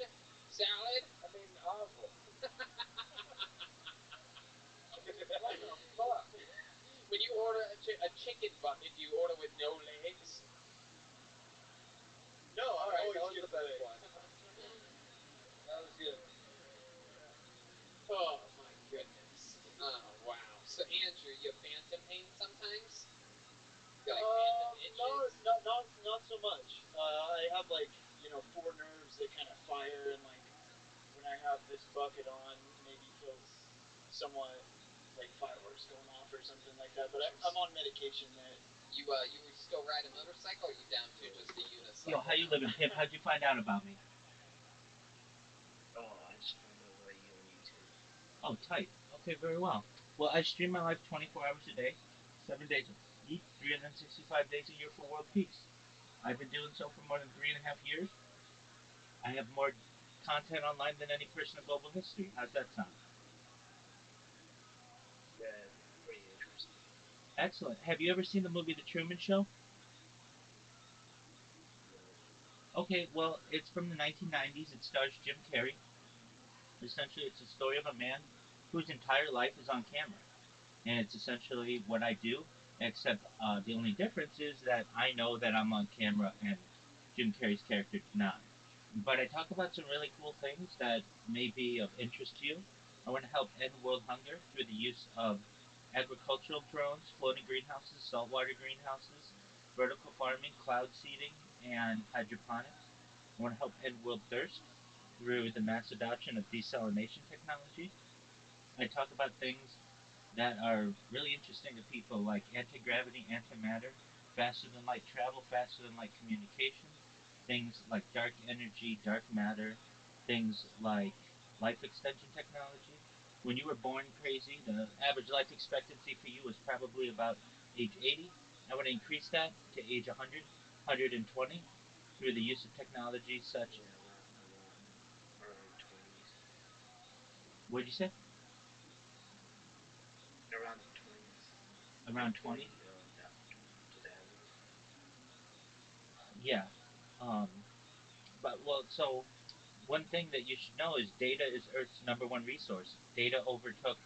salad? I mean, awful. What the fuck? When you order a chicken bucket, do you order with no legs? No, All right, that was always the best one. That was good. Oh my goodness. Oh wow. So Andrew, you have phantom pain sometimes? You got like phantom itches? not so much. I have like 4 nerves that kind of fire, and like when I have this bucket on, maybe feels somewhat like fireworks going off or something like that. But I'm on medication that. You were still riding a motorcycle, or are you down to just a unicycle? Yo, how you living, pimp? How'd you find out about me? Oh, I just found out about you on YouTube. Oh, tight. Okay, very well. Well, I stream my life 24 hours a day, 7 days a week, 365 days a year for world peace. I've been doing so for more than 3.5 years. I have more content online than any person in global history. How's that sound? Yeah, pretty interesting. Excellent. Have you ever seen the movie The Truman Show? No. Okay, well, it's from the 1990s. It stars Jim Carrey. Essentially, it's a story of a man whose entire life is on camera, and it's essentially what I do. Except the only difference is that I know that I'm on camera, and Jim Carrey's character did not. But I talk about some really cool things that may be of interest to you. I want to help end world hunger through the use of agricultural drones, floating greenhouses, saltwater greenhouses, vertical farming, cloud seeding, and hydroponics. I want to help end world thirst through the mass adoption of desalination technology. I talk about things that are really interesting to people, like anti-gravity, antimatter, faster than light travel, faster than light communication, things like dark energy, dark matter, things like life extension technology. When you were born crazy, the average life expectancy for you was probably about age 80. I want to increase that to age 100, 120 through the use of technology such. Yeah, around 20s. What did you say? Around the 20s. Like Around 20? 20, that 2000. Yeah. Um, but well, so one thing that you should know is data is Earth's number one resource. Data overtook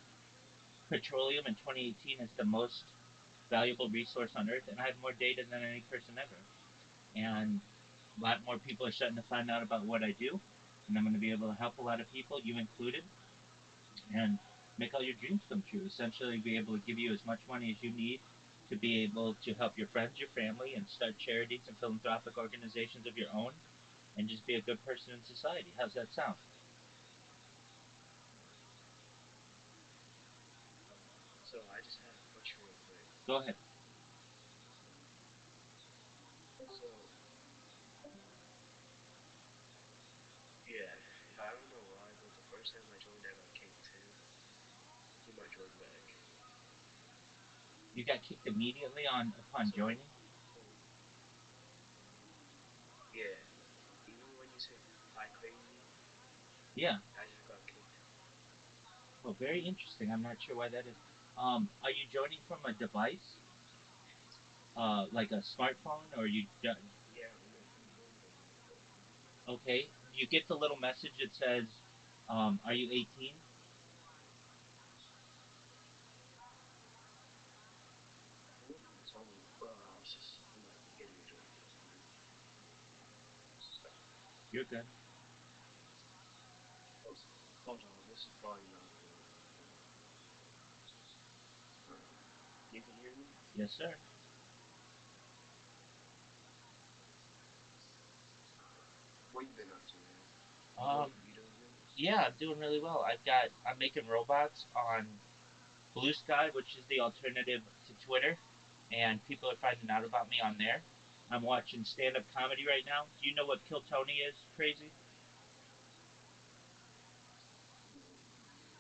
petroleum in 2018 as the most valuable resource on Earth, and I have more data than any person ever. And a lot more people are starting to find out about what I do, and I'm going to be able to help a lot of people, you included, and make all your dreams come true. Essentially, be able to give you as much money as you need to be able to help your friends, your family, and start charities and philanthropic organizations of your own, and just be a good person in society. How's that sound? So I just had a question real quick. Go ahead. So yeah, I don't know why, but the first time I joined, I got kicked too. You might join back. You got kicked immediately on upon So joining? so yeah, even when you say hi crazy, Yeah. I just got kicked. Well, very interesting. I'm not sure why that is. Are you joining from a device, like a smartphone, or you? Yeah, on a phone though, on a phone. Okay. You get the little message that says, "Are you 18?" So it's just I'm not getting a joint for some reason. You're good. Hold on, this is probably not good. Alright, you can hear me? Yes, sir. What you been up to, man? Um, You doing good? yeah, I'm doing really well. I'm making robots on Blue Sky, which is the alternative to Twitter, and people are finding out about me on there. I'm watching stand-up comedy right now. Do you know what Kill Tony is? Crazy.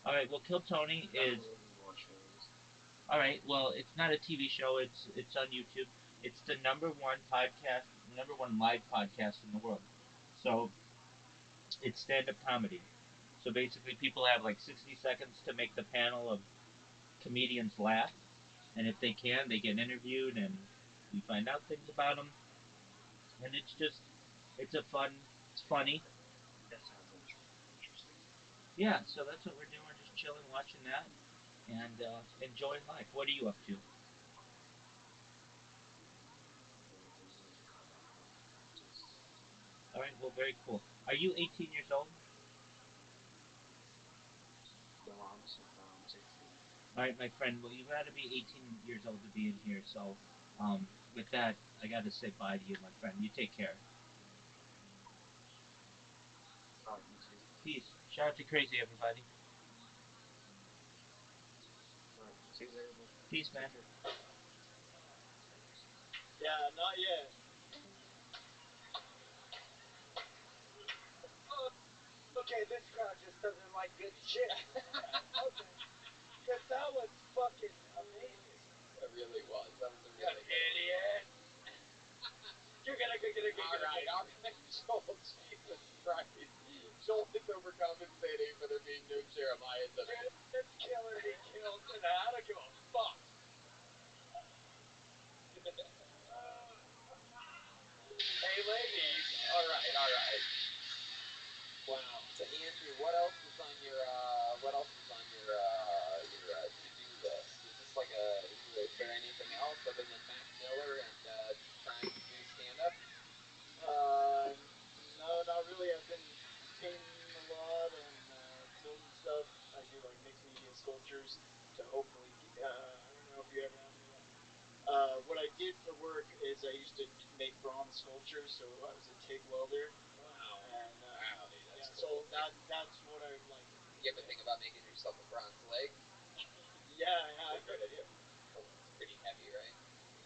No. All right. Well, Kill Tony I is. don't really watch shows. All right. Well, it's not a TV show. It's on YouTube. It's the number one podcast, number one live podcast in the world. So it's stand-up comedy. So basically, people have like 60 seconds to make the panel of comedians laugh, and if they can, they get interviewed, and we find out things about them. And it's a fun, it's funny. That sounds interesting. Yeah. So that's what we're doing. We're just chilling, watching that, and enjoying life. What are you up to? I'm going to college, man. Just All right. Well, very cool. Are you 18 years old? no, I'm 16. All right, my friend. Well, you got to be 18 years old to be in here. So, with that, I got to say bye to you, my friend. You take care. Alright, you too. Peace. Shout out to Crazy, everybody. Alright, see you later, man. Peace, man. Take care. Yeah, not yet. Okay, this crowd just doesn't like good shit. Yeah, okay. Because that was fucking amazing. It really was. That was a You really good idiot. You're gonna all right, Joel. Jesus Christ. Joel is overcompensating for there being no Jeremiah tonight. This killer he killed, and I don't give a fuck. Hey, ladies. All right. sculptures to hopefully. I don't know if you ever asked me that. What I did for work is I used to make bronze sculptures, so I was a TIG welder. Wow. And Wow, dude, that's yeah, cool. so that's what I like. You ever think about making yourself a bronze leg? Yeah, That's a great idea. It's pretty heavy, right?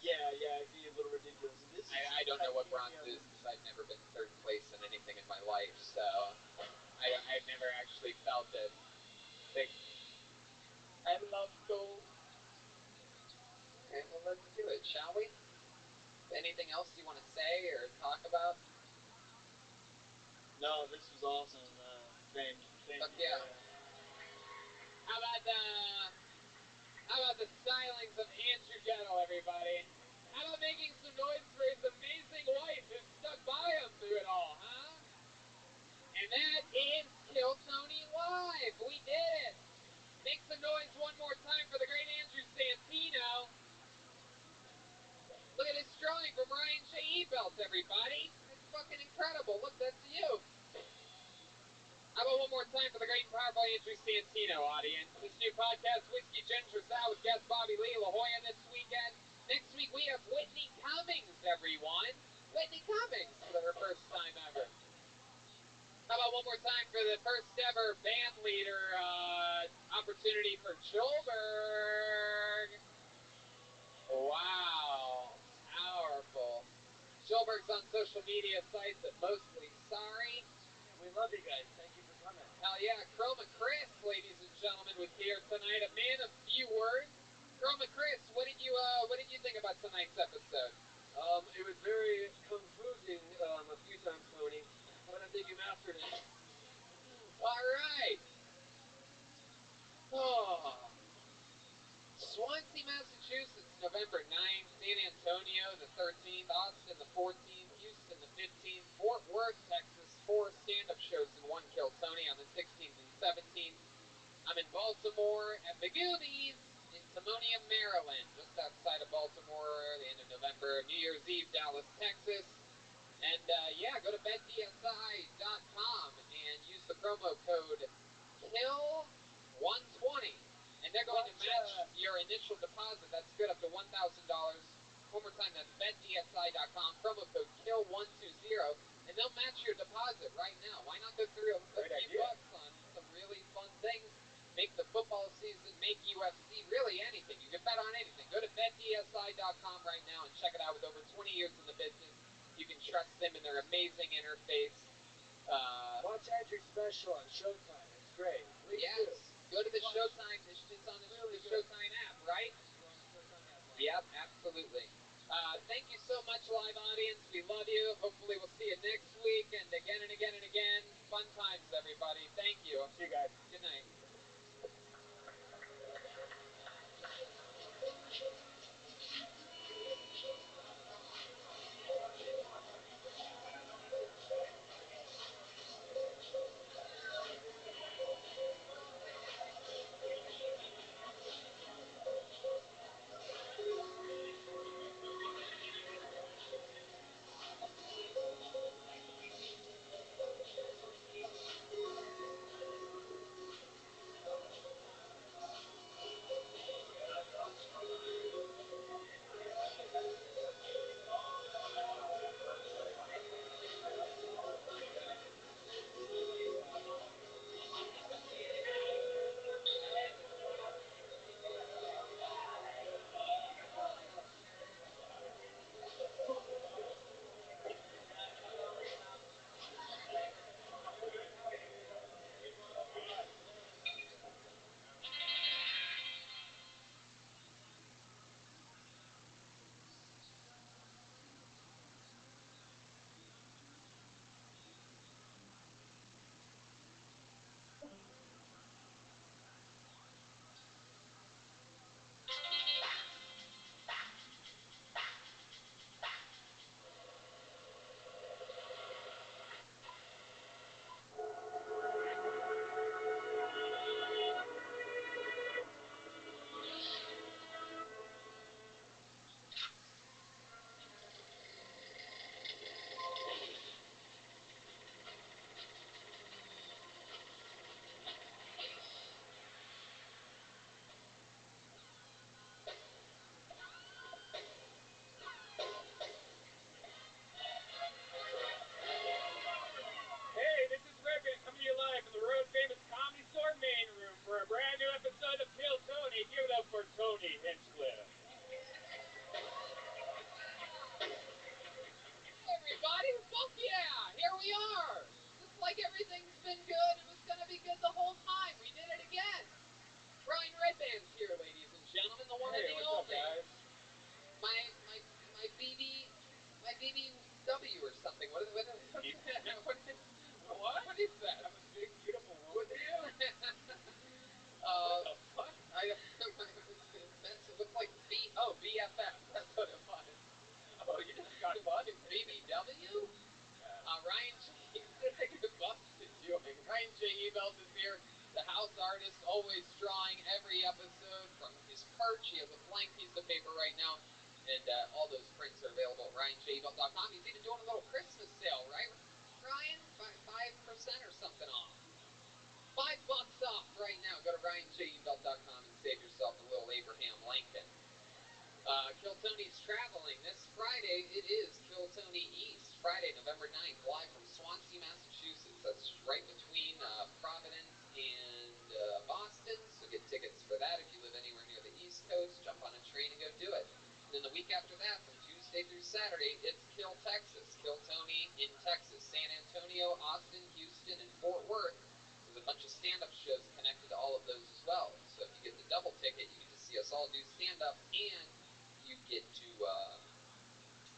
yeah, it'd be a little ridiculous. And this I don't know what bronze titanium. is because I've never been third place in anything in my life, so I've never actually felt it. Like, I love gold. Okay, well, let's do it, shall we? Anything else you want to say or talk about? No, this was awesome. Thank Fuck you. yeah. How about the stylings of Andrew Gettle, everybody? How about making some noise for his amazing wife who stuck by him through it all, huh? And that is Kill Tony Live. We did it. Make some noise one more time for the great Andrew Santino. Look at this drawing from Ryan J. Ebelt, everybody. That's fucking incredible. Look, that's you. How about one more time for the great and powerful Andrew Santino, audience? This new podcast, Whiskey Ginger Sal, with guest Bobby Lee La Jolla this weekend. Next week we have Whitney Cummings, everyone. Whitney Cummings for her first time ever. How about one more time for the first ever band leader opportunity for Schulberg? Wow, powerful. Schulberg's on social media sites at Mostly Sorry. We love you guys. Thank you for coming. Hell yeah, Chroma Chris, ladies and gentlemen, was here tonight. A man of few words. Chroma Chris, what did you think about tonight's episode? It was very confusing a few times, Tony, but I think you mastered it. All right. Oh. Swansea, Massachusetts, November 9th. San Antonio, the 13th. Austin, the 14th. Houston, the 15th. Fort Worth, Texas, 4 stand-up shows and 1 Kill Tony on the 16th and 17th. I'm in Baltimore at Magoobies in Timonium, Maryland, just outside of Baltimore, the end of November. New Year's Eve, Dallas, Texas. And, yeah, go to betdsi.com and use the promo code KILL120. And they're going to match your initial deposit. That's good, up to $1,000. One more time, that's betdsi.com, promo code KILL120. And they'll match your deposit right now. Why not go through a few bucks on some really fun things? Make the football season, make UFC, really anything. You can bet on anything. Go to betdsi.com right now and check it out. With over 20 years in the business, you can trust them in their amazing interface. Watch Andrew's special on Showtime. It's great. Please yes, do. go to the Showtime. It's on the Showtime app, right? Yep, absolutely. Thank you so much, live audience. We love you. Hopefully we'll see you next week and again and again and again. Fun times, everybody. Thank you. See you guys. Good night. or something. What is what is that? What? What is that? I'm a big, beautiful woman to you? What the fuck? That's it looks like BFF. That's what it was. Oh, you just got busted. BBW? Yeah. Ryan J. What did I get busted doing? Ryan J. Ebelt is here, the house artist, always drawing every episode from his perch. He has a blank piece of paper right now, and all those prints are available at RyanJEbelt.com. He's even doing a little Christmas sale, right, Ryan? 5% or something off. $5 off right now. Go to RyanJEbelt.com and save yourself a little Abraham Lincoln. Kill Tony's traveling this Friday. It is Kill Tony East, Friday, November 9th, live from Swansea, Massachusetts. That's right between Providence and Boston. So get tickets for that if you live anywhere near the East Coast. Jump on a train and go do it. And then the week after that, from Tuesday through Saturday, it's Kill Texas. Kill Tony in Texas, San Antonio, Austin, Houston, and Fort Worth. There's a bunch of stand-up shows connected to all of those as well. So if you get the double ticket, you get to see us all do stand-up, and you get to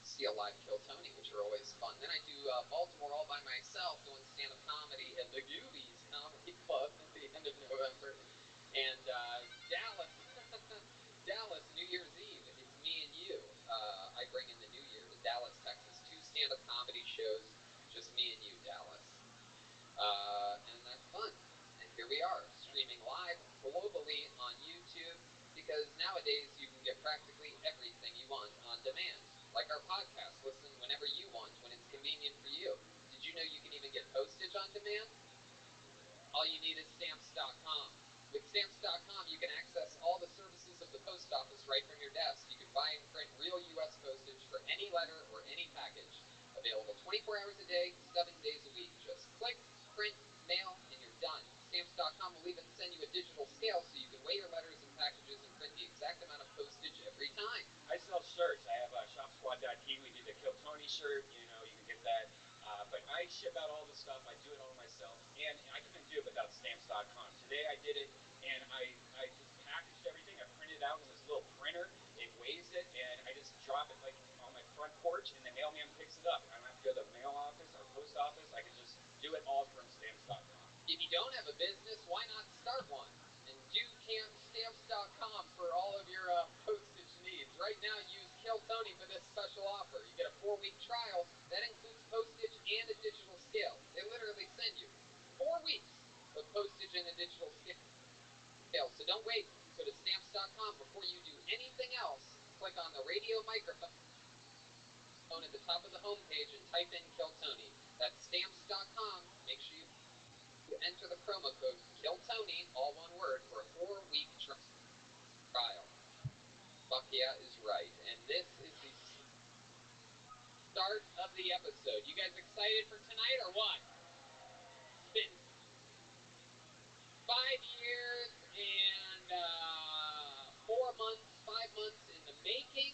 see a live Kill Tony, which are always fun. Then I do Baltimore all by myself, doing stand-up comedy at the Goobies Comedy Club at the end of November. And Dallas, Dallas, New Year's Eve, it's me and you. I bring in the new year to Dallas, Texas. 2 stand-up comedy shows, just me and you, Dallas. And that's fun. And here we are, streaming live globally on YouTube, because nowadays you can get practically everything you want on demand. Like our podcast, listen whenever you want, when it's convenient for you. Did you know you can even get postage on demand? All you need is Stamps.com. With Stamps.com, you can access all the services of the post office right from your desk. You can buy and print real U.S. postage for any letter or any package. Available 24 hours a day, 7 days a week. Just click, print, mail, and you're done. Stamps.com will even send you a digital scale so you can weigh your letters and packages and print the exact amount of postage every time. I sell shirts. I have ShopSquad.team. We did the Kill Tony shirt. You know, you can get that. But I ship out all the stuff. I do it all myself. And I couldn't do it without Stamps.com. Today I did it, and I just packaged everything. I printed it out on this little printer. It weighs it, and I just drop it like on my front porch, and the mailman picks it up. I don't have to go to the mail office or post office. I can just do it all from Stamps.com. If you don't have a business, why not start one? And do Stamps.com for all of your postage needs. Right now, use Kill Tony for this special offer. You get a 4-week trial. That includes postage and a digital scale. They literally send you 4 weeks of postage and a digital scale. So don't wait. Go to Stamps.com before you do anything else. Click on the radio microphone at the top of the homepage and type in Kill Tony. That's Stamps.com. Make sure you enter the promo code KILLTONY, all one word, for a 4-week trial. Fuck yeah is right. And this is the start of the episode. You guys excited for tonight or what? It's been 5 years and 4 months, 5 months in the making.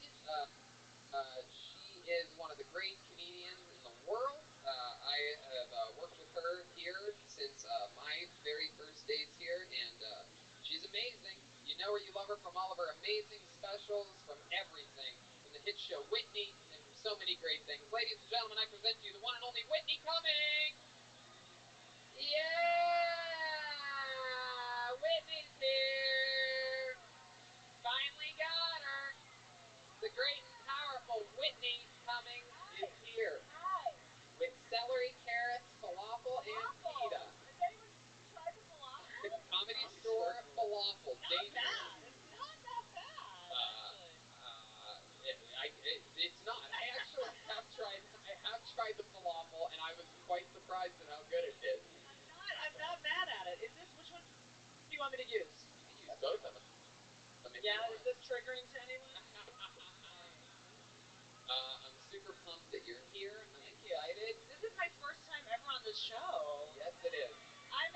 She is one of the great comedians in the world. I have worked with her here since my very first days here, and she's amazing. You know her, you love her from all of her amazing specials, from everything, from the hit show Whitney, and from so many great things. Ladies and gentlemen, I present to you the one and only Whitney Cummings! Yeah! Whitney's here! Finally got her! The great and powerful Whitney Cummings is here. Hi. With celery, carrots, falafel, and pita. Has anyone tried the falafel? Comedy store falafel. Not Dangerous. bad. It's not that bad, actually. It's not. I actually have tried the falafel, and I was quite surprised at how good it is. I'm not mad at it. Is this, which one do you want me to use? You can use both of them. Yeah, is this triggering to anyone? I'm super pumped that you're here. I'm excited. This is my first time ever on this show. Yes, it is. I'm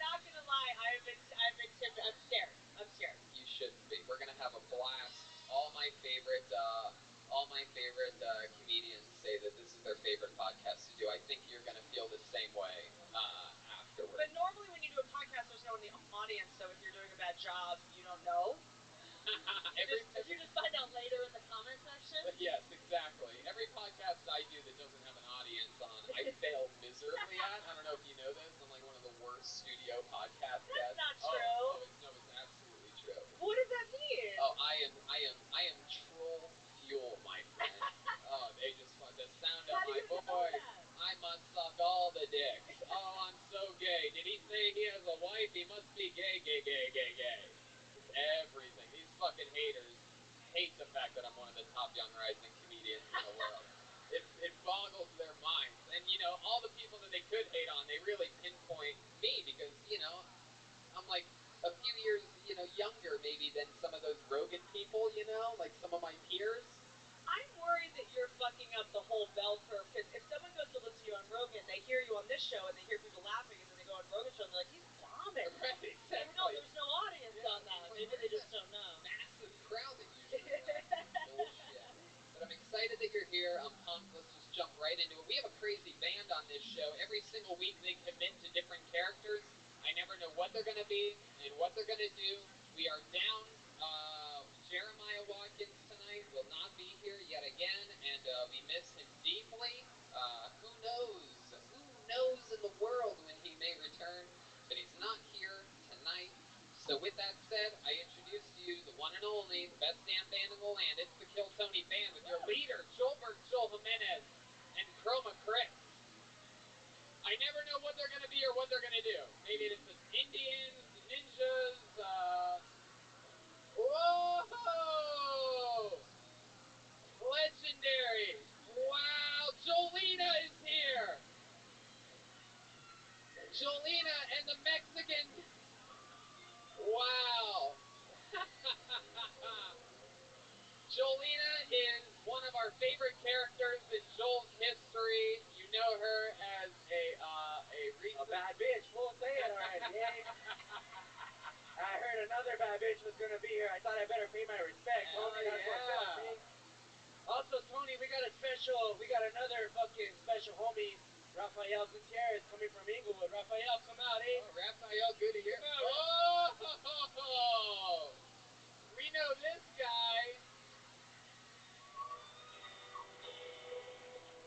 not gonna lie. I'm scared. I'm scared. You shouldn't be. We're gonna have a blast. All my favorite comedians say that this is their favorite podcast to do. I think you're gonna feel the same way afterwards. But normally when you do a podcast, there's no one in the audience, so if you're doing a bad job, you don't know. If you just find out later in the comment section. Yes, exactly. Every podcast I do that doesn't have an audience on, I fail miserably at. I don't know if you know this. I'm like one of the worst studio podcast guests. That's not true. No, it's absolutely true. What does that mean? Oh, I am troll fuel, my friend. They just the sound of my voice. I must suck all the dicks. Oh, I'm so gay. Did he say he has a wife? He must be gay, gay, gay, gay, gay. Everything. These fucking haters hate the fact that I'm one of the top young rising comedians in the world. It boggles their minds. And, you know, all the people that they could hate on, they really pinpoint me because, you know, I'm like a few years, you know, younger maybe than some of those Rogan people, you know, like some of my peers. I'm worried that you're fucking up the whole bell curve, because if someone goes to listen to you on Rogan, they hear you on this show and they hear people laughing, and then they go on Rogan's show and they're like, he's bombing. Right, exactly. No, there's no audience on that. Like, Maybe they just don't know. Massive crowd that usually bullshit. But I'm excited that you're here. I'm pumped. Let's just jump right into it. We have a crazy band on this show. Every single week they commit to different characters. I never know what they're going to be and what they're going to do. We are down. Jeremiah Watkins tonight will not be here yet again, and we miss him deeply. Who knows? Who knows in the world when he may return? But he's not here tonight. So with that said, I introduce to you the one and only, the best damn band in the land. It's the Kill Tony Band with your leader, Joel Jimenez, and Chroma Chris. I never know what they're going to be or what they're going to do. Maybe it's the Indians, ninjas, whoa! Legendary! Wow, Jolena is here! Jolena and the Mexican. Wow! Jolena is one of our favorite characters in Joel's history. You know her as a bad bitch. We'll say it already, eh? I heard another bad bitch was gonna be here. I thought I better pay my respect. Tony, that's what's up, eh? Also, Tony, we got another fucking special homie, Rafael Gutierrez, coming from Inglewood. Rafael, come out, eh? Oh, Raphael, good to hear. We know this guy.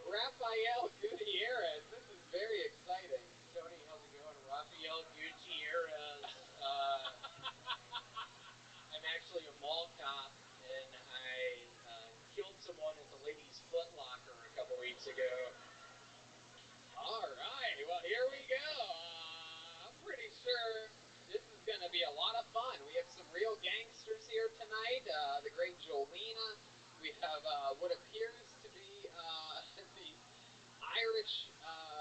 Raphael Gutierrez. This is very exciting. Tony, how's it going? Rafael Gutierrez. I'm actually a mall cop, and I killed someone at the ladies' Foot Locker a couple weeks ago. All right, well, here we go. I'm pretty sure this is going to be a lot of fun. We have some real gangsters here tonight. The great Jolena. We have what appears to be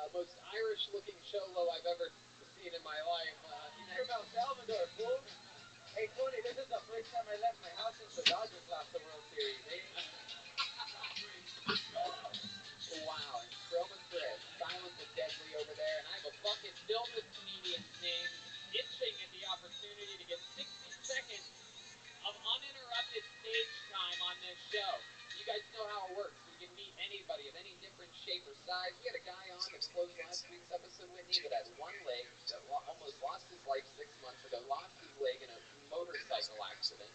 the most Irish-looking cholo I've ever seen in my life. He's from El Salvador, fool. Hey, Tony, this is the first time I left my house since the Dodgers lost the World Series, eh? Wow, and Chroma Chris, silent but deadly over there, and I have a bucket filled with comedians' names, itching at the opportunity to get 60 seconds of uninterrupted stage time on this show. You guys know how it works. We can meet anybody of any different shape or size. We had a guy on that closed last week's episode, Whitney, that had one leg, that almost lost his life 6 months ago, lost his leg in a motorcycle accident,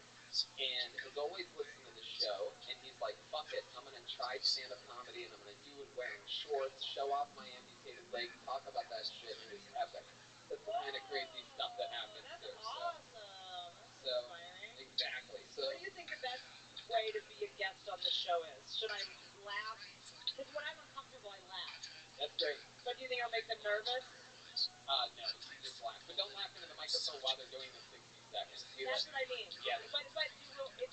and has always listened to the show, and he's like, fuck it, I'm going to try stand-up comedy, and I'm going to do it wearing shorts, show off my amputated leg, talk about that shit, and it's epic. That's the kind of crazy stuff that happens That's here. awesome. That's So, inspiring. exactly. So, What do you think the best way to be a guest on the show is? Should I laugh? Because when I'm uncomfortable, I laugh. that's great. But do you think it'll make them nervous? No, you just laugh. But don't laugh into the microphone while they're doing the 60 seconds. That's what I mean. Yeah. But if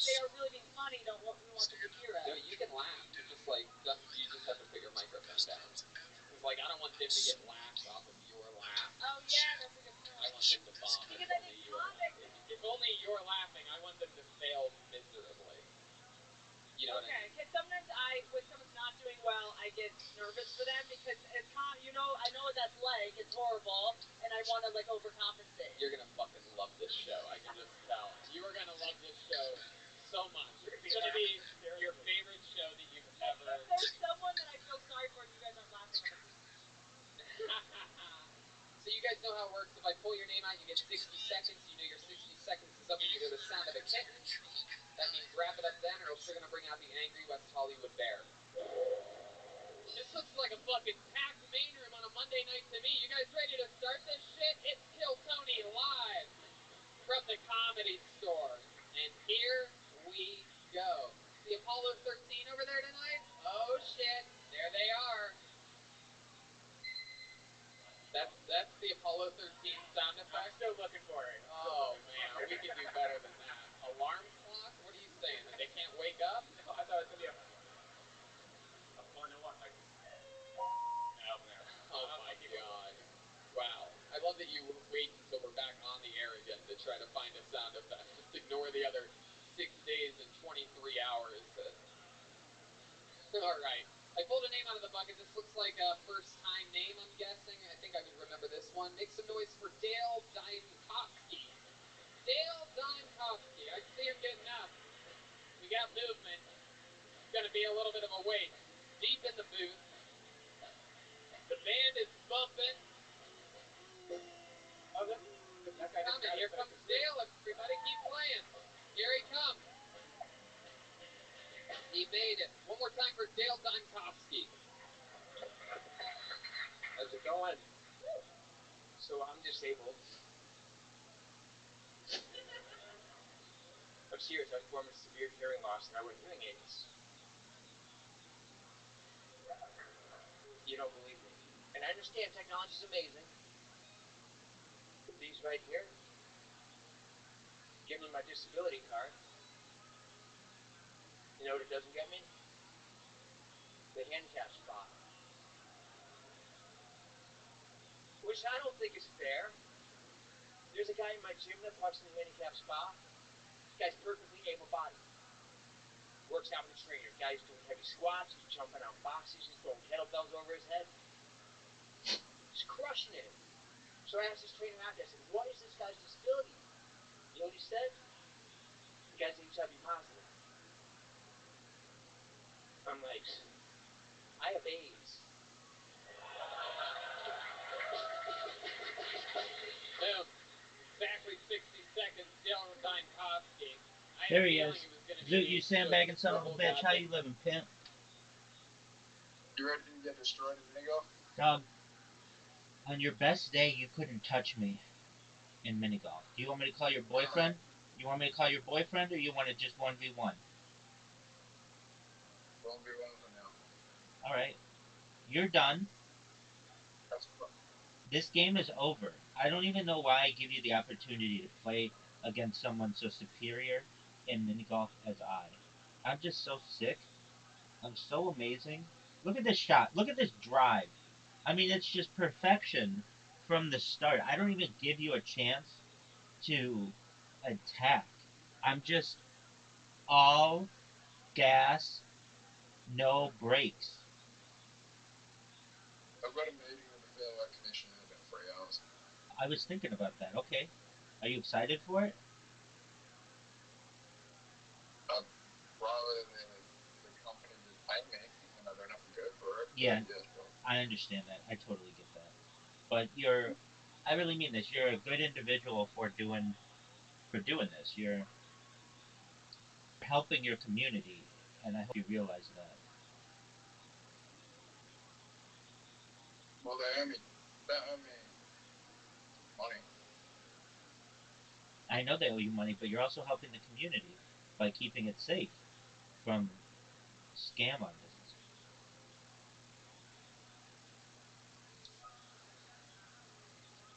they are really being funny, we want them to hear No, it. you can laugh. You just you just have to put your microphone down. Because like I don't want them to get laughs off of your laugh. Oh yeah, that's a good point. I want them to bomb. Because I think comics. If only you're laughing, I want them to fail miserably. You know what I mean? Okay, because sometimes when someone's not doing well, I get nervous for them because I know what that's like. It's horrible, and I want to like overcompensate. You're gonna fucking love this show. I can just tell. You are gonna love this show so much. It's gonna be your favorite show that you've ever. If there's someone that I feel sorry for, and you guys aren't laughing, I'm So you guys know how it works. If I pull your name out, you get 60 seconds. You know your 60 seconds is up when you hear the sound of a kitten. That means wrap it up then, or else you're gonna bring out the angry West Hollywood bear. This looks like a fucking packed main room on a Monday night to me. You guys ready to start this shit? It's Kill Tony live from the Comedy Store. And here we go. The Apollo 13 over there tonight? Oh shit, there they are. That's the Apollo 13 sound effect. I'm still looking for it. Oh man, we can do better than that. Alarm clock? What are you saying? That they can't wake up? No, I thought it was gonna be a fun one like. No. Oh my god. Wow. I love that you wait until we're back on the air again to try to find a sound effect. Just ignore the other 6 days and 23 hours. All right. I pulled a name out of the bucket. This looks like a first-time name, I'm guessing. I think I would remember this one. Make some noise for Dale Dinkowski. Dale Dinkowski. I see him getting up. We got movement. It's gonna be a little bit of a wait. Deep in the booth. The band is bumping. Oh, that guy doesn't Coming. Here comes Dale. Everybody keep playing. Here he comes. He made it. One more time for Dale Dinkowski. How's it going? So I'm disabled. I'm serious. I was born with severe hearing loss, and I wear hearing aids. You don't believe me. And I understand technology's amazing. But these right here give me my disability card. You know what it doesn't get me? The handicap spot. Which I don't think is fair. There's a guy in my gym that parks in the handicap spot. This guy's perfectly able-bodied. Works out with a trainer. Guy's doing heavy squats, he's jumping on boxes, he's throwing kettlebells over his head. He's crushing it. So I asked this trainer out there, I said, what is this guy's disability? You know what he said? The guy's HIV positive. I'm like, I have AIDS. Boom. Exactly 60 seconds. Dale Dinkowski. There he is. Zoot, you sandbagging son of a bitch. How you living, pimp? You ready to get destroyed in Minigo? Dog, on your best day, you couldn't touch me in mini golf. Do you want me to call your boyfriend? You want me to call your boyfriend, or you want to just 1v1? 1v1 for now. Alright. You're done. That's fun. This game is over. I don't even know why I give you the opportunity to play against someone so superior in mini golf as I. I'm just so sick. I'm so amazing. Look at this shot. Look at this drive. I mean, it's just perfection from the start. I don't even give you a chance to attack. I'm just all gas, no brakes. I've got a meeting with the Fair Work Commission in about 3 hours. I was thinking about that. Okay. Are you excited for it? Rather than the company just pay me and I don't have to go for it. Yeah, Sure. I understand that. I totally get that. But I really mean this. You're a good individual for doing this. You're helping your community, and I hope you realize that. Well, they owe me money. I know they owe you money, but you're also helping the community by keeping it safe from scam artists.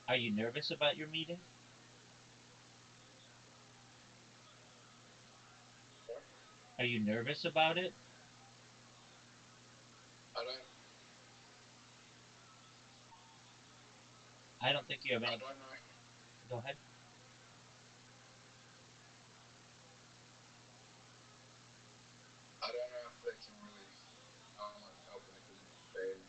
Are you nervous about your meeting? What? Are you nervous about it? I don't think you have any. I don't know. Go ahead. I don't know if they can really help in the community.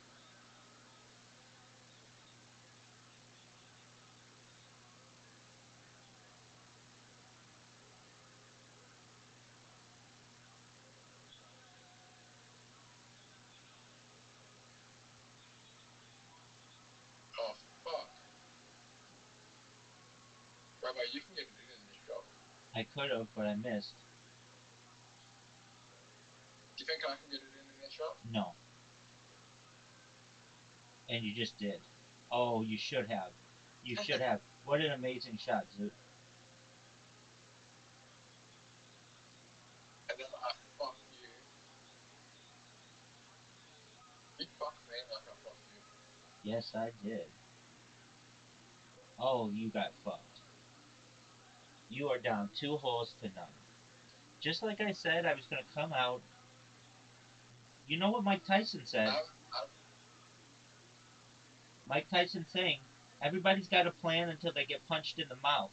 Oh, fuck. Rabbi, you can get it in this job. I could have, but I missed. Do you think I can get it in this job? No. And you just did. Oh, you should have. You should have. What an amazing shot, Zoot. And then I fuck you. You fuck me like I fuck you. Yes, I did. Oh, you got fucked. You are down 2 holes to none. Just like I said, I was going to come out. You know what Mike Tyson said? Mike Tyson saying, everybody's got a plan until they get punched in the mouth.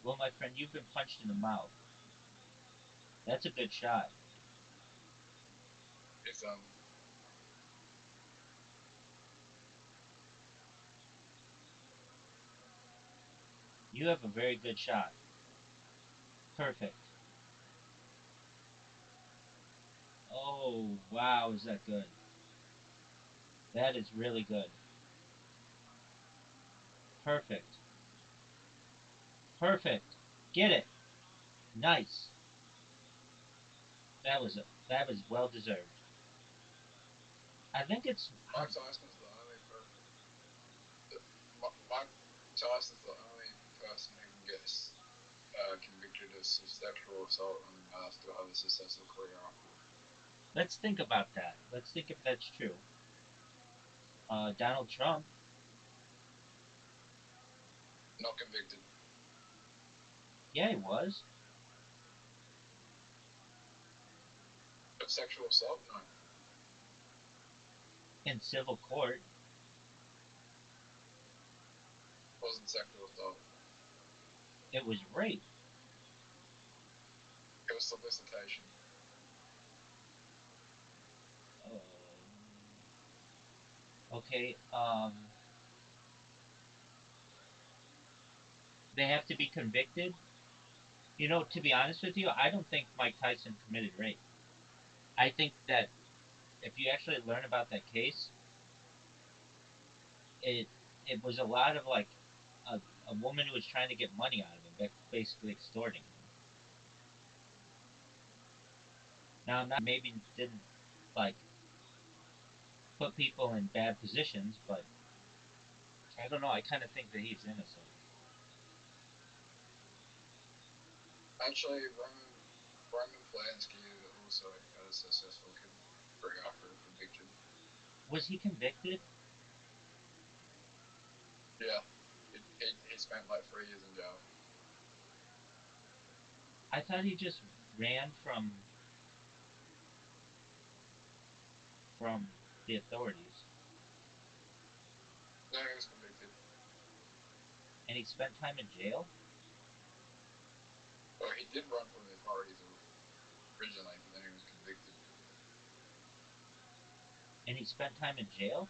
Well, my friend, you've been punched in the mouth. That's a good shot. It's You have a very good shot. Perfect. Oh, wow, is that good? That is really good. Perfect. Perfect. Get it. Nice. That was well deserved. I think it's Mike Tyson's the only person. Mike Tyson's the only person who can get convicted of sexual assault and still have a successful career afterwards. Let's think about that. Let's think if that's true. Donald Trump. Not convicted. Yeah, he was. But sexual assault, no. In civil court. Wasn't sexual assault. It was rape. It was solicitation. Okay, they have to be convicted. You know, to be honest with you, I don't think Mike Tyson committed rape. I think that if you actually learn about that case, it was a lot of like a woman who was trying to get money out of him, basically extorting him. Now, I'm not maybe didn't like put people in bad positions, but I don't know. I kind of think that he's innocent. Actually, Roman Polanski also had a successful career after conviction. Was he convicted? Yeah. He spent like 3 years in jail. I thought he just ran from the authorities. No, he was convicted. And he spent time in jail? Well, he did run from the authorities originally, but then he was convicted. And he spent time in jail?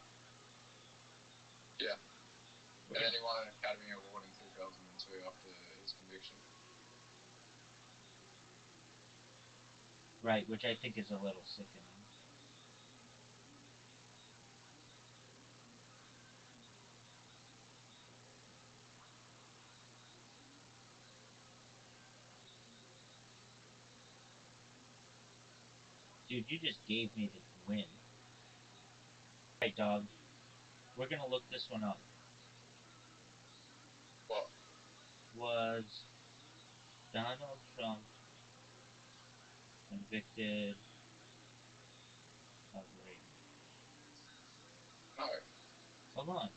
Yeah. And then he won an Academy Award in 2002 after his conviction. Right, which I think is a little sickening. Dude, you just gave me the win. Alright, dog. We're gonna look this one up. What? Was Donald Trump convicted of rape? No. Hold on.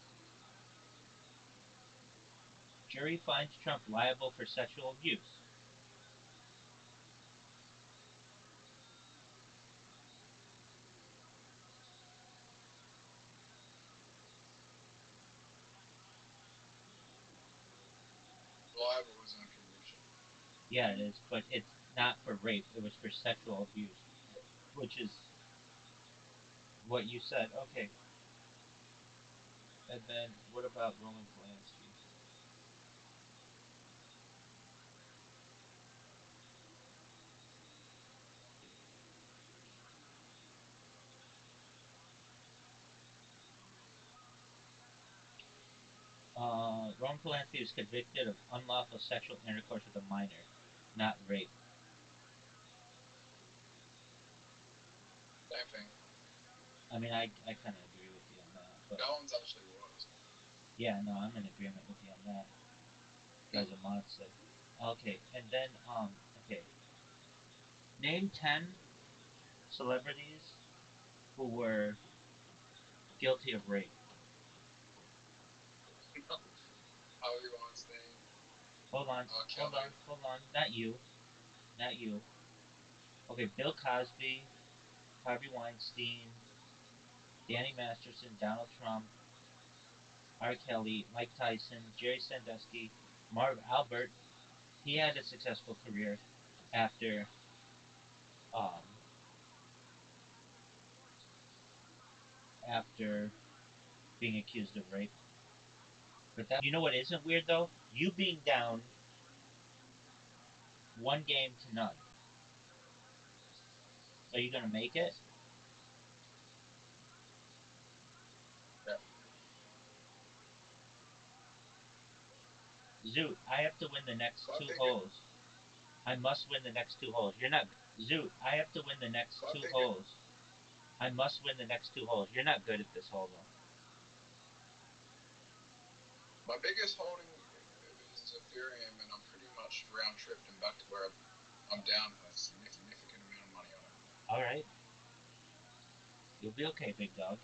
Jury finds Trump liable for sexual abuse. Liable wasn't a conviction. Yeah, it is, but it's not for rape. It was for sexual abuse, which is what you said. Okay. And then what about Roman Polanski? Roman Polanski was convicted of unlawful sexual intercourse with a minor, not rape. Same thing. I mean, I kind of agree with you on that. But That one's actually worse. yeah, no, I'm in agreement with you on that. Guy's a monster. Okay, and then okay. Name 10 celebrities who were guilty of rape. Harvey Weinstein. Hold on, hold Kelly. on, hold on. Not you, not you. Okay, Bill Cosby, Harvey Weinstein, Danny Masterson, Donald Trump, R. Kelly, Mike Tyson, Jerry Sandusky, Marv Albert. He had a successful career after um, after being accused of rape. But that, you know what isn't weird though? You being down 1 game to none. Are you gonna make it? Yeah. Zoot, I have to win the next two holes. I must win the next 2 holes. You're not Zoot, I have to win the next two holes. I must win the next 2 holes. You're not good at this hole though. My biggest holding is Ethereum, and I'm pretty much round tripped and back to where I'm down a significant amount of money on it. Alright. You'll be okay, big dog.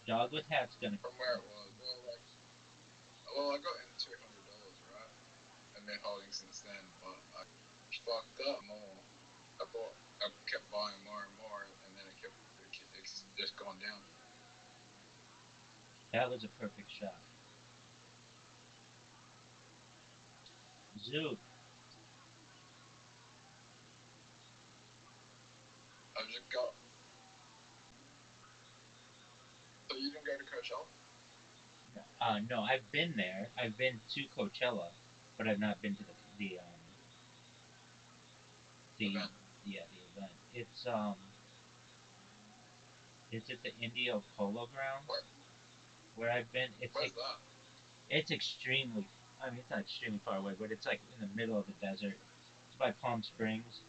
Dog with hat's gonna. From where it was. Well, I got in $200, right? And been holding since then, but I fucked up more. I kept buying more and more, and then it's just gone down. That was a perfect shot. Zoot. I just got. So you didn't go to Coachella? No, I've been there. I've been to Coachella, but I've not been to the event. Yeah, the event. It's at the Indio Polo Grounds where I've been. Where's that? It's extremely. I mean, it's not extremely far away, but it's like in the middle of the desert. It's by Palm Springs.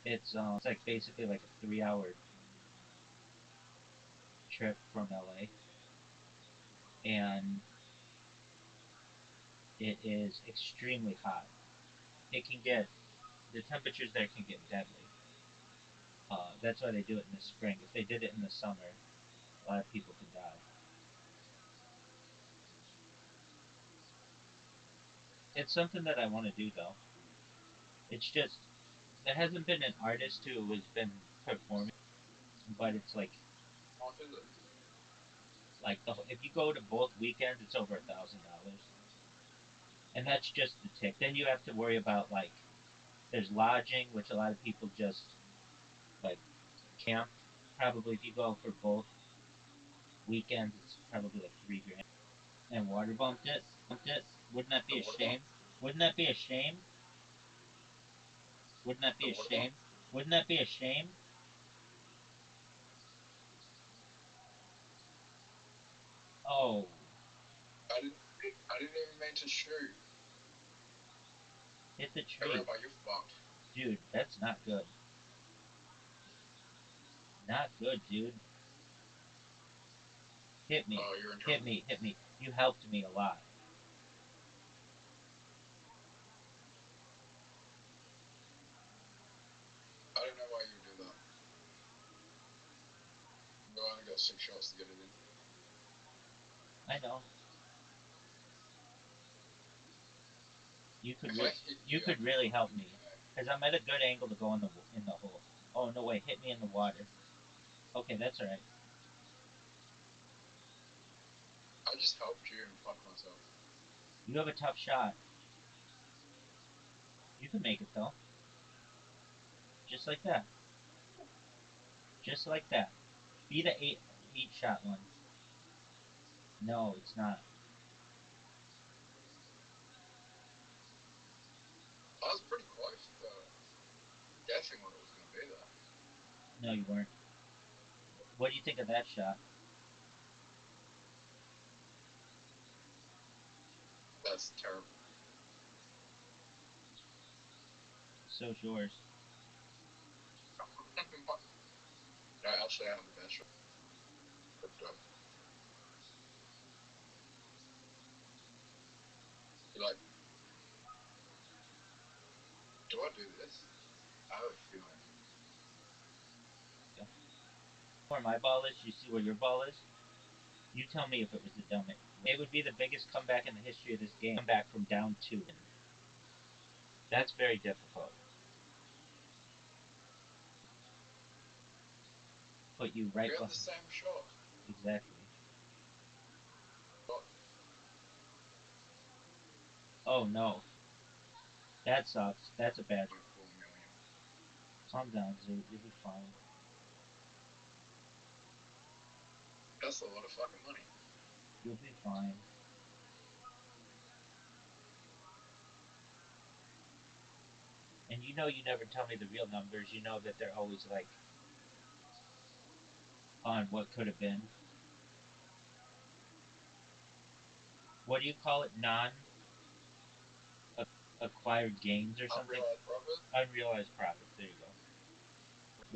It's like basically like a 3 hour trip from LA, and it is extremely hot. It can get the temperatures there can get deadly. That's why they do it in the spring. If they did it in the summer, a lot of people could die. It's something that I want to do though. It's just there hasn't been an artist who has been performing, but it's How much is it? if you go to both weekends, it's over $1,000, and that's just the ticket. Then you have to worry about there's lodging, which a lot of people just like camp. Probably if you go for both weekends, it's probably like $3 grand. And water bumped it. Wouldn't that be a shame? Wouldn't that be a shame? Wouldn't that be a shame? Wouldn't that be a shame? Oh, I didn't even mean to shoot. hit the Hey, tree. Rabbi, you're fucked. Dude, that's not good. Not good, dude. Hit me. Oh, you're in trouble. Hit me. You helped me a lot. I don't know why you would do that. But I only got 6 shots to get it in. I know. You could really help me, because I'm at a good angle to go in the hole. Oh no way! Hit me in the water. Okay, that's all right. I just helped you and fucked myself. You have a tough shot. You can make it though. Just like that. Just like that. Be the eight shot one. No, it's not. I was pretty close to guessing what it was going to be, though. No, you weren't. What do you think of that shot? That's terrible. So's yours. Actually, I have the best crypto. You like, do I do this? I have a feeling. Where my ball is, you see where your ball is? You tell me if it was the dumbest. It would be the biggest comeback in the history of this game. Comeback from down 2. That's very difficult. Put you right We have behind. the same shot. Exactly. But Oh no. That sucks. That's a bad. 4 million. Calm down, Zoo. You'll be fine. That's a lot of fucking money. You'll be fine. And you know you never tell me the real numbers. You know that they're always like on what could have been. What do you call it? Non-acquired gains or something? Unrealized profit. Unrealized profits. There you go.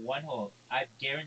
One hole. I guarantee